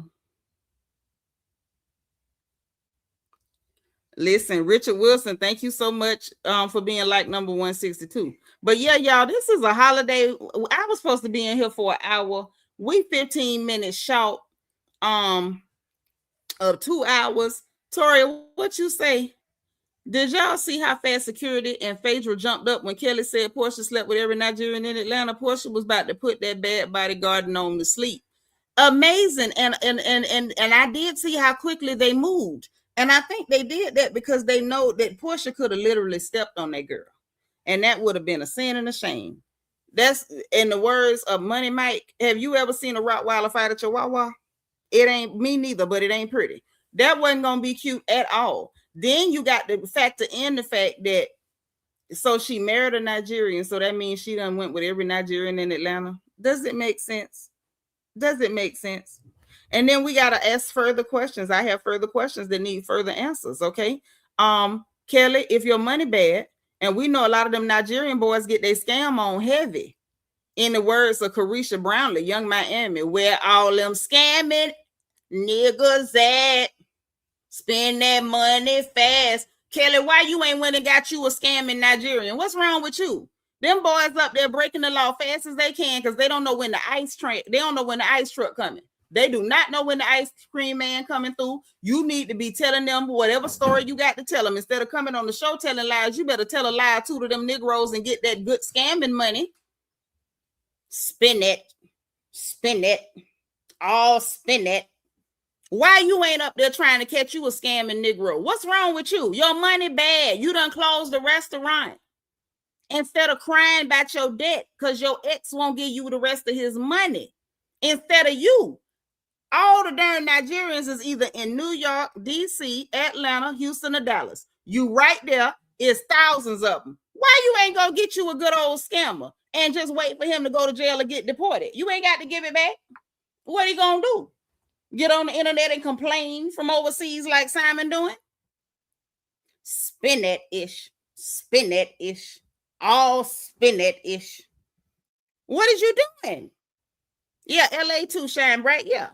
[SPEAKER 1] Listen, Richard Wilson, thank you so much for being like number 162. But yeah, y'all, this is a holiday. I was supposed to be in here for an hour. We 15 minutes short of 2 hours. Tori, what you say? Did y'all see how fast security and Phaedra jumped up when Kelly said Portia slept with every Nigerian in Atlanta? Portia was about to put that bad bodyguard on to sleep. Amazing. And I did see how quickly they moved. And I think they did that because they know that Portia could have literally stepped on that girl. And that would have been a sin and a shame. That's in the words of Money Mike. Have you ever seen a Rottweiler fight at Chihuahua? It ain't me neither, but it ain't pretty. That wasn't going to be cute at all. Then you got to factor in the fact that so she married a Nigerian. So that means she done went with every Nigerian in Atlanta. Does it make sense? Does it make sense? And then we got to ask further questions. I have further questions that need further answers. Okay. Kelly, if your money bad, and we know a lot of them Nigerian boys get their scam on heavy. In the words of Carisha Brownlee, Young Miami, where all them scamming niggas at, spend that money fast. Kelly, why you ain't went and got you a scamming Nigerian? What's wrong with you? Them boys up there breaking the law fast as they can because they don't know when the ice train, they don't know when the ice truck coming. They do not know when the ice cream man coming through. You need to be telling them whatever story you got to tell them. Instead of coming on the show telling lies, you better tell a lie to them Negroes and get that good scamming money. Spin it. All spin it. Why you ain't up there trying to catch you a scamming Negro? What's wrong with you? Your money bad. You done closed the restaurant. Instead of crying about your debt because your ex won't give you the rest of his money. Instead of you. All the darn Nigerians is either in New York, D.C., Atlanta, Houston, or Dallas. You right there is thousands of them. Why you ain't gonna get you a good old scammer and just wait for him to go to jail or get deported? You ain't got to give it back. What are you gonna do? Get on the internet and complain from overseas like Simon doing? Spin that ish. All spin that ish. What is you doing? Yeah, LA too, shine bright. Yeah.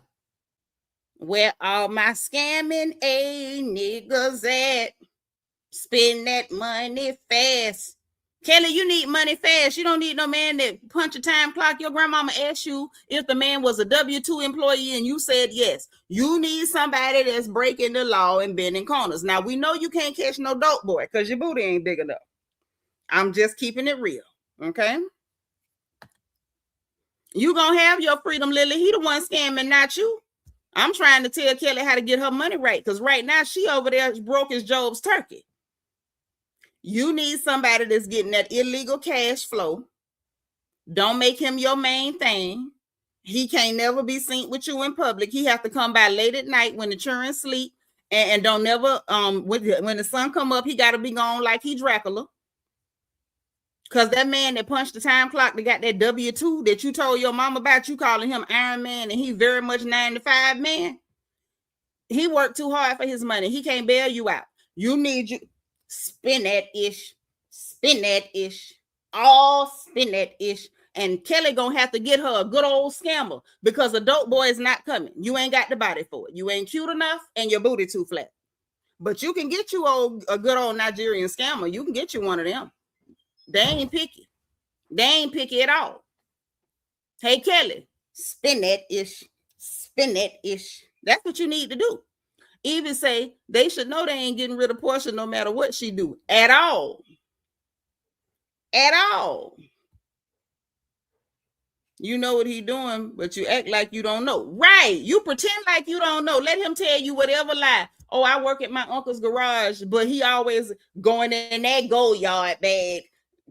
[SPEAKER 1] Where all my scamming niggas at? Spend that money fast. Kelly, you need money fast. You don't need no man that punch a time clock. Your grandmama asked you if the man was a W-2 employee and you said yes. You need somebody that's breaking the law and bending corners. Now, we know you can't catch no dope boy because your booty ain't big enough. I'm just keeping it real, okay? You gonna have your freedom, Lily. He the one scamming, not you. I'm trying to tell Kelly how to get her money right because right now she over there broke as Job's turkey. You need somebody that's getting that illegal cash flow. Don't make him your main thing. He can't never be seen with you in public. He have to come by late at night when the children sleep and don't never, when the sun come up, he got to be gone like he Dracula. Because that man that punched the time clock that got that W-2 that you told your mom about, you calling him Iron Man and he very much 9-to-5 man. He worked too hard for his money. He can't bail you out. You need you. Spin that ish. All spin that ish. And Kelly gonna have to get her a good old scammer because a dope boy is not coming. You ain't got the body for it. You ain't cute enough and your booty too flat. But you can get you a good old Nigerian scammer. You can get you one of them. They ain't picky. They ain't picky at all. Hey, Kelly, spin that ish. Spin that ish. That's what you need to do. Even say they should know they ain't getting rid of Portia no matter what she do. At all. At all. You know what he doing, but you act like you don't know. Right. You pretend like you don't know. Let him tell you whatever lie. Oh, I work at my uncle's garage, but he always going in that gold yard bag.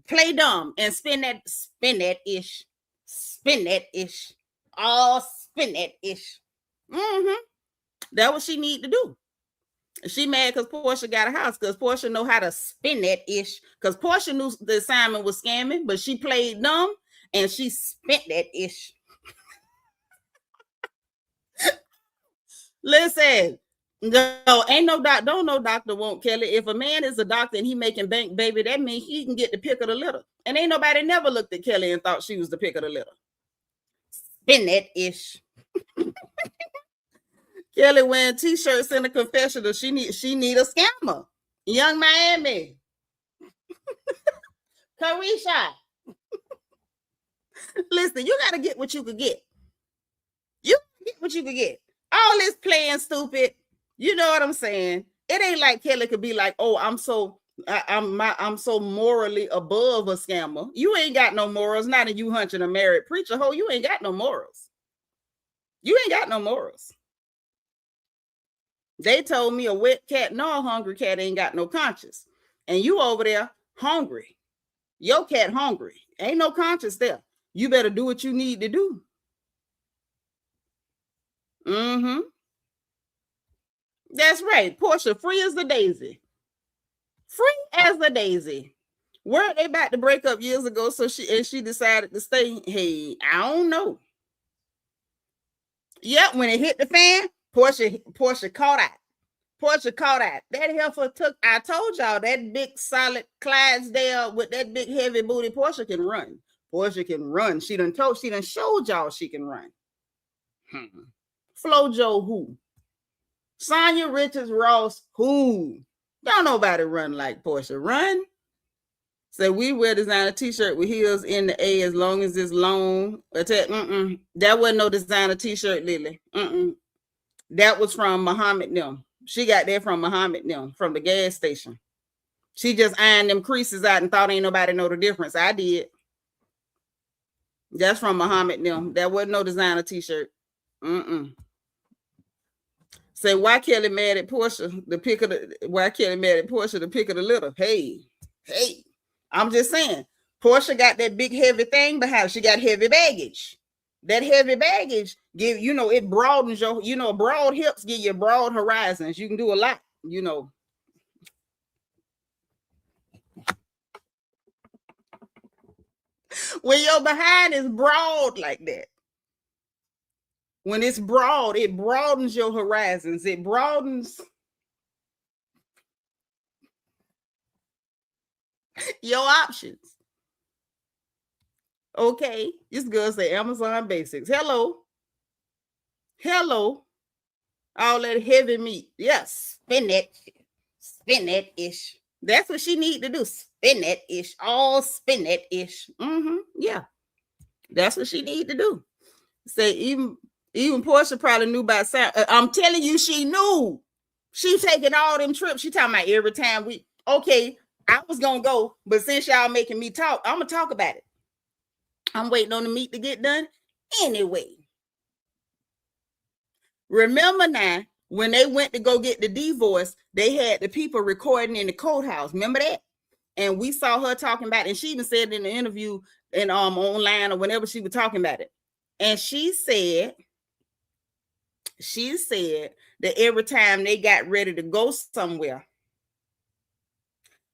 [SPEAKER 1] Play dumb and spin that ish. Spin that ish. Oh, spin that ish. Mm-hmm. That's what she need to do. She mad because Portia got a house, because Portia know how to spin that ish. Because Portia knew the assignment was scamming, but she played dumb and she spent that ish. Listen, no, ain't no doctor, don't no doctor want Kelly. If a man is a doctor and he making bank, baby, that means he can get the pick of the litter. And ain't nobody never looked at Kelly and thought she was the pick of the litter. Spin that ish. Kelly wearing t-shirts in the confessional. She need a scammer. Young Miami. Carisha. Listen, you gotta get what you could get. You get what you could get. All this playing stupid. You know what I'm saying? It ain't like Kelly could be like, oh, I'm so morally above a scammer. You ain't got no morals. Not if you hunching a married preacher. Ho, you ain't got no morals. You ain't got no morals. They told me a wet cat, no, a hungry cat ain't got no conscience. And you over there hungry. Your cat hungry. Ain't no conscience there. You better do what you need to do. Mm-hmm. That's right. Portia, free as a daisy. Free as a daisy. Weren't they about to break up years ago? So she decided to stay. Hey, I don't know. Yep, when it hit the fan, Portia caught out. Portia caught out. That heifer took, I told y'all, that big solid Clydesdale with that big heavy booty. Portia can run. Portia can run. She done showed y'all she can run. Flojo who? Sonya Richards Ross who? Don't nobody run like Portia. Run. So we wear designer t-shirt with heels in the A as long as it's long. That wasn't no designer t-shirt, Lily. That was from Muhammad Nim. She got that from Muhammad Nim, from the gas station. She just ironed them creases out and thought ain't nobody know the difference. I did. That's from Muhammad Nim. That wasn't no designer t-shirt. Say, why Kelly mad at Portia? Why Kelly mad at Portia? The pick of the litter. Hey. I'm just saying, Portia got that big heavy thing behind her. She got heavy baggage. That heavy baggage give, it broadens your, broad hips give you broad horizons. You can do a lot, When your behind is broad like that. When it's broad, it broadens your horizons. It broadens your options. Okay, this girl say Amazon Basics. Hello. All that heavy meat. Yes, spin that ish. That's what she need to do. Spin that ish. All spin that ish. Yeah, that's what she need to do. Say even Portia probably knew about sound. I'm telling you, she knew. She taking all them trips. She talking about every time okay, I was gonna go, but since y'all making me talk, I'm gonna talk about it. I'm waiting on the meat to get done anyway. Remember now, when they went to go get the divorce, they had the people recording in the courthouse. Remember that? And we saw her talking about it. And she even said in the interview and online or whenever she was talking about it. And she said that every time they got ready to go somewhere,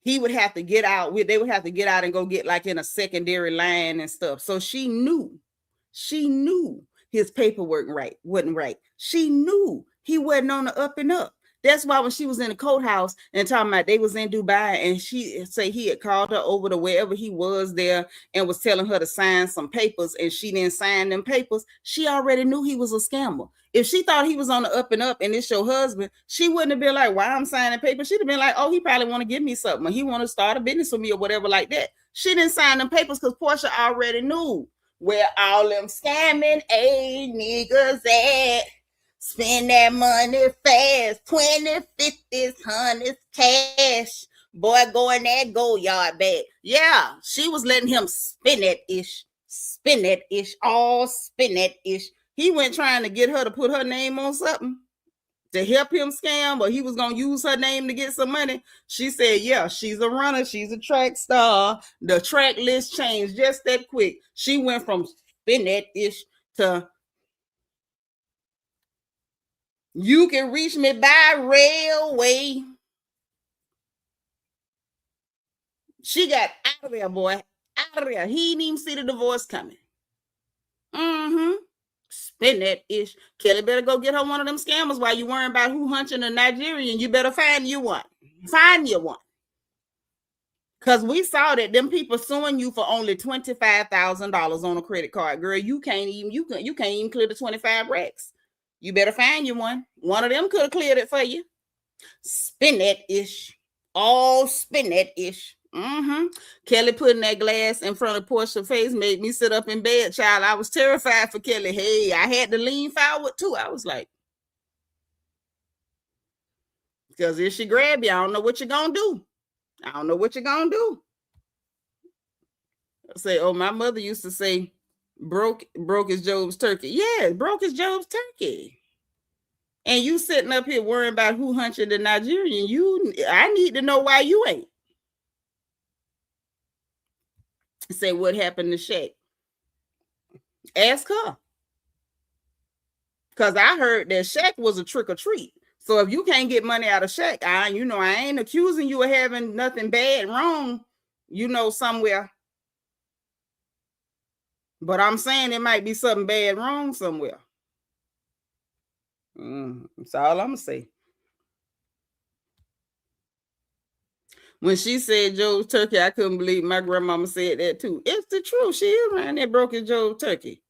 [SPEAKER 1] he would have to get out. They would have to get out and go get like in a secondary line and stuff. So she knew his paperwork wasn't right. She knew he wasn't on the up and up. That's why when she was in the courthouse and talking about they was in Dubai and she say he had called her over to wherever he was there and was telling her to sign some papers and she didn't sign them papers, she already knew he was a scammer. If she thought he was on the up and up and it's your husband, she wouldn't have been like, why I'm signing papers? She'd have been like, oh, he probably want to give me something or he want to start a business with me or whatever like that. She didn't sign them papers because Portia already knew where all them scamming a niggas at. Spend that money fast, 20, 50s, 100s, cash. Boy, go in that go yard bag. Yeah, she was letting him spin that ish, all spin that ish. He went trying to get her to put her name on something to help him scam, or he was going to use her name to get some money. She said, yeah, she's a runner. She's a track star. The track list changed just that quick. She went from spin that ish to you can reach me by railway. She got out of there, boy. Out of there. He didn't even see the divorce coming. Spin that ish. Kelly better go get her one of them scammers while you worrying about who hunching a Nigerian. You better find you one. Find you one. Because we saw that them people suing you for only $25,000 on a credit card. Girl, you can't even clear the 25 racks. You better find you one. One of them could have cleared it for you. Spin that ish. All spin that ish. Kelly putting that glass in front of Portia's face made me sit up in bed, child. I was terrified for Kelly. Hey, I had to lean forward too. I was like, because if she grab you, I don't know what you're gonna do. I don't know what you're gonna do. I say, oh, my mother used to say, broke is Job's turkey. Yeah, broke is Job's turkey. And you sitting up here worrying about who hunching the Nigerian. I need to know why you ain't. Say what happened to Shaq. Ask her. Because I heard that Shaq was a trick or treat. So if you can't get money out of Shaq, I ain't accusing you of having nothing bad wrong, somewhere. But I'm saying it might be something bad wrong somewhere. That's all I'm going to say. When she said Joe's turkey, I couldn't believe my grandmama said that too. It's the truth. She is around there broke as Joe's turkey.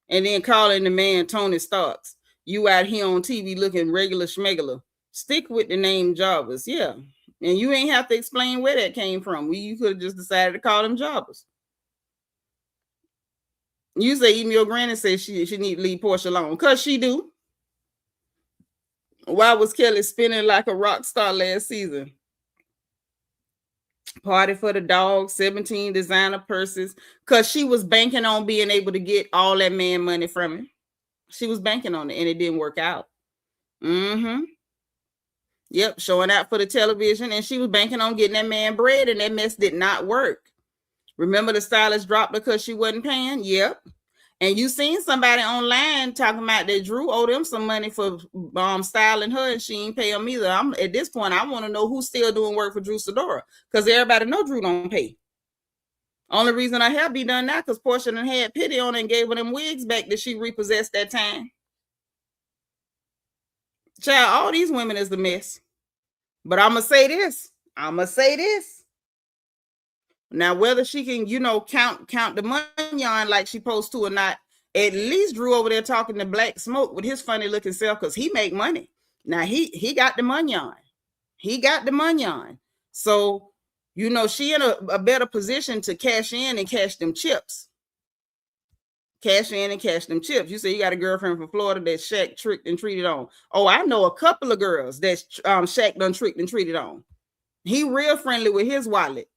[SPEAKER 1] And then calling the man Tony Starks. You out here on TV looking regular schmegular. Stick with the name Jarvis. Yeah. And you ain't have to explain where that came from. You could have just decided to call him Jarvis. You say even your granny says she need to leave Portia alone. Because she do. Why was Kelly spinning like a rock star last season? Party for the dog, 17 designer purses. Because she was banking on being able to get all that man money from him. She was banking on it, and it didn't work out. Yep, showing out for the television, and she was banking on getting that man bread, and that mess did not work. Remember the stylist dropped her because she wasn't paying? Yep. And you seen somebody online talking about that Drew owed them some money for styling her, and she ain't pay them either. At this point, I want to know who's still doing work for Drew Sidora, because everybody know Drew don't pay. Only reason I have be done now because Portia done had pity on her and gave her them wigs back that she repossessed that time. Child, all these women is a mess. But I'm going to say this. Now, whether she can, count the money on like she supposed to or not, at least Drew over there talking to Black Smoke with his funny looking self, because he make money. Now, he got the money on. So, she in a better position to cash in and cash them chips. You say you got a girlfriend from Florida that Shaq tricked and treated on. Oh, I know a couple of girls that Shaq done tricked and treated on. He real friendly with his wallet.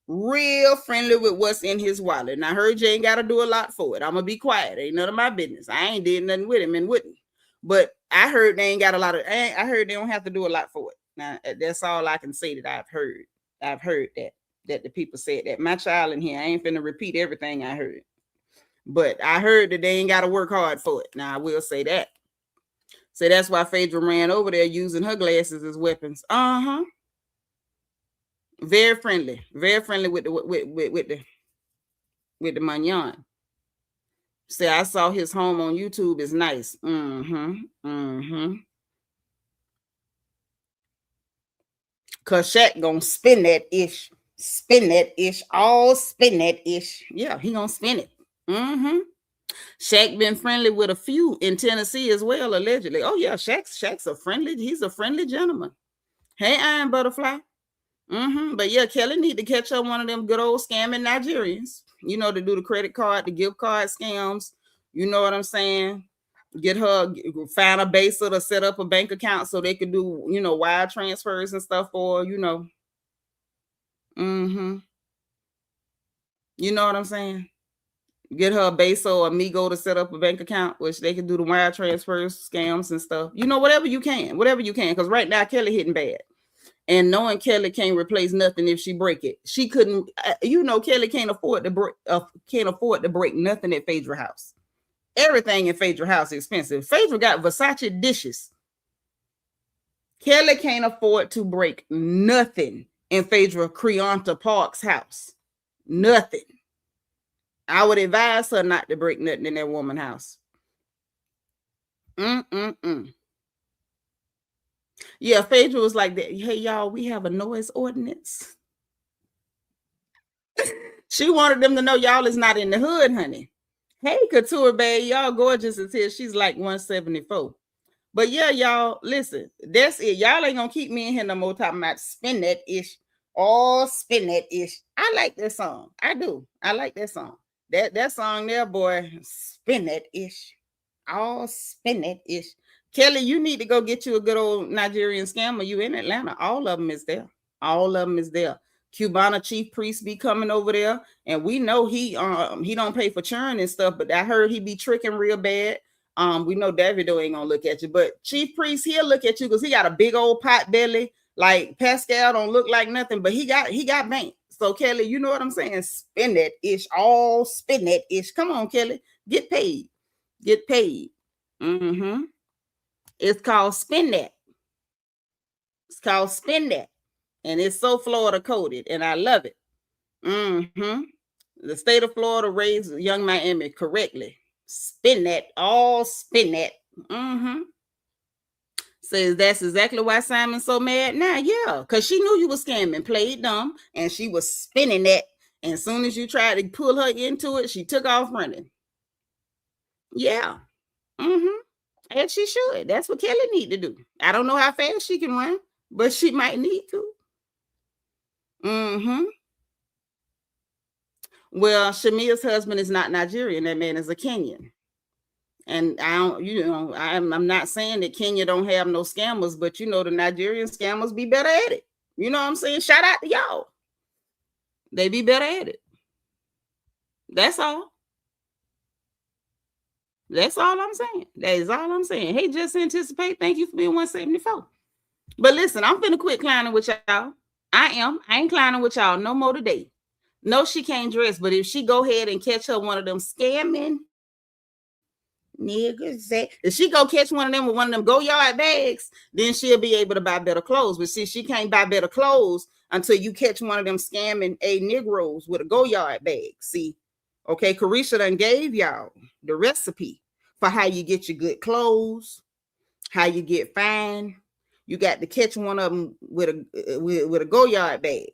[SPEAKER 1] Real friendly with what's in his wallet. And I heard you ain't got to do a lot for it. I'm going to be quiet. Ain't none of my business. I ain't did nothing with him and wouldn't. But I heard they ain't got a lot of, I heard they don't have to do a lot for it. Now, that's all I can say that I've heard. I've heard that the people said that. My child in here, I ain't finna repeat everything I heard. But I heard that they ain't got to work hard for it. Now, I will say that. So that's why Phaedra ran over there using her glasses as weapons. Very friendly with the Magnon. Say, I saw his home on YouTube is nice. Cause Shaq gonna spin that ish, all spin that ish. Yeah, he gonna spin it. Shaq been friendly with a few in Tennessee as well, allegedly. Oh yeah, Shaq's he's a friendly gentleman. Hey, Iron Butterfly. But yeah, Kelly need to catch up one of them good old scamming Nigerians, to do the credit card, the gift card scams. You know what I'm saying? Get her, find a baser to set up a bank account so they could do, wire transfers and stuff for. Mm-hmm. You know what I'm saying? Get her a base or amigo to set up a bank account, which they can do the wire transfers, scams and stuff. Whatever you can. Because right now Kelly hitting bad. And knowing Kelly can't replace nothing if she break it, she couldn't. Kelly can't afford to break nothing at Phaedra house. Everything in Phaedra house is expensive. Phaedra got Versace dishes. Kelly can't afford to break nothing in Phaedra Creonta Park's house. Nothing. I would advise her not to break nothing in that woman's house. Yeah, Phaedra was like that. Hey, y'all, we have a noise ordinance. She wanted them to know y'all is not in the hood, honey. Hey, Couture Bay, y'all gorgeous as hell. She's like 174. But yeah, y'all, listen, that's it. Y'all ain't gonna keep me in here no more talking about spin that ish. Oh, spin that ish. I like that song. I do. I like that song. That song there, boy, spin that ish. Oh, spin that ish. Kelly, you need to go get you a good old Nigerian scammer. You in Atlanta. All of them is there. All of them is there. Cubana chief priest be coming over there, and we know he don't pay for churn and stuff, but I heard he be tricking real bad. We know Davido ain't gonna look at you, but chief priest, he'll look at you because he got a big old pot belly. Like Pascal don't look like nothing, but he got bank. So Kelly, you know what I'm saying? Spin that ish, all spin that ish. Come on, Kelly, get paid. It's called spin that. It's called spin that. And it's so Florida coded, and I love it. The state of Florida raised young Miami correctly. Spin that, all spin that. Says that's exactly why Simon's so mad now. Yeah, because she knew you were scamming, played dumb, and she was spinning that. And as soon as you tried to pull her into it, she took off running. Yeah. And she should. That's what Kelly need to do. I don't know how fast she can run, but she might need to. Well, Shamia's husband is not Nigerian. That man is a Kenyan. And I don't, I'm not saying that Kenya don't have no scammers, but the Nigerian scammers be better at it. You know what I'm saying? Shout out to y'all. They be better at it. That's all. That's all I'm saying. That is all I'm saying. Hey, just anticipate. Thank you for being 174. But listen, I'm finna quit clowning with y'all. I ain't clowning with y'all no more today. No, she can't dress, but if she go ahead and catch her one of them scamming niggas, if she go catch one of them with one of them go yard bags, then she'll be able to buy better clothes. But see, she can't buy better clothes until you catch one of them scamming Negroes with a go yard bag. See, okay, Carisha done gave y'all the recipe for how you get your good clothes, how you get fine. You got to catch one of them with a go yard bag.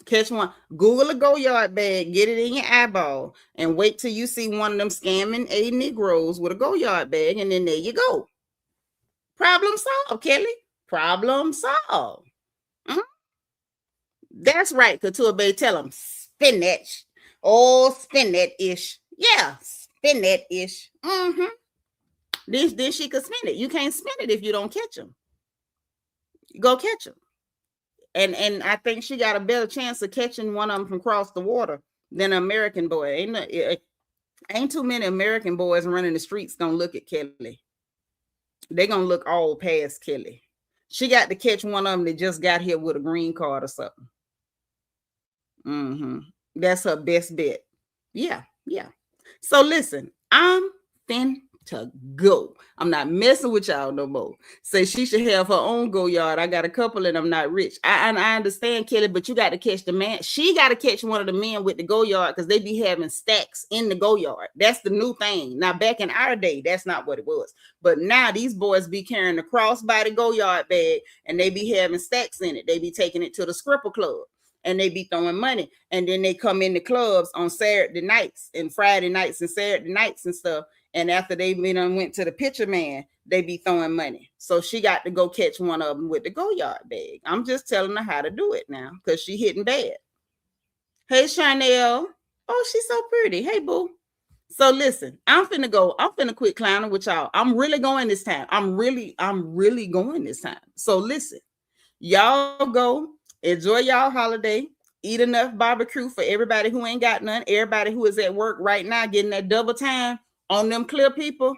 [SPEAKER 1] Catch one, Google a go yard bag, get it in your eyeball, and wait till you see one of them scamming Negroes with a go yard bag, and then there you go. Problem solved, Kelly. Problem solved. That's right, Couture Bay. Tell them, spin that. Spin that ish. Yeah, spin that ish. Then she could spin it. You can't spin it if you don't catch them. Go catch them. And I think she got a better chance of catching one of them from across the water than an American boy. Ain't too many American boys running the streets gonna look at Kelly. They gonna look all past Kelly. She got to catch one of them that just got here with a green card or something. That's her best bet. Yeah. So listen, I'm fin to go. I'm not messing with y'all no more. Say she should have her own go yard. I got a couple and I'm not rich. I understand, Kelly, but you got to catch the man. She got to catch one of the men with the go yard because they be having stacks in the go yard. That's the new thing. Now, back in our day, that's not what it was. But now these boys be carrying the crossbody go yard bag and they be having stacks in it. They be taking it to the Scripper Club. and they be throwing money. And then they come in the clubs on Saturday nights and Friday nights and Saturday nights and stuff. And after they went to the picture man, they be throwing money. So she got to go catch one of them with the go yard bag. I'm just telling her how to do it now because she hitting bad. Hey, Chanel. Oh, she's so pretty. Hey, boo. So listen, I'm finna quit clowning with y'all. I'm really going this time. I'm really going this time. So listen, y'all go enjoy y'all holiday. Eat enough barbecue for everybody who ain't got none. Everybody who is at work right now getting that double time on them clear people.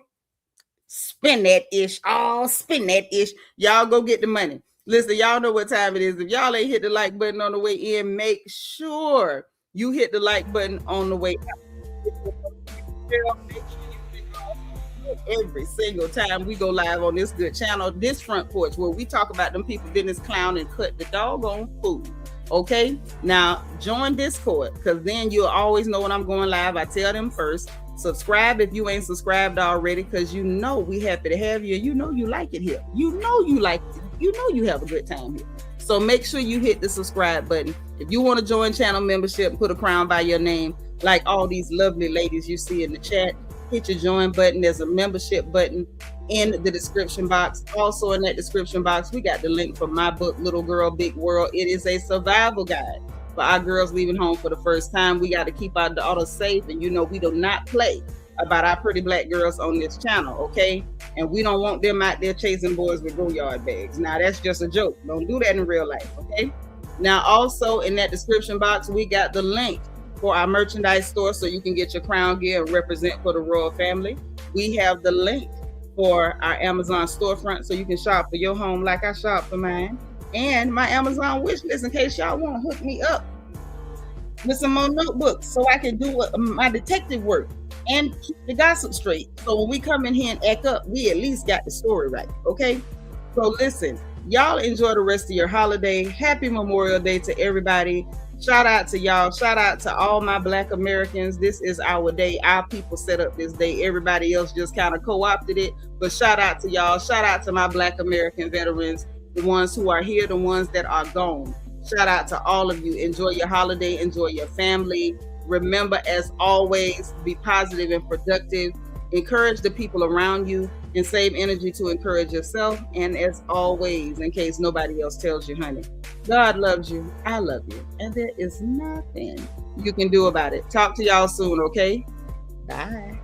[SPEAKER 1] Spend that ish. Oh, spend that ish. Y'all go get the money. Listen, y'all know what time it is. If y'all ain't hit the like button on the way in, make sure you hit the like button on the way out. Every single time we go live on this good channel, this front porch, where we talk about them people business, clown, and cut the doggone food. Okay, now join Discord, because then you'll always know when I'm going live. I tell them first. Subscribe if you ain't subscribed already, because you know we happy to have you. You know you like it here. You know you like it. You know you have a good time here. So make sure you hit the subscribe button. If you want to join channel membership, put a crown by your name, like all these lovely ladies you see in the chat. Hit your join button. There's a membership button in the description box. Also in that description box, we got the link for my book, Little Girl, Big World. It is a survival guide for our girls leaving home for the first time. We got to keep our daughters safe. And you know, we do not play about our pretty black girls on this channel, okay? And we don't want them out there chasing boys with go yard bags. Now, that's just a joke. Don't do that in real life, okay? Now, also in that description box, we got the link for our merchandise store, so you can get your crown gear and represent for the royal family. We have the link for our Amazon storefront, so you can shop for your home like I shop for mine. And my Amazon wish list, in case y'all want to hook me up with some more notebooks so I can do my detective work and keep the gossip straight. So when we come in here and act up, we at least got the story right, okay? So listen, y'all enjoy the rest of your holiday. Happy Memorial Day to everybody. Shout out to y'all. Shout out to all my Black Americans. This is our day. Our people set up this day. Everybody else just kind of co-opted it. But shout out to y'all. Shout out to my Black American veterans, the ones who are here, the ones that are gone. Shout out to all of you. Enjoy your holiday. Enjoy your family. Remember, as always, be positive and productive. Encourage the people around you and save energy to encourage yourself. And as always, in case nobody else tells you, honey, God loves you, I love you, and there is nothing you can do about it. Talk to y'all soon, okay? Bye.